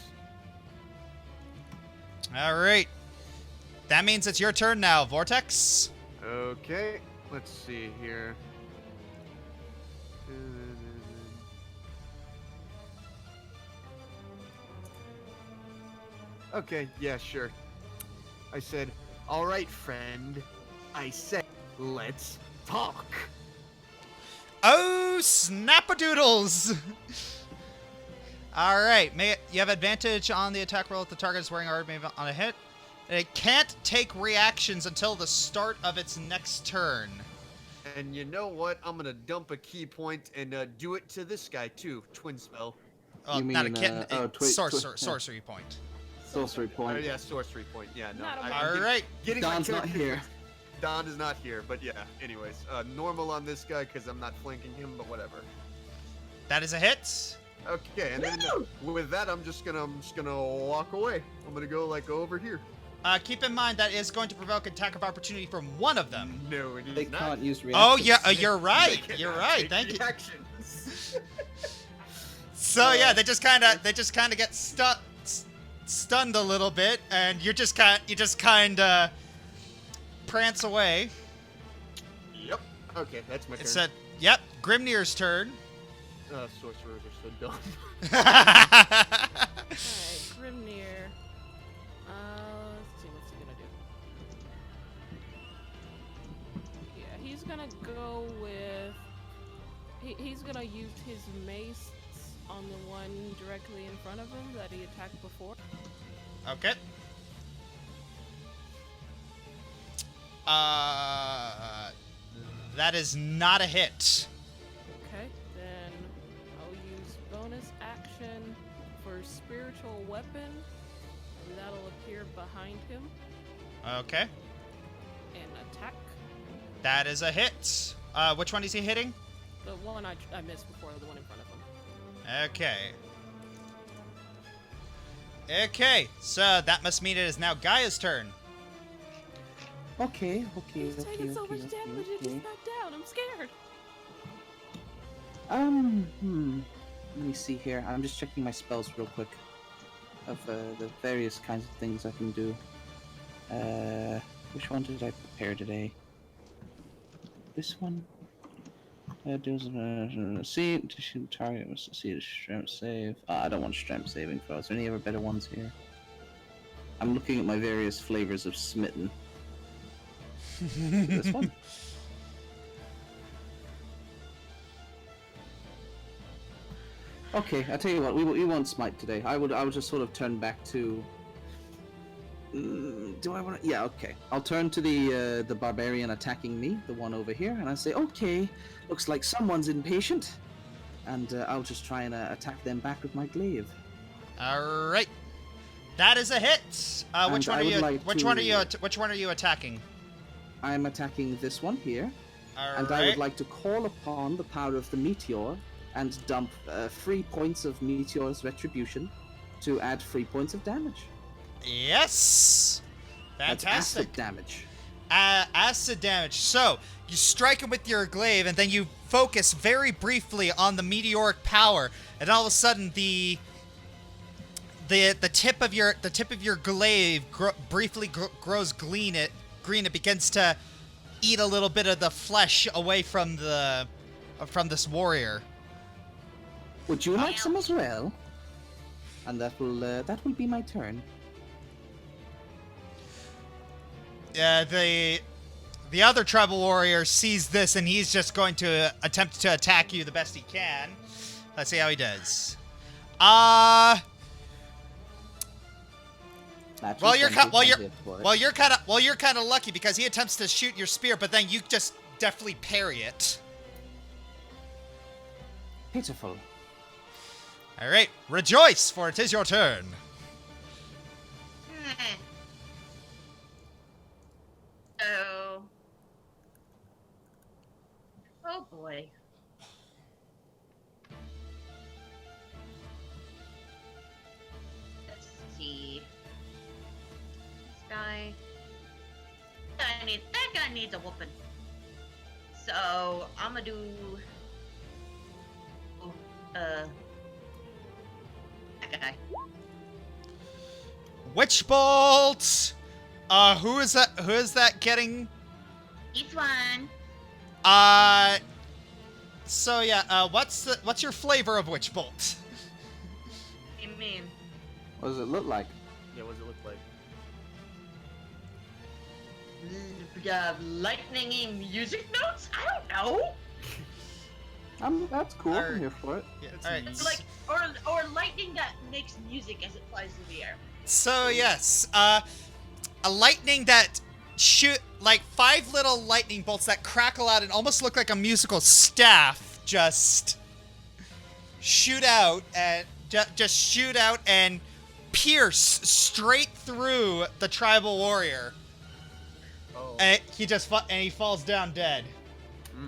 All right. That means it's your turn now, Vortex. Okay, let's see here. Okay, yeah, sure. I said, all right, friend. I said, let's talk. Oh, snap-a-doodles! All right, you have advantage on the attack roll if the target is wearing armor on a hit. And it can't take reactions until the start of its next turn. And you know what? I'm gonna dump a key point and do it to this guy too. Twin spell. Well, You not a mean, kitten. yeah. Sorcery point. Sorcery point. Yeah, sorcery point. Yeah, no. Not a I'm All right. getting Don's my not character here. fixed. Don is not here, but yeah. Anyways, normal on this guy because I'm not flanking him, but whatever. That is a hit. Okay, and then with that, I'm just gonna walk away. I'm gonna go like over here. Keep in mind that is going to provoke attack of opportunity from one of them. No, it is They not. can't use Oh reactions. yeah, you're right. They You're cannot right. take Thank you. reactions. So yeah, they just kind of get stunned a little bit, and you just kind of prance away. Yep. Okay, that's my turn. It said, "Yep, Grimnir's turn." Sorcerers are so dumb. Alright, Grimnir. Let's see, what's he gonna do? Yeah, he's gonna go with... He's gonna use his mace on the one directly in front of him that he attacked before. Okay. That is not a hit. Okay, then I'll use bonus action for spiritual weapon, and that'll appear behind him Okay. and attack. That is a hit. Which one is he hitting? The one I missed before, the one in front of him. Okay. Okay, so that must mean it is now Gaia's turn. Okay. He's taking so much damage, it just knocked down. I'm scared. Let me see here. I'm just checking my spells real quick. Of the various kinds of things I can do. Which one did I prepare today? This one? See, to shoot target was to see the strength save. I don't want strength saving throws. Are there any other better ones here? I'm looking at my various flavors of smitten. This one? Okay, I tell you what, we won't smite today. I would just sort of turn back to. Do I want to? Yeah, okay. I'll turn to the barbarian attacking me, the one over here, and I say, okay, looks like someone's impatient, and I'll just try and attack them back with my glaive. All right. That is a hit. Which one are you attacking? I'm attacking this one here, All and right. I would like to call upon the power of the meteor and dump 3 points of meteor's retribution to add 3 points of damage. Yes. That's Fantastic. acid damage. Acid damage. So you strike him with your glaive, and then you focus very briefly on the meteoric power, and all of a sudden the tip of your glaive briefly grows green. It begins to eat a little bit of the flesh away from this warrior. Would you like some as well? And that will be my turn. The other tribal warrior sees this, and he's just going to attempt to attack you the best he can. Let's see how he does. Well, you're kind of lucky because he attempts to shoot your spear, but then you just deftly parry it. Pitiful. All right, rejoice, for it is your turn. Oh boy. Let's see. This guy. That guy needs a whooping. So I'm gonna do. That guy. Witch Bolt! Who is that getting? Each one. So yeah, what's your flavor of Witch Bolt? What do you mean? What does it look like? Yeah, what does it look like? Lightningy music notes? I don't know. That's cool. Alright. I'm here for it. Yeah, That's alright. neat. Like, or lightning that makes music as it flies through the air. So yes, a lightning that shoot like 5 little lightning bolts that crackle out and almost look like a musical staff just shoot out and just shoot out and pierce straight through the tribal warrior. Oh. And he falls down dead.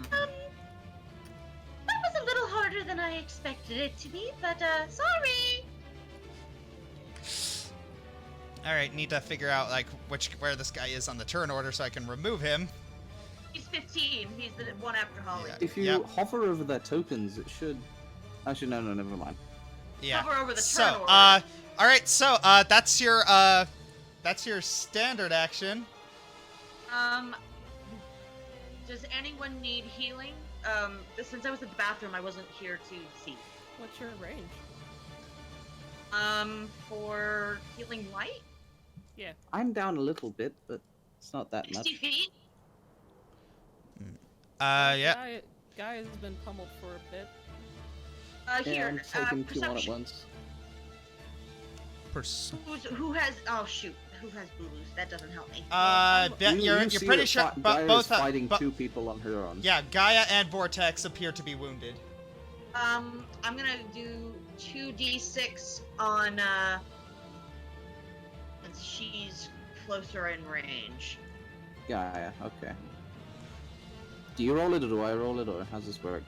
That was a little harder than I expected it to be, but sorry. All right, need to figure out like where this guy is on the turn order so I can remove him. He's 15. He's the one after Holly. Yeah. If you hover over their tokens, it should. Actually, no, never mind. Yeah. Hover over the So, turn order. all right. So, that's your standard action. Does anyone need healing? Since I was at the bathroom, I wasn't here to see. What's your range? For healing light, I'm down a little bit, but it's not that 60 much. feet. Yeah. Gaia's been pummeled for a bit. Yeah, I'm Here, taking 2 on at perception. once. Who has? Oh shoot, who has boo-boos? That doesn't help me. You're see pretty that sure, Gaia both is fighting but- 2 people on her own. Yeah, Gaia and Vortex appear to be wounded. I'm gonna do 2d6 on since she's closer in range. Gaia, okay. Do you roll it or do I roll it or how's this work?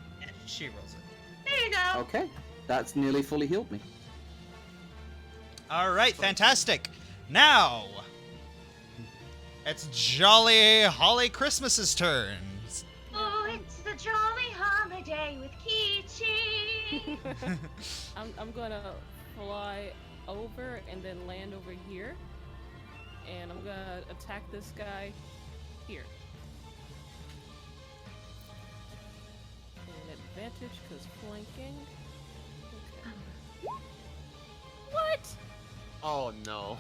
She rolls it. There you go. Okay, that's nearly fully healed me. All right, fantastic. Now, it's Jolly Holly Christmas's turn. Oh, it's the jolly holiday with Keychi. I'm gonna fly over and then land over here, and I'm gonna attack this guy here. And advantage because flanking. Okay. What? Oh no.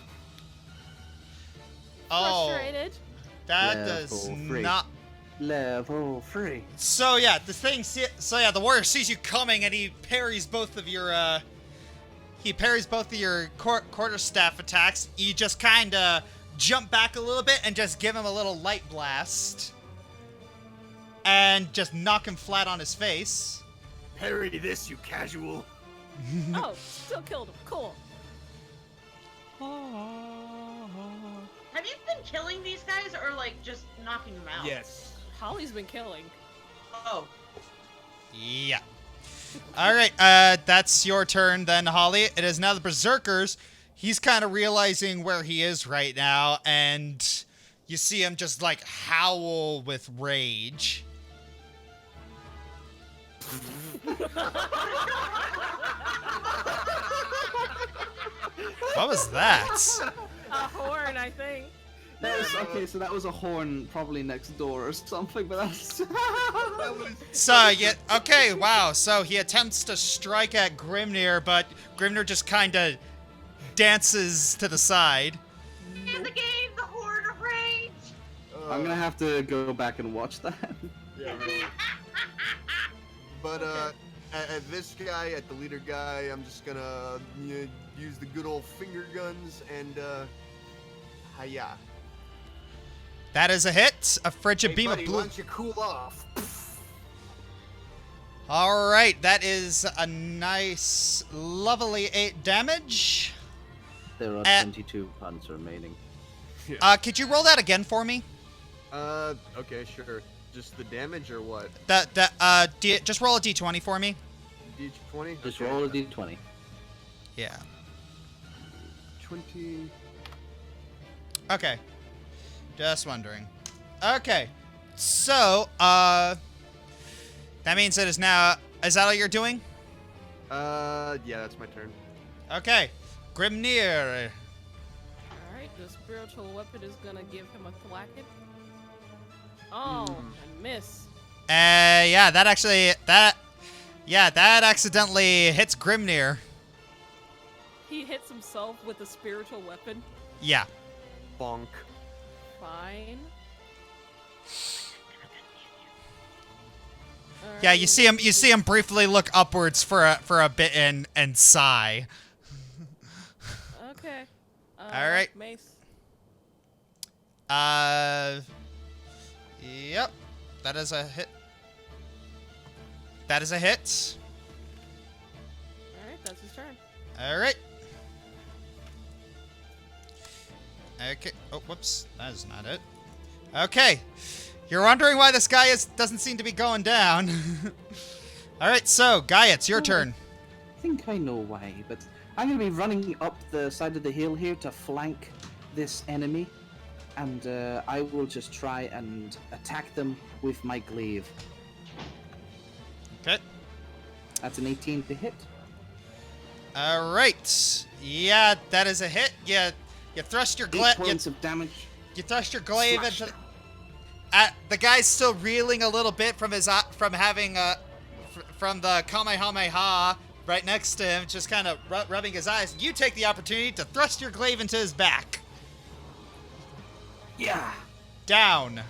Oh, Frustrated. that Yeah, does for free. not. Level 3. So yeah, the warrior sees you coming and he parries both of your quarterstaff attacks. You just kind of jump back a little bit and just give him a little light blast, and just knock him flat on his face. Parry this, you casual. Oh, still killed him. Cool. Have you been killing these guys or like just knocking them out? Yes. Holly's been killing. Oh. Yeah. All right, that's your turn then, Holly. It is now the Berserker's. He's kind of realizing where he is right now, and you see him just like howl with rage. What was that? A horn, I think. That was, okay, so that was a horn probably next door or something, but that's... So, yeah, okay, wow. So he attempts to strike at Grimnir, but Grimnir just kind of dances to the side. In the game, the Horde of Rage. I'm gonna have to go back and watch that. Yeah, really. But at this guy, at the leader guy, I'm just gonna use the good old finger guns and hiya. That is a hit. A frigid Hey, beam buddy, of why blue. don't you cool off? All right, that is a nice, lovely 8 damage. There are 22 puns remaining. Could you roll that again for me? Okay, sure. Just the damage or what? Just roll a d20 for me. D20? Just Okay. roll a d20. Yeah. 20. Okay. Just wondering. Okay. So, that means it is now. Is that all you're doing? Yeah, that's my turn. Okay. Grimnir. The spiritual weapon is gonna give him a thwacket. Oh, I miss. Yeah, that accidentally hits Grimnir. He hits himself with a spiritual weapon. Yeah. Bonk. Fine. Yeah, you see him briefly look upwards for a bit and sigh. Okay. All right. Mace. Yep. That is a hit. That is a hit. Alright, that's his turn. All right. Okay. Oh, whoops. That is not it. Okay. You're wondering why this guy doesn't seem to be going down. All right, so Gaia, it's your turn. I think I know why, but I'm going to be running up the side of the hill here to flank this enemy, and I will just try and attack them with my glaive. Okay. That's an 18 to hit. All right. Yeah, that is a hit. Yeah, you thrust your 8 points of damage. You thrust your glaive Smashed into. The guy's still reeling a little bit from his having from the Kamehameha right next to him, just kind of rubbing his eyes. You take the opportunity to thrust your glaive into his back. Yeah. Down.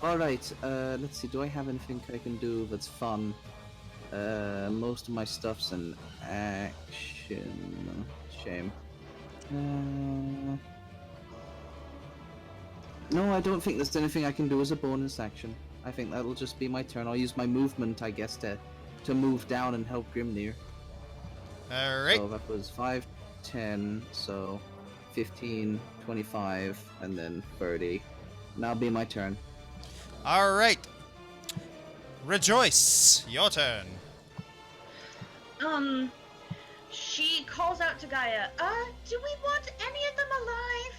All right. Let's see. Do I have anything I can do that's fun? Most of my stuff's an action. Shame. No, I don't think there's anything I can do as a bonus action. I think that'll just be my turn. I'll use my movement, I guess, to move down and help Grimnir. All right. So that was 5, 10, so 15, 25, and then 30. And that'll be my turn. All right. Rejoice. Your turn. She calls out to Gaia, do we want any of them alive?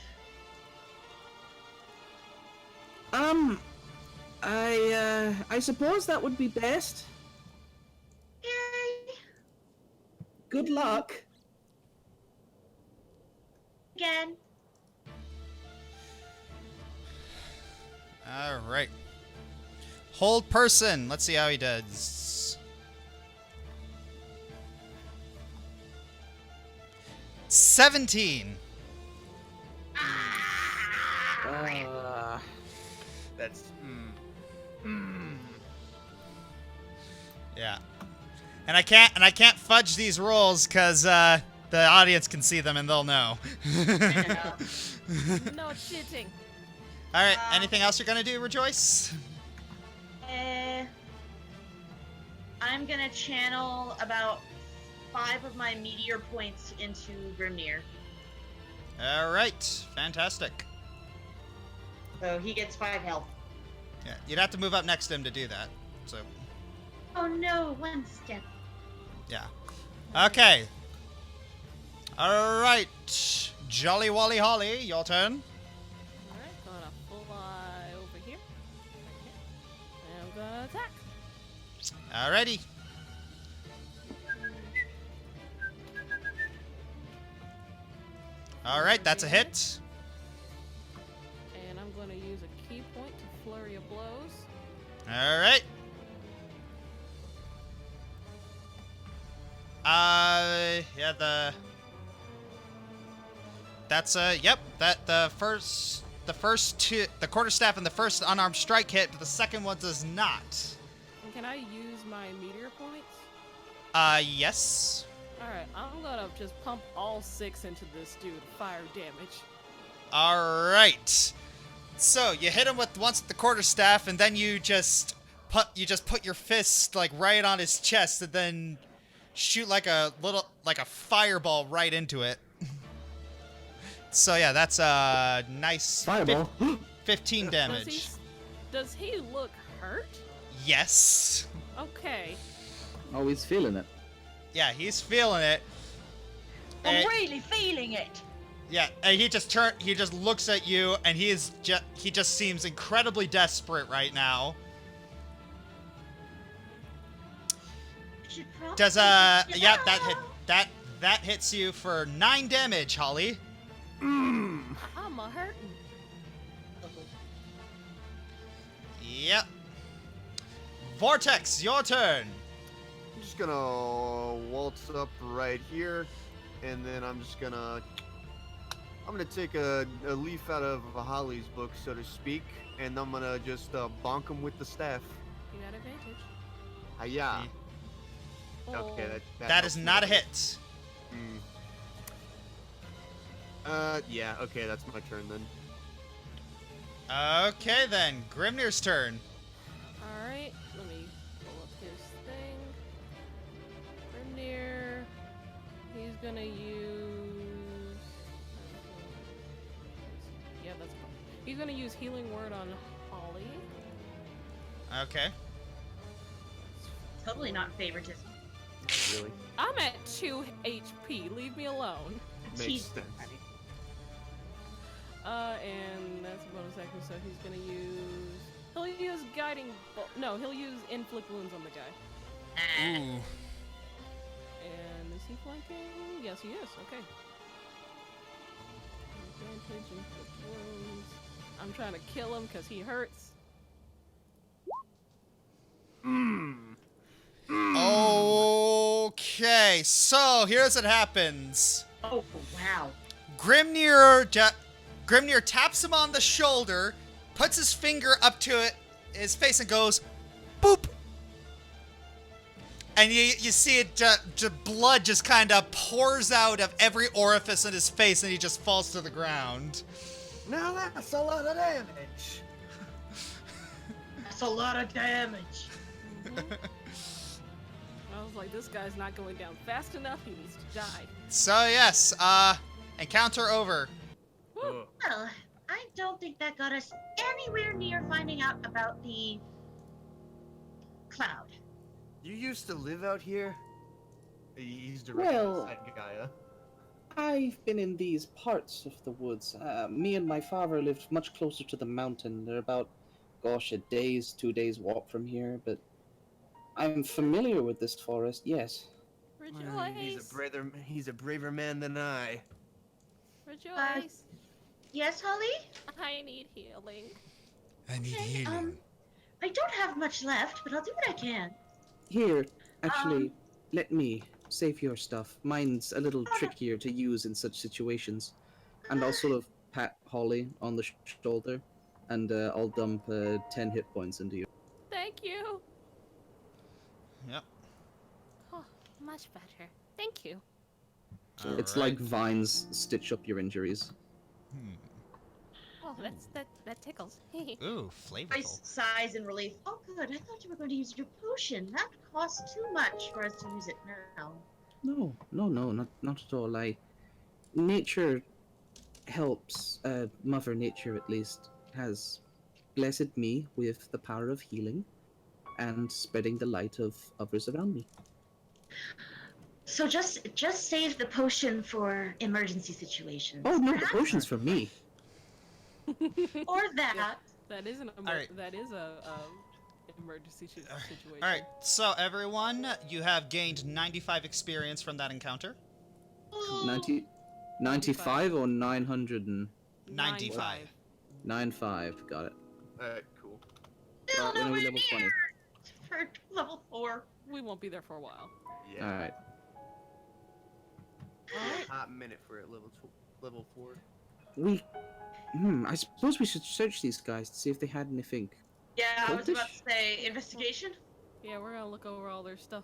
I suppose that would be best. Yay! Good luck. Again. All right. Hold person. Let's see how he does. 17. That's Yeah. And I can't fudge these rolls because the audience can see them and they'll know. No cheating. All right. Anything else you're gonna do, Rejoice? I'm gonna channel about 5 of my meteor points into Grimnir. All right. Fantastic. So he gets 5 health. Yeah. You'd have to move up next to him to do that. So. Oh no, 1 step. Yeah. Okay. All right. Jolly Wally Holly, your turn. Alright, gonna fly over here. And I'm gonna attack. Alrighty. All right, that's a hit. And I'm gonna use a key point to flurry of blows. All right. Yeah, yep, the first two, the quarterstaff and the first unarmed strike hit, but the second one does not. And can I use my meteor points? Yes. Alright, I'm gonna just pump all 6 into this dude, fire damage. All right. So you hit him with once with the quarterstaff, and then you just put your fist like right on his chest, and then shoot like a fireball right into it. So yeah, that's a nice Fireball. 15 damage. Does he look hurt? Yes. Okay. Oh, he's feeling it. Yeah, he's feeling it. I'm really feeling it. Yeah, and he just looks at you, and he just seems incredibly desperate right now. Does that hits you for 9 damage, Holly. mama hurting. Yep. Vortex, your turn. I'm just gonna waltz up right here, and then I'm gonna take a leaf out of Holly's book, so to speak, and I'm gonna just bonk him with the staff. You got advantage. Hiya. Oh. Okay, That helps is me not a out. hit. Yeah, okay, that's my turn then. Okay then, Grimnir's turn. Alright, let me pull up his thing. Grimnir. He's gonna use. Yeah, that's fine. He's gonna use Healing Word on Holly. Okay. Totally not favoritism. Really? I'm at 2 HP. Leave me alone. Makes She's sense. And that's a bonus action, so he's gonna use. He'll use Guiding Bolt. No, he'll use Inflict Wounds on the guy. Ooh. And is he flanking? Yes, he is. Okay. Advantage, Inflict Wounds. I'm trying to kill him because he hurts. Okay, so here's what happens. Oh, wow. Grimnir taps him on the shoulder, puts his finger up to his face and goes, boop! And you see it, blood just kind of pours out of every orifice in his face and he just falls to the ground. Now that's a lot of damage. That's a lot of damage. I was like, this guy's not going down fast enough. He needs to die. So yes, encounter over. Woo. Well, I don't think that got us anywhere near finding out about the cloud. You used to live out here? He's directly Well- inside Gaia. I've been in these parts of the woods. Me and my father lived much closer to the mountain. They're about, gosh, 2 days walk from here, but I'm familiar with this forest, yes. Rejoice. He's a braver man than I. Rejoice. Yes, Holly? I need healing. I need Okay, healing. I don't have much left, but I'll do what I can. Here, actually, let me save your stuff. Mine's a little trickier to use in such situations. And I'll sort of pat Holly on the shoulder, and I'll dump 10 hit points into you. Thank you. Yep. Oh, much better. Thank you. It's like vines stitch up your injuries. Oh, that tickles. Ooh, flavorful. Voice sighs in relief. Oh, good. I thought you were going to use your potion. That costs too much for us to use it now. No, not at all. Nature helps. Mother Nature, at least, has blessed me with the power of healing and spreading the light of others around me. So just save the potion for emergency situations. Oh no, the Perhaps- potion's for me. Or that. That is an Alright. that is a emergency situation. Alright, so everyone, you have gained 95 experience from that encounter. 95 or 995? 95. Got it. Alright, cool. Still When are we nowhere level 20? near for level 4. We won't be there for a while. Yeah. Alright. Hot minute for it, level 4. I suppose we should search these guys to see if they had anything. Yeah, I was about Cultish? to say investigation. Yeah, we're gonna look over all their stuff.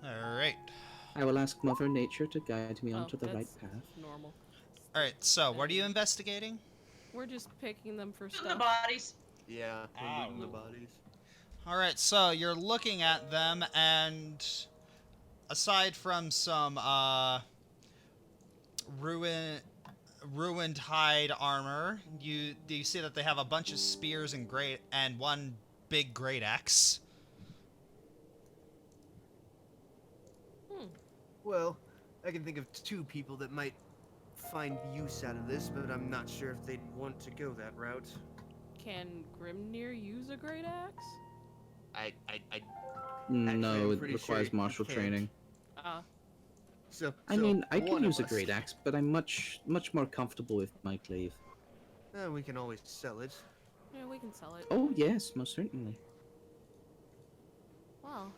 Alright. I will ask Mother Nature to guide me onto the right that's path. normal. Alright, so what are you investigating? We're just picking them for The stuff. bodies. Yeah, we're looting the bodies. Alright, so you're looking at them, and aside from some ruined hide armor, you see that they have a bunch of spears and one big great axe. Well, I can think of 2 people that might find use out of this, but I'm not sure if they'd want to go that route. Can Grimnir use a great axe? I No, I'm it pretty requires sure martial you can't. training. I mean, I one could of use a us- great axe, but I'm much more comfortable with my glaive. We can always sell it. Yeah, we can sell it. Oh yes, most certainly. Well,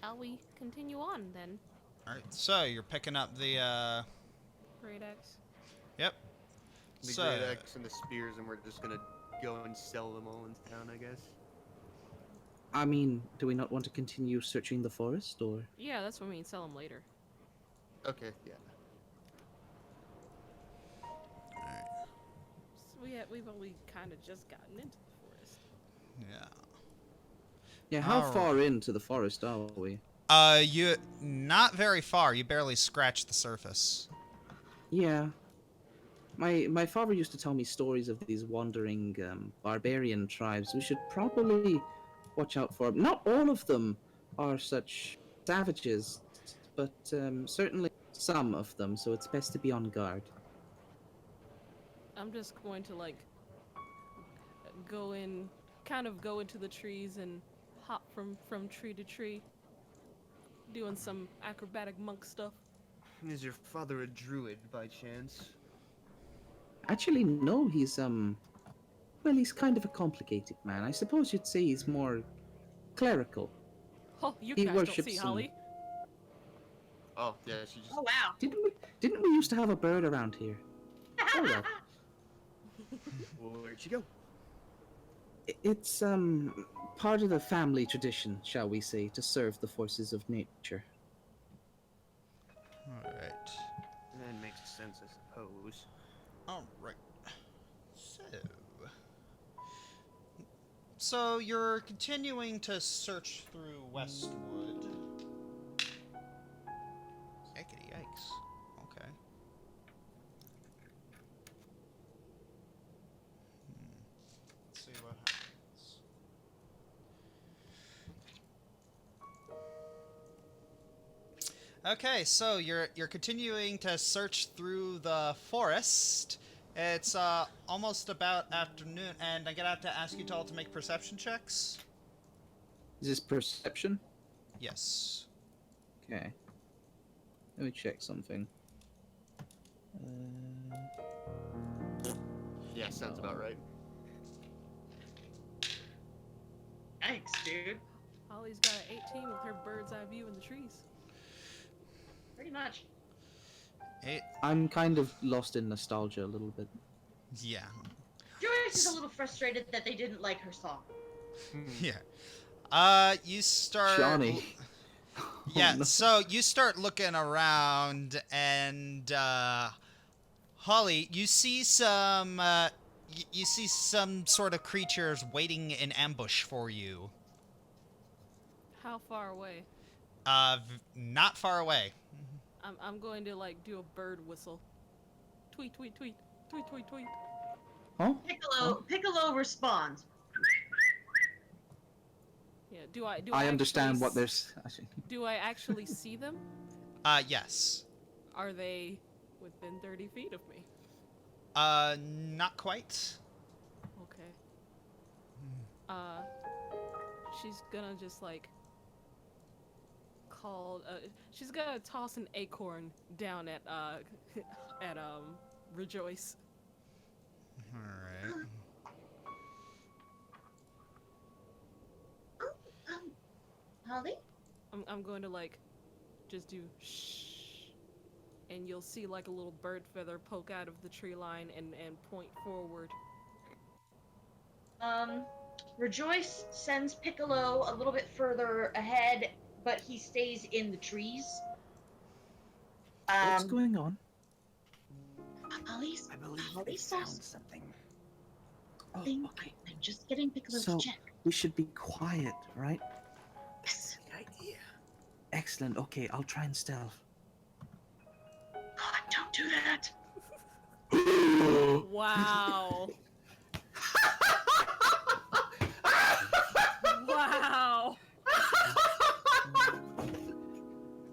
shall we continue on then? Alright, so you're picking up the, Great X. Yep. The So, great axe and the spears, and we're just gonna go and sell them all in town, I guess. I mean, do we not want to continue searching the forest, or? Yeah, that's what I mean. Sell them later. Okay, yeah. So we've only kind of just gotten into the forest. yeah. Yeah, how Alright. far into the forest are we? You not very far. You barely scratched the surface. Yeah. My father used to tell me stories of these wandering barbarian tribes. We should probably watch out for them. Not all of them are such savages, but certainly some of them, so it's best to be on guard. I'm just going to like go into the trees and hop from tree to tree, doing some acrobatic monk stuff. Is your father a druid by chance? Actually, no, he's well, he's kind of a complicated man. I suppose you'd say he's more clerical. Oh, you He guys don't worships see some- Holly. Oh, yeah, she just... Oh wow. Didn't we used to have a bird around here? Oh well. Where'd she go? It's part of the family tradition, shall we say, to serve the forces of nature. Alright. That makes sense, I suppose. Alright. So you're continuing to search through Westwood. Heckity yikes. Okay. Let's see what happens. Okay, so you're continuing to search through the forest. It's almost about afternoon, and I'm gonna have to ask you all to make perception checks. Is this perception? Yes. Okay. Let me check something. Yeah, sounds about right. Thanks, dude. Holly's got an 18 with her bird's eye view in the trees. Pretty much. I'm kind of lost in nostalgia a little bit. Yeah. Joyce is a little frustrated that they didn't like her song. Yeah. You start. Johnny. Yeah. Oh, no. So you start looking around, and Holly, you see some. You see some sort of creatures waiting in ambush for you. How far away? Not far away. I'm going to like do a bird whistle. Tweet, tweet, tweet, tweet, tweet, tweet. Huh? Piccolo responds. Yeah. Do I I understand actually what there's. Do I actually see them? Yes. Are they within 30 feet of me? Not quite. Okay. She's gonna just like call. She's gonna toss an acorn down at Rejoice. All right. Holly? I'm going to like just do shh, and you'll see like a little bird feather poke out of the tree line and point forward. Rejoice sends Piccolo a little bit further ahead, but he stays in the trees. What's going on? Holly's, I believe Holly they saw found something. Oh, something. okay. I'm just getting Piccolo So- to check. We should be quiet, right? Yes. Good idea. Excellent. Okay, I'll try and stealth. God, don't do that. Wow. Wow.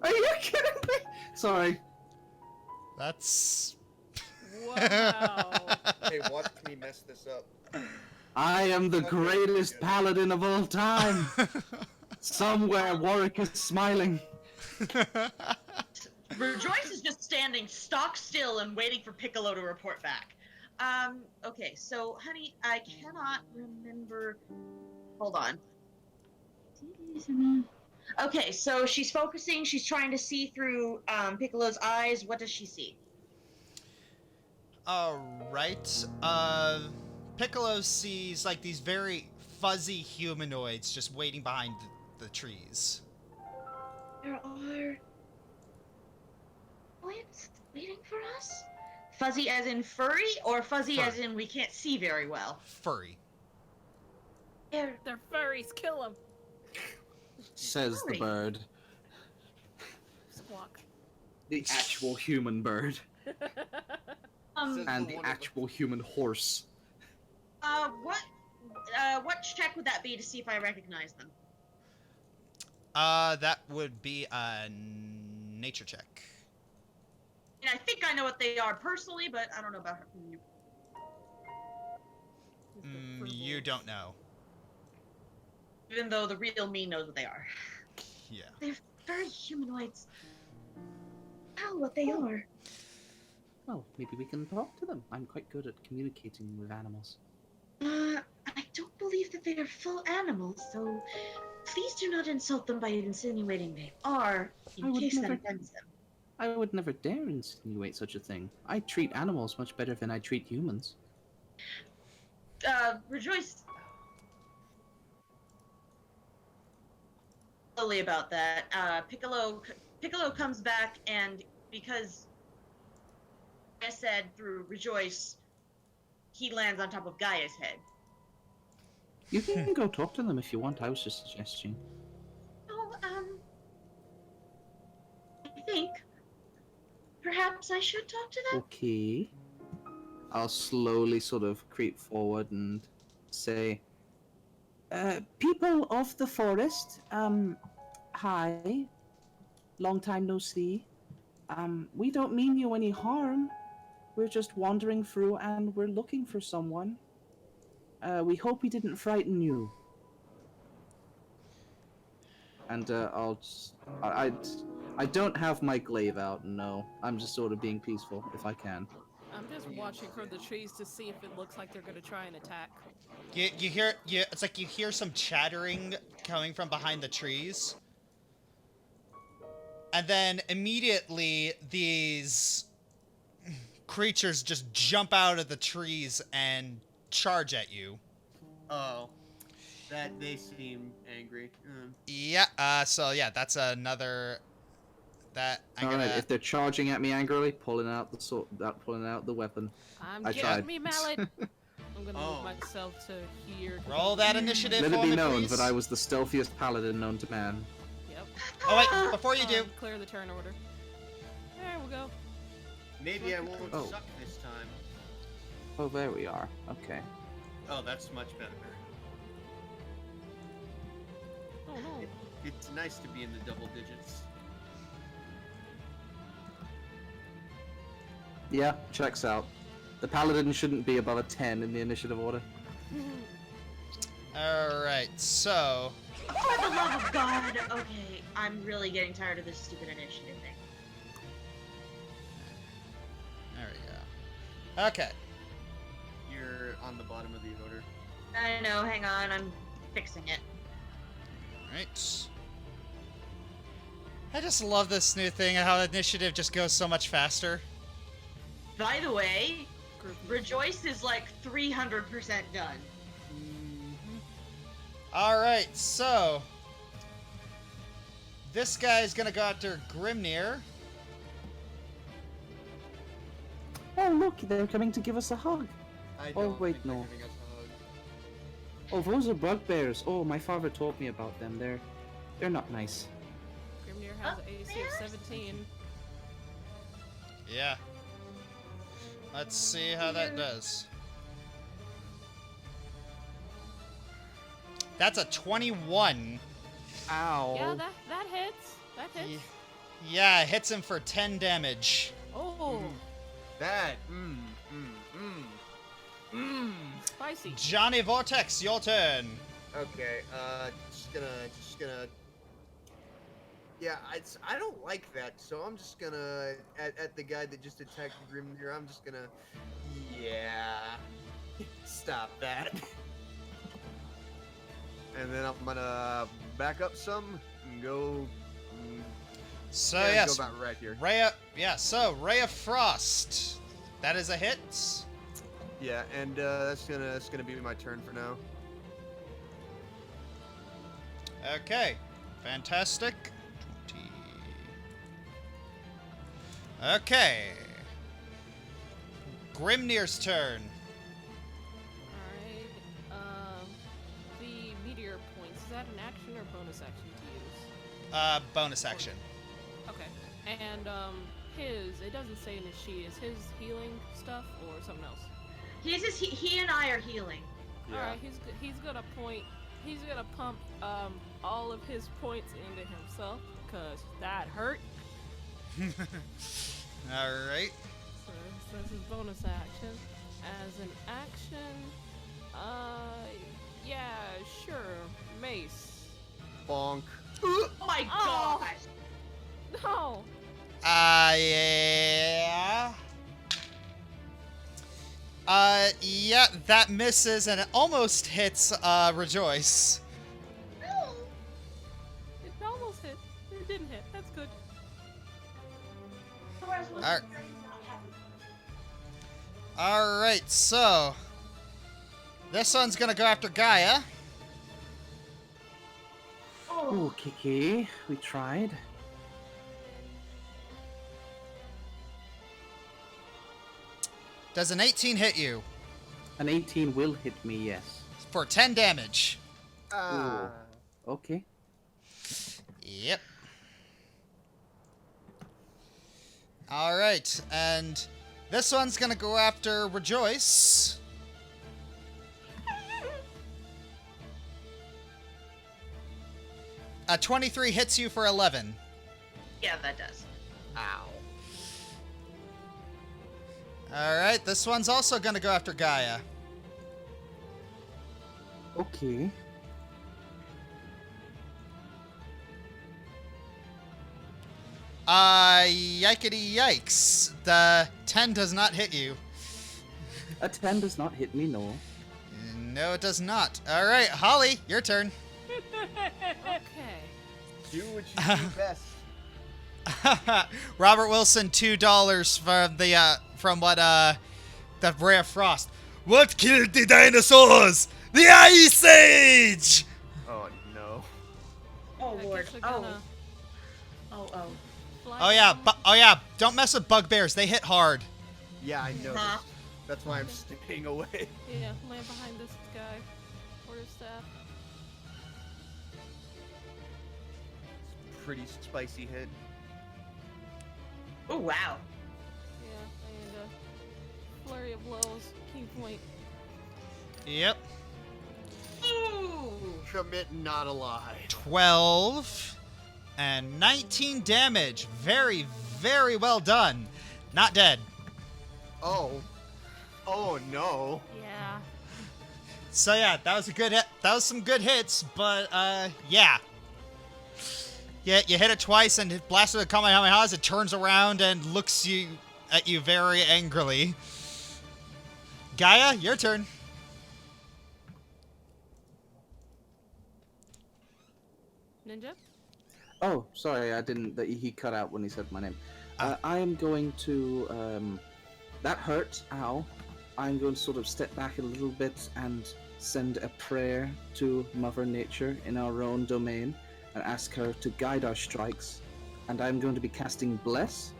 Are you kidding me? Sorry. That's. Wow. Hey, watch me mess this up. I am the Okay, greatest good. paladin of all time. Somewhere Warwick is smiling. Rejoice is just standing stock still and waiting for Piccolo to report back. Okay, so, honey, I cannot remember. Hold on. Okay, so she's focusing. She's trying to see through Piccolo's eyes. What does she see? Alright. Piccolo sees like these very fuzzy humanoids just waiting behind the trees. There are humanoids waiting for us? Fuzzy as in furry, or fuzzy Fur. as in we can't see very well? Furry. They're They're furries. Kill them. Says the Furry. bird. Squawk. The actual human bird. Says And the the one of actual human horse. What check would that be to see if I recognize them? That would be a nature check. And I think I know what they are personally, but I don't know about you. You don't know. Even though the real me knows what they are. Yeah. They're very humanoids. I don't know what they are. Well, maybe we can talk to them. I'm quite good at communicating with animals. I don't believe that they are full animals, so please do not insult them by insinuating they are, I in would case that never- offends them. I would never dare insinuate such a thing. I treat animals much better than I treat humans. Rejoice slowly about that. Piccolo comes back, and because I said through Rejoice, he lands on top of Gaia's head. You can go talk to them if you want. I was just suggesting. Oh, I think perhaps I should talk to them. Okay. I'll slowly sort of creep forward and say, people of the forest, hi. Long time no see. We don't mean you any harm. We're just wandering through and we're looking for someone. We hope we didn't frighten you. And I don't have my glaive out, no. I'm just sort of being peaceful, if I can. I'm just watching from the trees to see if it looks like they're gonna try and attack. You hear it's like you hear some chattering coming from behind the trees. And then immediately these creatures just jump out of the trees and charge at you. Oh, that they seem angry. Yeah, so yeah, that's another that I'm Alright, gonna if they're charging at me angrily, pulling out the weapon. I'm I getting tried. me mallet. I'm gonna Oh. move myself to here. roll that initiative Let for it be me, known please. that I was the stealthiest paladin known to man. Yep. Oh wait, before you do, Clear the turn order. There we go. Maybe I won't Oh. suck this time. Oh, there we are. Okay. Oh, that's much better. Oh no. It's nice to be in the double digits. Yeah, checks out. The paladin shouldn't be above a 10 in the initiative order. alright, so For the love of God! Okay, I'm really getting tired of this stupid initiative thing. there we go. Okay. You're on the bottom of the order. I know, hang on, I'm fixing it. Alright. I just love this new thing and how the initiative just goes so much faster. By the way, Group Rejoice is like 300% done. Alright, so this guy's gonna go after Grimnir. Oh, look, they're coming to give us a hug. I Oh, don't wait, think they're no. giving us a hug. Oh, those are bugbears. Oh, my father told me about them. They're not nice. Grimnir has an AC of 17. Yeah. Let's see how that does. That's a 21. Ow. Yeah, that hits. That hits. Yeah, it hits him for 10 damage. Oh, That, spicy. Johnny Vortex, your turn. Okay, just gonna Yeah, I don't like that, so I'm just gonna at the guy that just attacked Grimnir. I'm just gonna, yeah, stop that. And then I'm gonna back up some and go. So yeah, yes, go about right here. Ray of Frost. That is a hit. Yeah, and that's gonna be my turn for now. Okay, fantastic. 20. Okay. Grimnir's turn. Alright. The meteor points, is that an action or bonus action to use? Bonus action. Okay. And it doesn't say in his sheet, is his healing stuff or something else? He and I are healing. Yeah. Alright, he's gonna pump all of his points into himself, cause that hurt. Alright. So that's his bonus action. As an action, yeah, sure, mace. Bonk. Oh my Oh. gosh! No. Yeah. Yeah, that misses and it almost hits, Rejoice. No. It almost hit. It didn't hit. That's good. Alright. Alright, so. This one's gonna go after Gaia. Oh, Kiki, we tried. Does an 18 hit you? An 18 will hit me, yes. For 10 damage. Ah. Okay. Yep. Alright, and this one's gonna go after Rejoice. A 23 hits you for 11. Yeah, that does. Ow. Alright, this one's also gonna go after Gaia. Okay. Yikety yikes. The 10 does not hit you. A 10 does not hit me, no. No, it does not. Alright, Holly, your turn. Okay. Do what you do best. Robert Wilson, $2 from the Ray of Frost. What killed the dinosaurs? The Ice Age! Oh no. Oh I lord. guess we're gonna fly Oh yeah, down. don't mess with bugbears. They hit hard. Yeah, I know. Huh? That's why I'm staying away. Yeah, land behind this guy. Quarterstaff. Pretty spicy hit. Oh wow. Yeah, and flurry of blows. Key point. Yep. Ooh. Commit not alive. 12 and 19 damage. Very, very well done. Not dead. Oh. Oh no. Yeah. So yeah, that was a good hit. That was some good hits, but yeah. Yeah, you hit it twice and it blasted the Kamehameha as it turns around and looks at you very angrily. Gaia, your turn. Ninja? Oh, sorry, I didn't. He cut out when he said my name. I am going to. That hurt. Ow. I'm going to sort of step back a little bit and send a prayer to Mother Nature in our own domain and ask her to guide our strikes. And I'm going to be casting Bless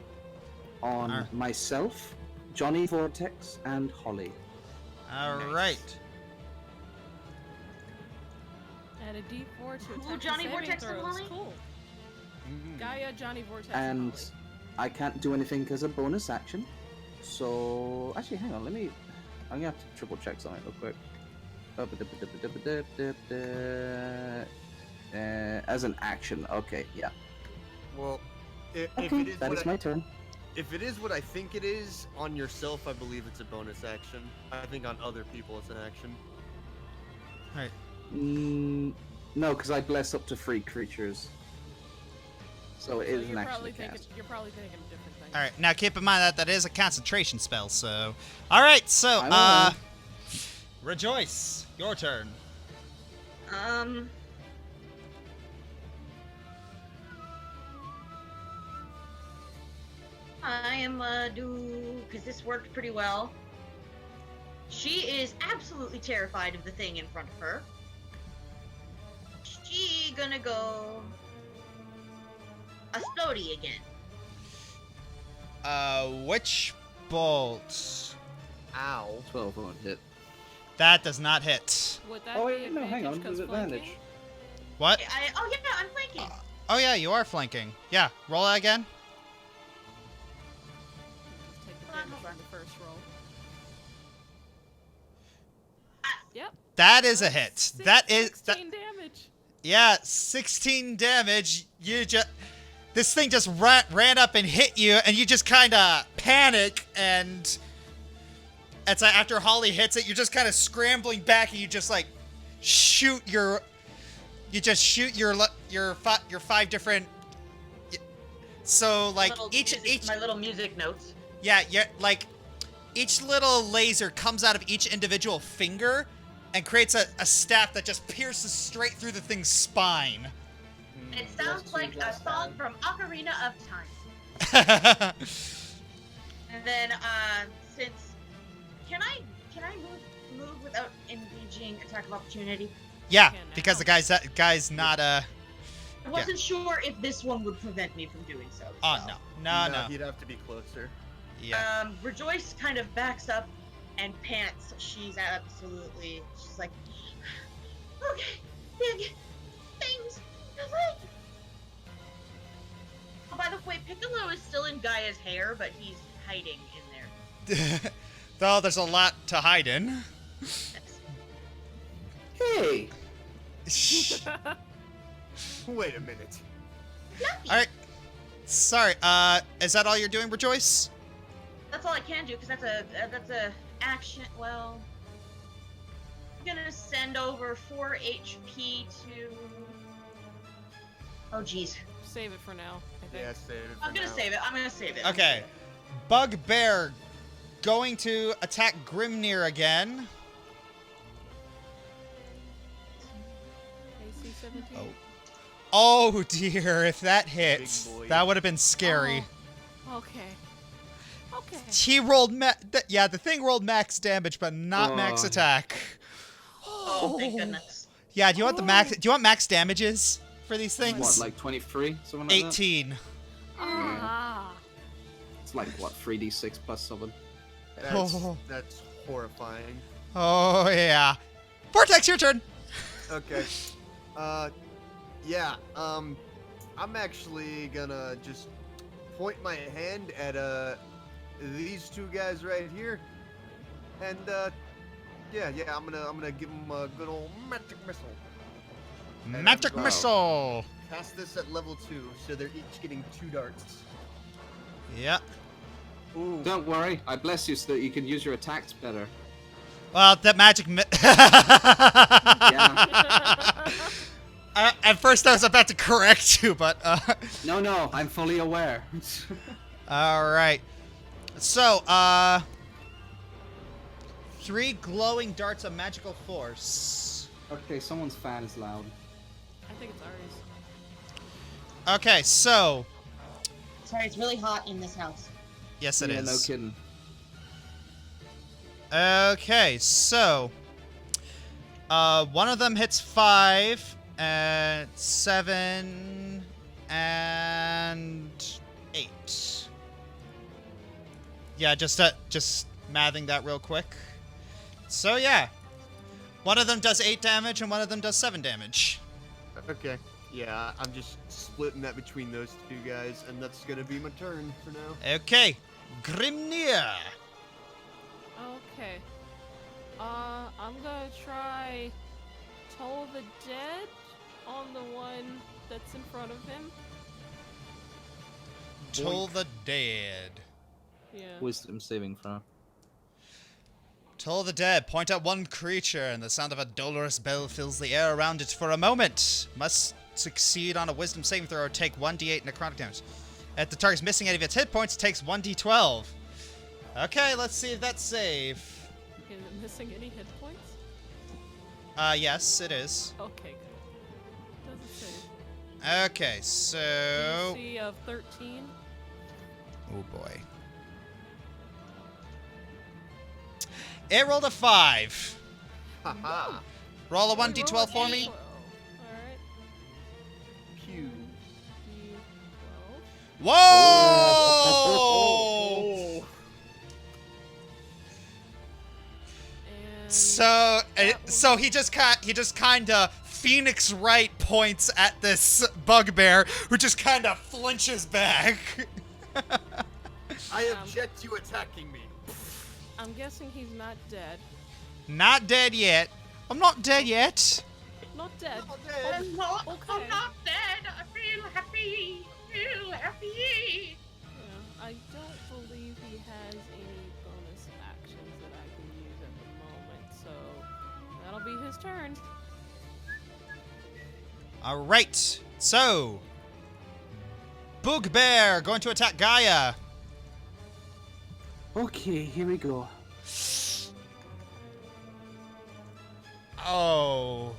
on myself, Johnny Vortex, and Holly. Alright. Add a D4 to Cool, attack Johnny and saving Vortex and throws. Holly? Cool. Gaia, Johnny Vortex, And Holly. I can't do anything as a bonus action. So, actually, hang on, I'm gonna have to triple check something real quick. As an action, okay, yeah. Well, if Okay, it is that what is my turn. if it is what I think it is, on yourself, I believe it's a bonus action. I think on other people, it's an action. Alright. No, because I bless up to 3 creatures. So it So isn't actually cast. you're probably thinking of different things. All right, now keep in mind that that is a concentration spell. So, all right, so I Rejoice, your turn. I am because this worked pretty well. She is absolutely terrified of the thing in front of her. She gonna go a Slody again. Witch bolt. Ow. 12 won't hit. That does not hit. Would that Oh be wait, no, hang on. advantage There's 'cause advantage. flanking? What? Oh yeah, I'm flanking. Oh yeah, you are flanking. Yeah, roll that again. Just take the Hold on, damage hold from the first roll. Yep. That is a hit. That is that. 16 damage. Yeah, 16 damage. You just this thing just ran up and hit you, and you just kind of panic, and it's like after Holly hits it, you're just kind of scrambling back, and you just like shoot your five different. So like each my little music notes. yeah, like each little laser comes out of each individual finger and creates a staff that just pierces straight through the thing's spine. It sounds like a song from Ocarina of Time. And then, since can I move without engaging attack of opportunity? Yeah, Can now. because the guy's not I wasn't sure if this one would prevent me from doing so. Oh so. no. He'd have to be closer. Yeah. Rejoice kind of backs up and pants. She's like, okay, big things. Oh, by the way, Piccolo is still in Gaia's hair, but he's hiding in there. Though there's a lot to hide in. Hey, Wait a minute. All right. Sorry. Is that all you're doing, Rejoice? That's all I can do, because that's a action. Well, I'm gonna send over 4 HP to. Oh, jeez. Save it for now, I think. Yeah, save it. I'm gonna save it. I'm gonna save it. Okay. Bugbear going to attack Grimnir again. AC 17. Oh dear, if that hits, Big boy. that would have been scary. Oh, okay. Okay. He rolled the thing rolled max damage, but not max Oh. attack. Oh, thank goodness. Yeah, do you want the max? Do you want max damages for these things? What, like 23? Something like that? 18. Ah. It's like, what, 3d6 plus something? That's horrifying. Oh yeah. Vortex, your turn. Okay. Yeah. I'm actually gonna just point my hand at these two guys right here, and yeah, I'm gonna give them a good old magic missile. And Magic I'm gonna missile. Cast this at level 2, so they're each getting 2 darts. Yeah. Ooh. Don't worry, I bless you so that you can use your attacks better. Well, that magic. Yeah. At first, I was about to correct you, but No, I'm fully aware. all right. So, 3 glowing darts of magical force. Okay, someone's fan is loud. I think it's ours. Okay, so Sorry, it's really hot in this house. yes, it Yeah, is. no kidding. Okay, so one of them hits 5 and 7 and 8. Yeah, just mathing that real quick. So yeah, one of them does 8 damage and one of them does 7 damage. Okay. Yeah, I'm just splitting that between those 2 guys, and that's gonna be my turn for now. Okay, Grimnir. Okay. I'm gonna try Toll the Dead on the one that's in front of him. Toll the Dead. Yeah. Wisdom saving throw. Toll the Dead. Point at one creature, and the sound of a dolorous bell fills the air around it for a moment. Must succeed on a wisdom saving throw, take 1d8 necrotic damage. If the target's missing any of its hit points, it takes 1d12. Okay, let's see if that's safe. Is it missing any hit points? Yes, it is. Okay, good. Doesn't say. Okay, so... DC of 13. Oh boy. It rolled a 5. Haha. Roll a 1d12 for me. Alright. Pew. D12. Whoa! Oh. And So he just kind of Phoenix Wright points at this bugbear, who just kind of flinches back. I object to attacking me. I'm guessing he's not dead. Not dead yet. I'm not dead yet. Not dead. Not dead. I'm not, Okay. I'm not dead. I feel happy. Feel happy. Yeah, I don't believe he has any bonus actions that I can use at the moment, so that'll be his turn. All right. So, Bugbear going to attack Gaia. Okay, here we go. Oh.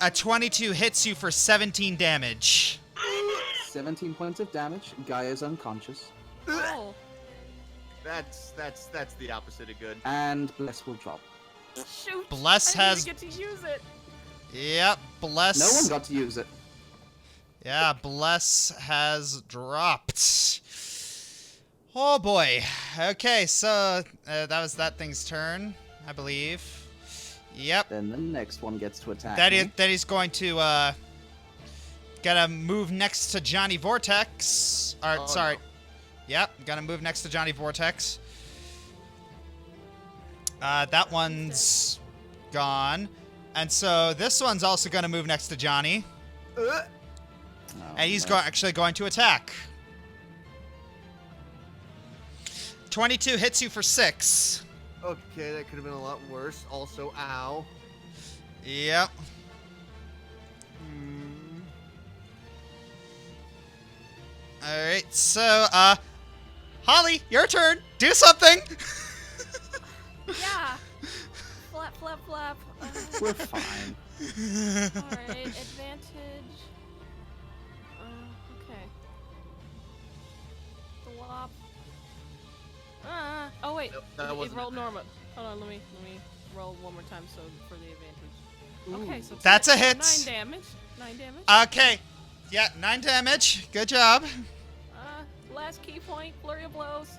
A 22 hits you for 17 damage. 17 points of damage. Gaia's unconscious. Oh, That's the opposite of good. And Bless will drop. shoot! Bless I has- didn't get to use it. Yep, Bless. No one got to use it. Yeah, Bless has dropped. Oh boy. Okay, so that was that thing's turn, I believe. Yep. Then the next one gets to attack That me. he's going to gotta move next to Johnny Vortex. Or Oh, sorry. no. Yep, gotta move next to Johnny Vortex. That one's gone. And so this one's also gonna move next to Johnny. Oh, And he's no. actually going to attack. 22 hits you for 6. Okay, that could have been a lot worse. Also, ow. Yep. Hmm. Alright, so, Holly, your turn. Do something! Yeah. Flap, flap, flap. We're fine. Alright, advantage. Okay. Flop. Oh wait, Nope, that it wasn't rolled it. normal. Hold on, let me roll one more time so for the advantage. Okay, so That's a 9 hit. damage. 9 damage. Okay. Yeah, 9 damage. Good job. Last key point, flurry of blows.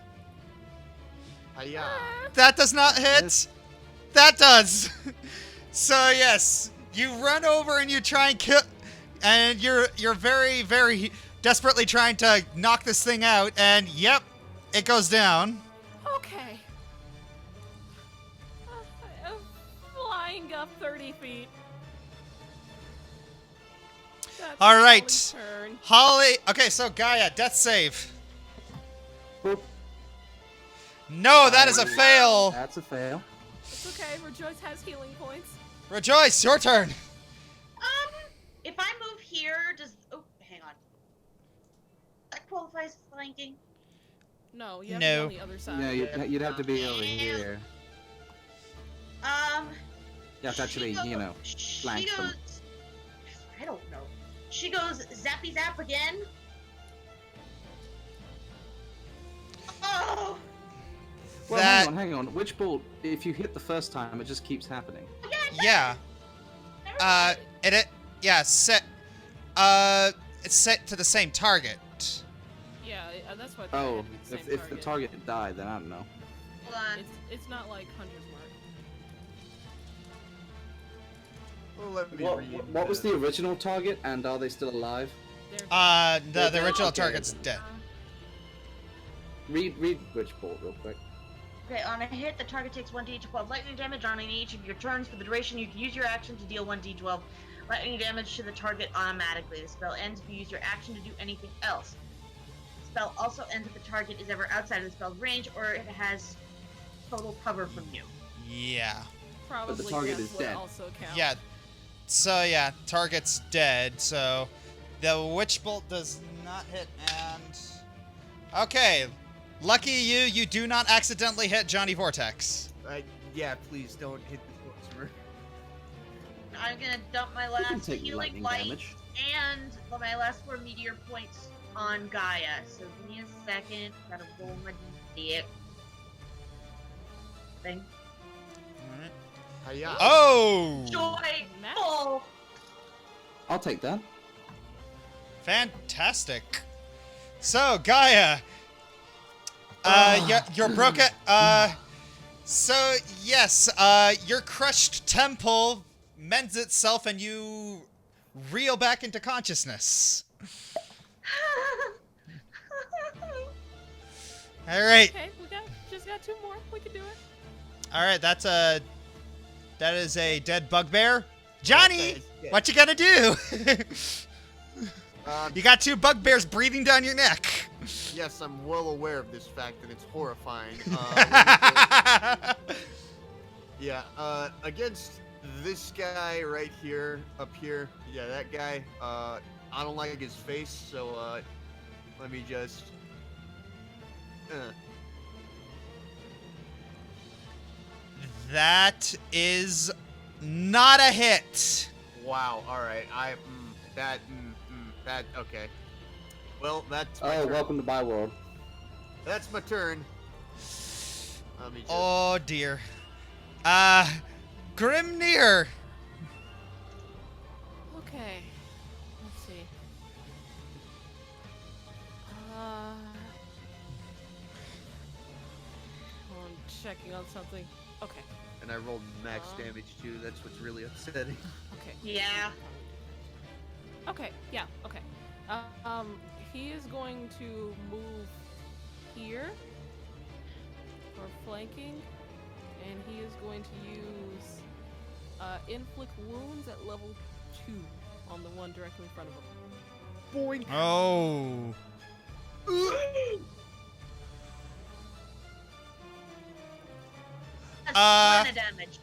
Hiya. That does not hit. Yes. That does. So yes, you run over and you try and kill, and you're very, very desperately trying to knock this thing out, and yep, it goes down. Okay. I'm flying up 30 feet. That's All right. Holly's turn. Holly. Okay, so Gaia, death save. Boop. No, that is a fail. That's a fail. It's okay, Rejoice has healing points. Rejoice, your turn. If I move here, does hang on. That qualifies as flanking. No, you have No. to be on the other side. Yeah, you'd have to be over here. You have to actually, she goes- you know, flank she them. goes, I don't know. She goes zappy zap again. Oh, Well, That- hang on. Which bolt, if you hit the first time, it just keeps happening. Yeah. never mind. Yeah, it's set to the same target. Yeah, that's what. I Oh, had to be the same if the target died, then I don't know. Hold on. It's not like Hunter's Mark. Well, let me read What was this. the original target, and are they still alive? They're The original Okay. target's dead. Read which bolt real quick. Okay, on a hit, the target takes 1d12 lightning damage. On each of your turns for the duration, you can use your action to deal 1d12 lightning damage to the target automatically. The spell ends if you use your action to do anything else. The spell also ends if the target is ever outside of the spell's range or it has total cover from you. Yeah. Probably target death is would dead. also count. Yeah. So yeah, target's dead. So the witch bolt does not hit, and okay, lucky you, you do not accidentally hit Johnny Vortex. Yeah, please don't hit the sorcerer. I'm gonna dump my You can last take healing lightning light damage. and my last 4 meteor points on Gaia. So give me a second. Gotta roll my d6. Thing. Alright. Hiya. Oh! Joyful. I'll take that. Fantastic. So, Gaia, you're broken. So yes, your crushed temple mends itself, and you reel back into consciousness. All right. Okay, just got 2 more. We can do it. All right. That is a dead bugbear. Johnny, Okay, yeah. what you gonna do? You got 2 bugbears breathing down your neck. Yes, I'm well aware of this fact, and it's horrifying. Yeah, against this guy right here, up here, yeah, that guy, I don't like his face, so, let me just, That is not a hit. Wow, alright, okay. Well, that's my Oh, turn. welcome to my world. That's my turn. Let me just... Oh dear. Grimnir. Okay. Let's see. I'm checking on something. Okay. And I rolled max damage, too. That's what's really upsetting. Okay. Yeah. Okay. Yeah. Okay. He is going to move here for flanking, and he is going to use inflict wounds at level 2 on the one directly in front of him. Boink! Oh. That's a ton of damage.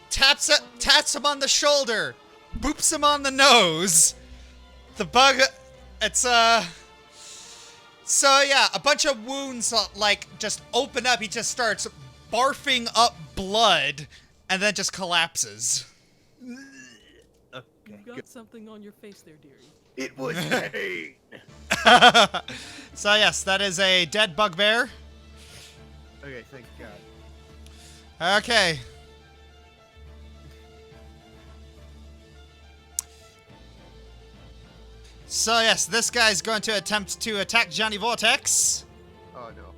Taps him on the shoulder, boops him on the nose. The bug, it's So yeah, a bunch of wounds like just open up. He just starts barfing up blood, and then just collapses. Okay, You've got something on your face there, dearie. It was pain! So yes, that is a dead bugbear. Okay, thank God. Okay. So yes, this guy's going to attempt to attack Johnny Vortex. Oh no.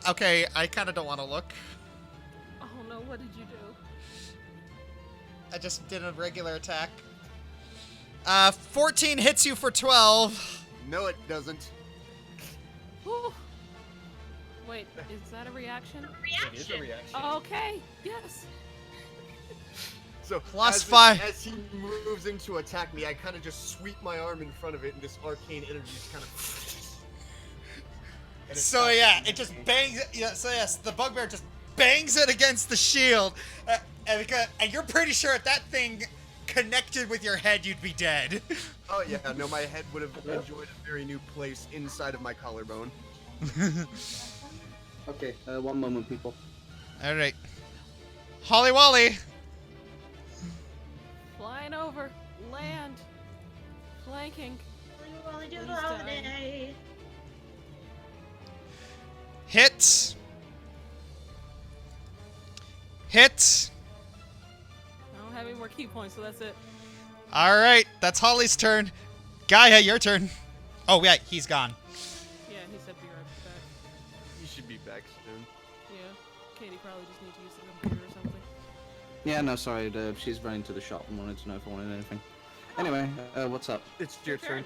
Okay, I kind of don't want to look. Oh no, what did you do? I just did a regular attack. 14 hits you for 12. No, it doesn't. Whew. Wait, is that a reaction? It is a reaction. Okay, yes. So Plus as 5. As he moves in to attack me, I kind of just sweep my arm in front of it, and this arcane energy just kind of. So yeah, it just bangs. Yeah, so yes, the bugbear just bangs it against the shield, and you're pretty sure if that thing connected with your head, you'd be dead. Oh yeah, no, my head would have enjoyed a very new place inside of my collarbone. Okay, one moment, people. All right, Holly Wally. Flying over, land, flanking. Wally Please doodle die. holiday. Hit. Hit. I don't have any more key points, so that's it. All right, that's Holly's turn. Gaia, your turn. Oh yeah, he's gone. Yeah, he said be right back. You should be back soon. Yeah, Katie probably just needs to use the computer or something. Yeah, no, sorry, she's running to the shop and wanted to know if I wanted anything. Anyway, what's up? It's your turn.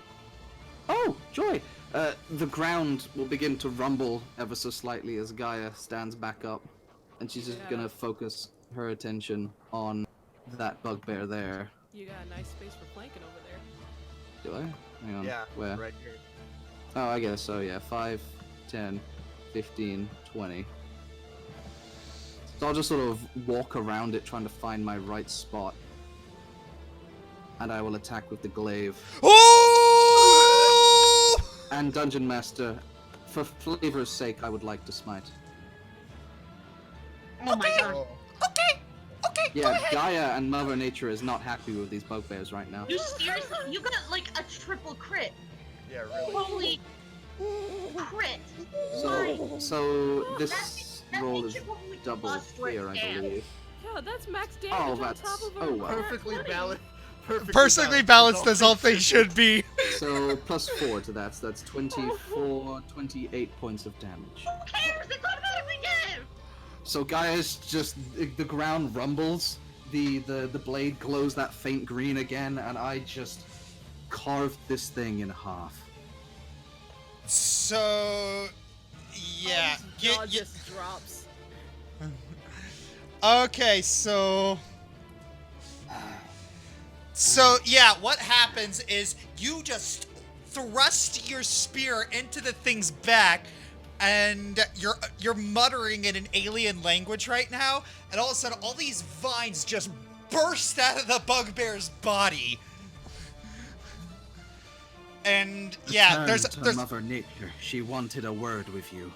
Oh, joy! The ground will begin to rumble ever so slightly as Gaia stands back up, and she's just gonna focus her attention on that bugbear there. You got a nice space for flanking over there. Do I? Hang on. Yeah, Where? right here. Oh, I guess so, yeah. 5, 10, 15, 20. So I'll just sort of walk around it trying to find my right spot. And I will attack with the glaive. Oh! And Dungeon Master, for flavor's sake, I would like to smite. Oh my god. Oh, Yeah, Gaia and Mother Nature is not happy with these bugbears right now. You seriously? You got like a triple crit. yeah, really. Holy crit. So this That roll makes is you probably double plus what here, I damage. believe. Yeah, that's max damage Oh, on that's... top of Oh, wow. Perfectly balanced. Perfectly balanced as all things should be. So plus 4 to that, so that's 24, 28 points of damage. Who cares? It's automatically dead. So Gaia's just, the ground rumbles, the blade glows that faint green again, and I just carved this thing in half. So, yeah. His jaw just drops. Okay, so yeah, what happens is you just thrust your spear into the thing's back, and you're muttering in an alien language right now, and all of a sudden all these vines just burst out of the bugbear's body. And yeah, there's Mother Nature. She wanted a word with you.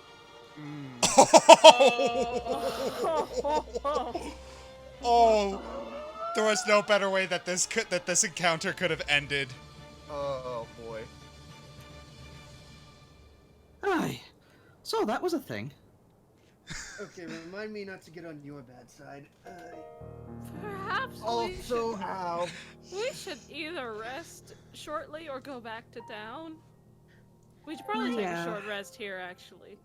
Oh, there was no better way that this encounter could have ended. Oh boy. Aye. So that was a thing. Okay, remind me not to get on your bad side. Perhaps Also, ow. we should either rest shortly or go back to town. We should probably take a Yeah. short rest here, actually.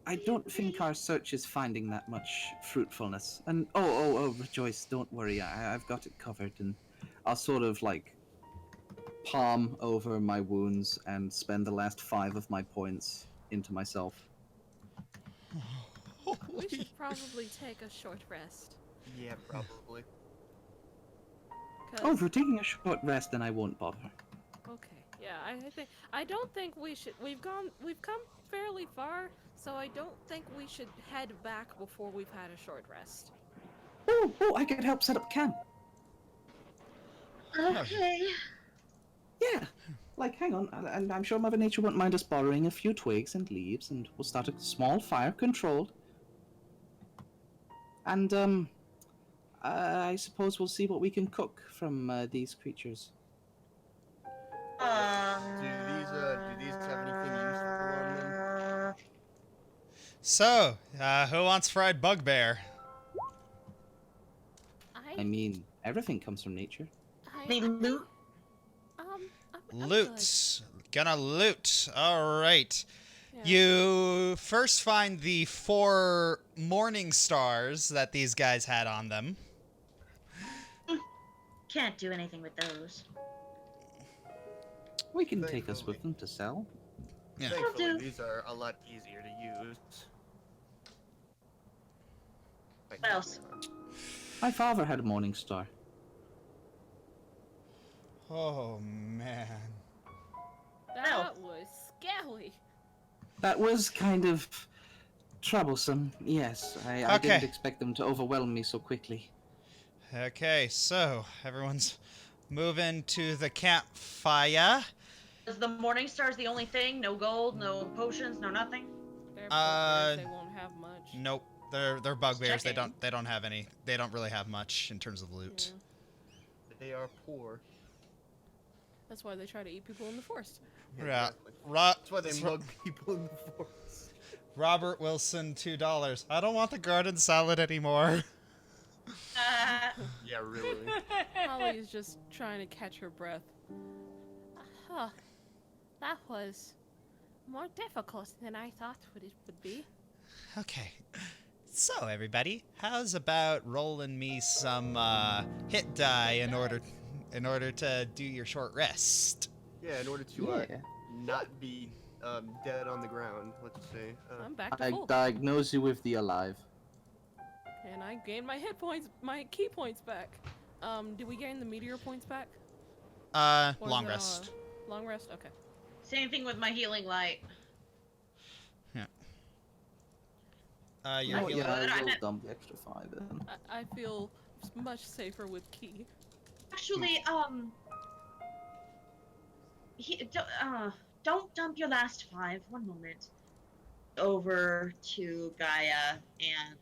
I don't think our search is finding that much fruitfulness. And oh, Rejoice, don't worry, I've got it covered, and I'll sort of like palm over my wounds and spend the last 5 of my points into myself. We should probably take a short rest. Yeah, probably. Oh, if we're taking a short rest, then I won't bother. Okay, yeah, I don't think we should. We've come fairly far, so I don't think we should head back before we've had a short rest. Oh, I could help set up camp. Okay. Yeah. Like, hang on, and I'm sure Mother Nature won't mind us borrowing a few twigs and leaves, and we'll start a small fire controlled. And, I suppose we'll see what we can cook from these creatures. Do these have anything useful on them? So, who wants fried bugbear? I mean, everything comes from nature. They loot. I'm Loot. Gonna loot. All right. Yeah. You first find the 4 morning stars that these guys had on them. Can't do anything with those. We can take us with them to sell. Yeah. Thankfully, do. these are a lot easier to use. Like, What else? My father had a morning star. Oh man. That was scary. That was kind of troublesome, yes. I Okay. didn't expect them to overwhelm me so quickly. Okay, so everyone's moving to the campfire. Is the morning stars the only thing? No gold, no potions, no nothing. They're Uh, bugbears, they won't have much. Nope, they're bugbears. They checking. don't have any. They don't really have much in terms of loot. Yeah. They are poor. That's why they try to eat people in the forest. Yeah. Exactly. Ro- That's why they s- mug people in the forest. Robert Wilson, $2. I don't want the garden salad anymore. Yeah, really. Holly is just trying to catch her breath. Huh. That was more difficult than I thought it would be. Okay. So everybody, how's about rolling me some hit die in order to do your short rest? Yeah, in order to Yeah. not be dead on the ground, let's say. I'm back to I full. diagnose you with the alive. And I gained my hit points, my key points back. Did we gain the meteor points back? Or is Long it, rest. Long rest? Okay. Same thing with my healing light. Your Oh, healing. yeah, I I will meant- dump the extra 5 in. I feel much safer with Key. Actually, don't dump your last 5. One moment. Over to Gaia and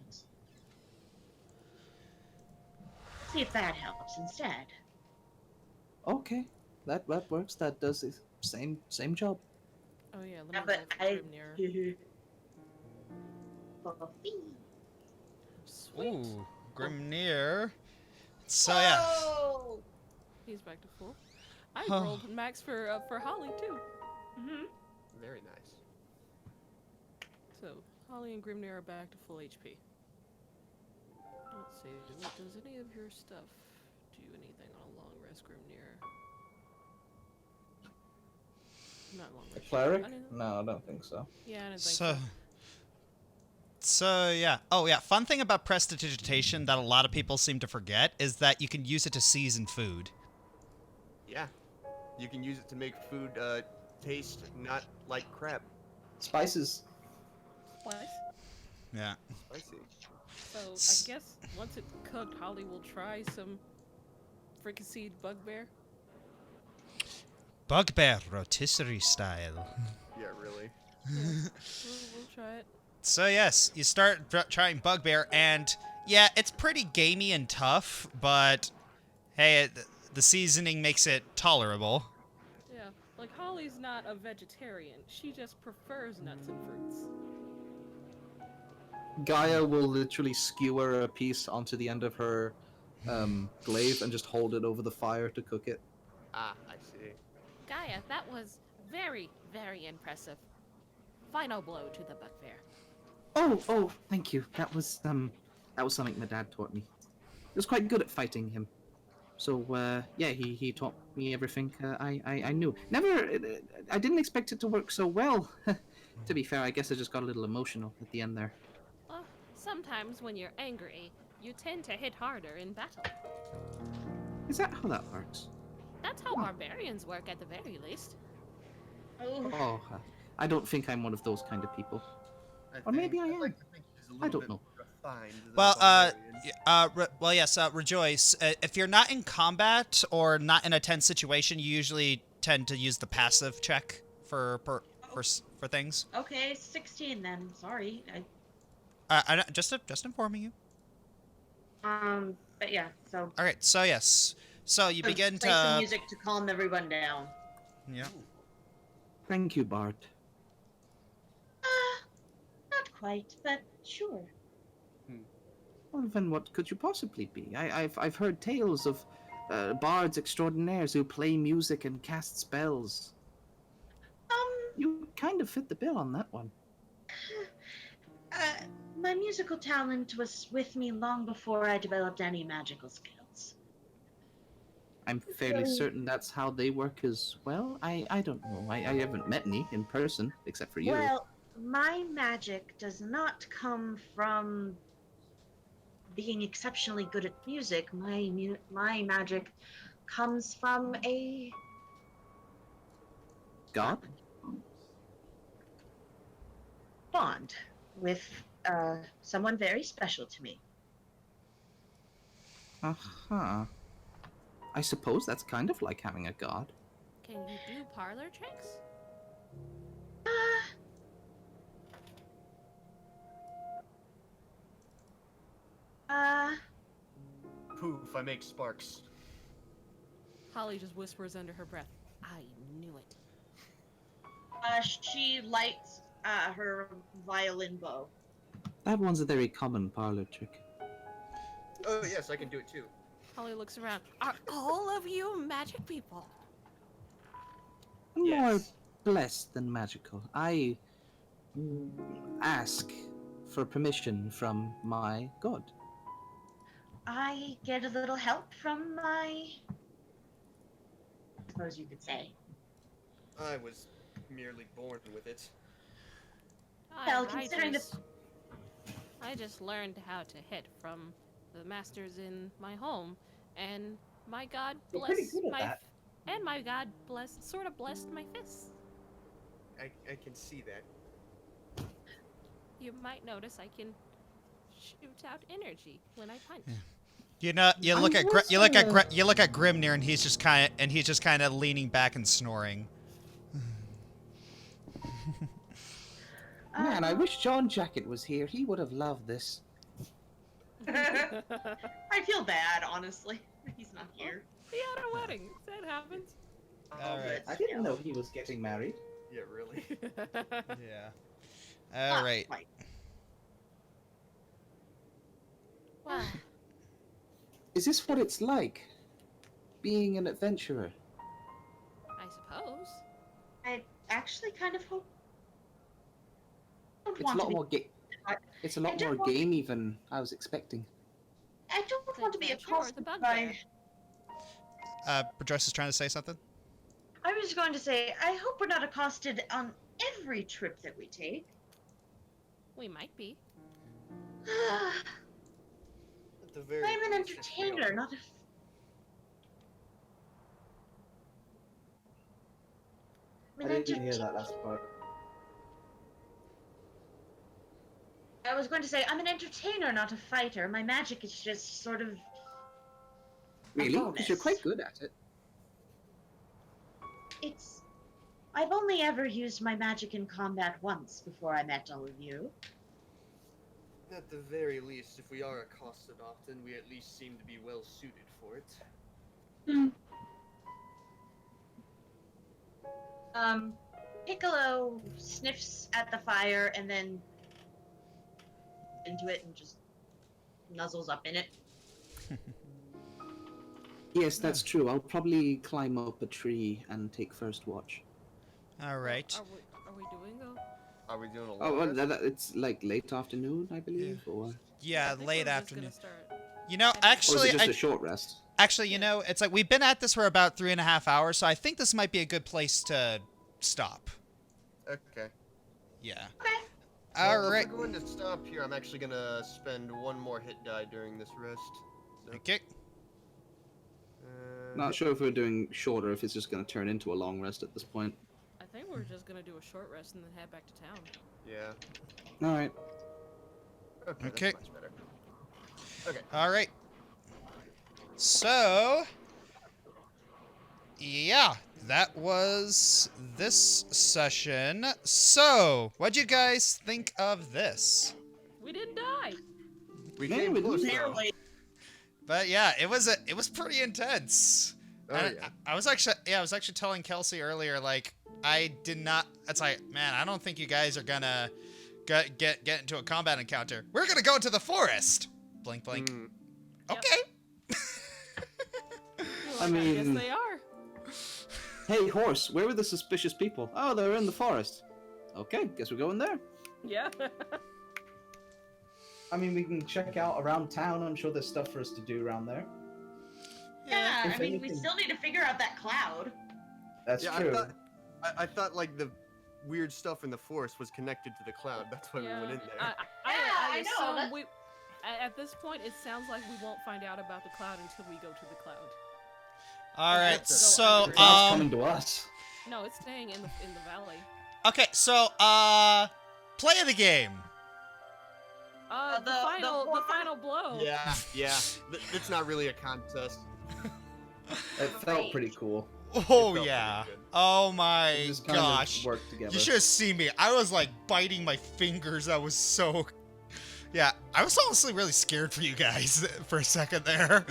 see if that helps instead. Okay, that works. That does the same job. Oh yeah, let me Yeah, roll but for Grimnir. Sweet. Ooh, Grimnir. So yeah. Oh! He's back to full. I Oh. rolled max for Holly too. Mm-hmm. Very nice. So Holly and Grimnir are back to full HP. Let's see. Does any of your stuff do anything on a long rest, Grimnir? Not long A rest. cleric? I didn't- No, I don't think so. Yeah, I didn't think so. So yeah. Oh yeah. Fun thing about prestidigitation that a lot of people seem to forget is that you can use it to season food. Yeah. You can use it to make food taste not like crap. Spices. What? Yeah. Spicy. So I guess once it's cooked, Holly will try some fricasseed bugbear. Bugbear rotisserie style. Yeah, really. Yeah, we'll try it. So yes, you start trying bugbear, and yeah, it's pretty gamey and tough, but hey, the seasoning makes it tolerable. Yeah, like Holly's not a vegetarian. She just prefers nuts and fruits. Gaia will literally skewer a piece onto the end of her glaive and just hold it over the fire to cook it. Ah, I see. Gaia, that was very, very impressive. Final blow to the bugbear. Oh, thank you. That was something my dad taught me. He was quite good at fighting him. So yeah, he taught me everything I knew. I didn't expect it to work so well. To be fair, I guess I just got a little emotional at the end there. Well, sometimes when you're angry, you tend to hit harder in battle. Is that how that works? That's how barbarians work at the very least. Oh, I don't think I'm one of those kind of people. Or maybe I am. like to think he's a I little don't bit know. refined than Well, barbarians. well, yes, Rejoice. If you're not in combat or not in a tense situation, you usually tend to use the passive check for things. Okay, 16 then. Sorry. Just informing you. But yeah, so All right. So yes. So you begin play some to. music to calm everyone down. Yeah. Thank you, Bart. Not quite, but sure. Well, then what could you possibly be? I've heard tales of bards extraordinaires who play music and cast spells. You kind of fit the bill on that one. My musical talent was with me long before I developed any magical skills. I'm fairly certain that's how they work as well. I don't know. I haven't met any in person, except for you. Well, my magic does not come from being exceptionally good at music. My magic comes from a God? bond with someone very special to me. Uh-huh. I suppose that's kind of like having a god. Can you do parlor tricks? Poof, I make sparks. Holly just whispers under her breath, "I knew it." She lights her violin bow. That one's a very common parlor trick. Oh yes, I can do it too. Holly looks around. Are all of you magic people? More Yes. blessed than magical. I ask for permission from my god. I get a little help from my, I suppose you could say. I was merely born with it. Well, considering I just learned how to hit from the masters in my home, and my god You're pretty blessed good at my that. and my god sort of blessed my fists. I can see that. You might notice I can shoots out energy when I punch. You know, you look at Grimnir, and he's just kind of leaning back and snoring. Man, I wish John Jacket was here. He would have loved this. I feel bad, honestly. He's not here. He had a wedding. That happens. All right. I didn't know he was getting married. Yeah, really. Yeah. All right. Wow. Is this what it's like? Being an adventurer? I suppose. I actually kind of hope. It's a lot more It's a lot more gamey than I was expecting. I don't want to be Adventure or the accosted bugbear? by. Bedress is trying to say something. I was going to say, I hope we're not accosted on every trip that we take. We might be. At the very I'm an least, if we entertainer, are- not a. I'm I an didn't hear that entertainer. last part. I was going to say, I'm an entertainer, not a fighter. My magic is just sort of. Really? bonus. Because you're quite good at it. It's. I've only ever used my magic in combat once before I met all of you. At the very least, if we are accosted often, we at least seem to be well suited for it. Piccolo sniffs at the fire and then into it and just nuzzles up in it. Yes, that's true. I'll probably climb up a tree and take first watch. All right. Are we doing though? Are we doing a Oh, long well, rest? it's like late afternoon, I believe, or Yeah, I think late we're just afternoon. gonna start. You know, Or is it or is actually, it just a short rest? you know, it's like we've been at this for about 3.5 hours, so I think this might be a good place to stop. Okay. Yeah. Okay. All Well, right. If we're going to stop here, I'm actually gonna spend one more hit die during this rest. So, Okay. Not sure if we're doing shorter, if it's just going to turn into a long rest at this point. I think we're just gonna do a short rest and then head back to town. Yeah. All right. Okay. Okay. That's much better. Okay. All right. So, yeah, that was this session. So, what'd you guys think of this? We didn't die. We Yeah, came we close did. though. But yeah, it was pretty intense. Oh, And yeah. I was actually telling Kelsey earlier, like, I did not. It's like, man, I don't think you guys are gonna get into a combat encounter. We're gonna go into the forest. Blink, blink. Mm, Yep. Okay. I Guess mean- they are. Hey, horse, where were the suspicious people? Oh, they're in the forest. Okay, guess we're going there. Yeah. I mean, we can check out around town. I'm sure there's stuff for us to do around there. Yeah, If I mean, we anything- still need to figure out that cloud. That's yeah, true. I thought like the weird stuff in the forest was connected to the cloud. That's why we went in there. I know, assume that's- we. At this point, it sounds like we won't find out about the cloud until we go to the cloud. All right. Go So, under. The cloud's coming to us. No, it's staying in the valley. okay. So, play of the game. the The final blow. Yeah, yeah. That's not really a contest. It felt pretty cool. Oh felt yeah. pretty good. Oh my We just kind gosh. of worked together. You should have seen me. I was like biting my fingers. I was so. Yeah, I was honestly really scared for you guys for a second there.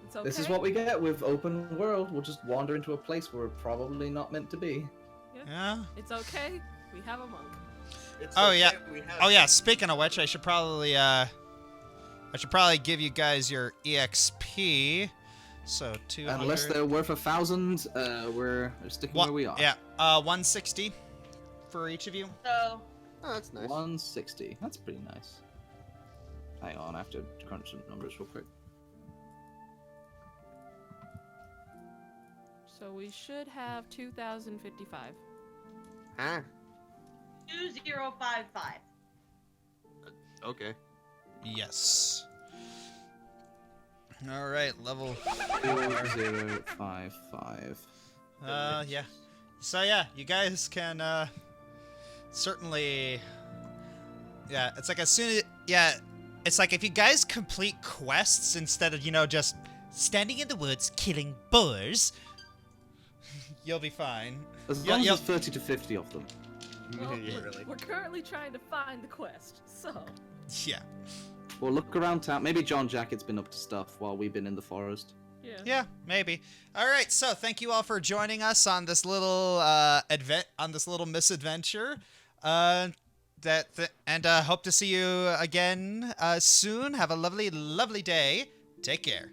It's okay. This is what we get with open world. We'll just wander into a place where we're probably not meant to be. Yeah. It's okay. We have a monk. It's Oh, okay, yeah. we have- Oh yeah. Speaking of which, I should probably give you guys your EXP. So 200. Unless they're worth 1,000, we're sticking where we are. Yeah. 160 for each of you. So, Oh, that's nice. 160. That's pretty nice. Hang on, I have to crunch some numbers real quick. So we should have 2,055. Huh? 2055. Okay. Yes. All right. Level. 2055. Yeah. So yeah, you guys can certainly Yeah, it's like as soon as yeah, it's like if you guys complete quests instead of just standing in the woods killing boars, you'll be fine. As long as there's 30 to 50 of them. Well, Yeah, we're, really. we're currently trying to find the quest, so. Yeah. Well, look around town. Maybe John Jacket's been up to stuff while we've been in the forest. Yeah. Yeah, maybe. All right, so thank you all for joining us on this little misadventure. And hope to see you again soon. Have a lovely, lovely day. Take care.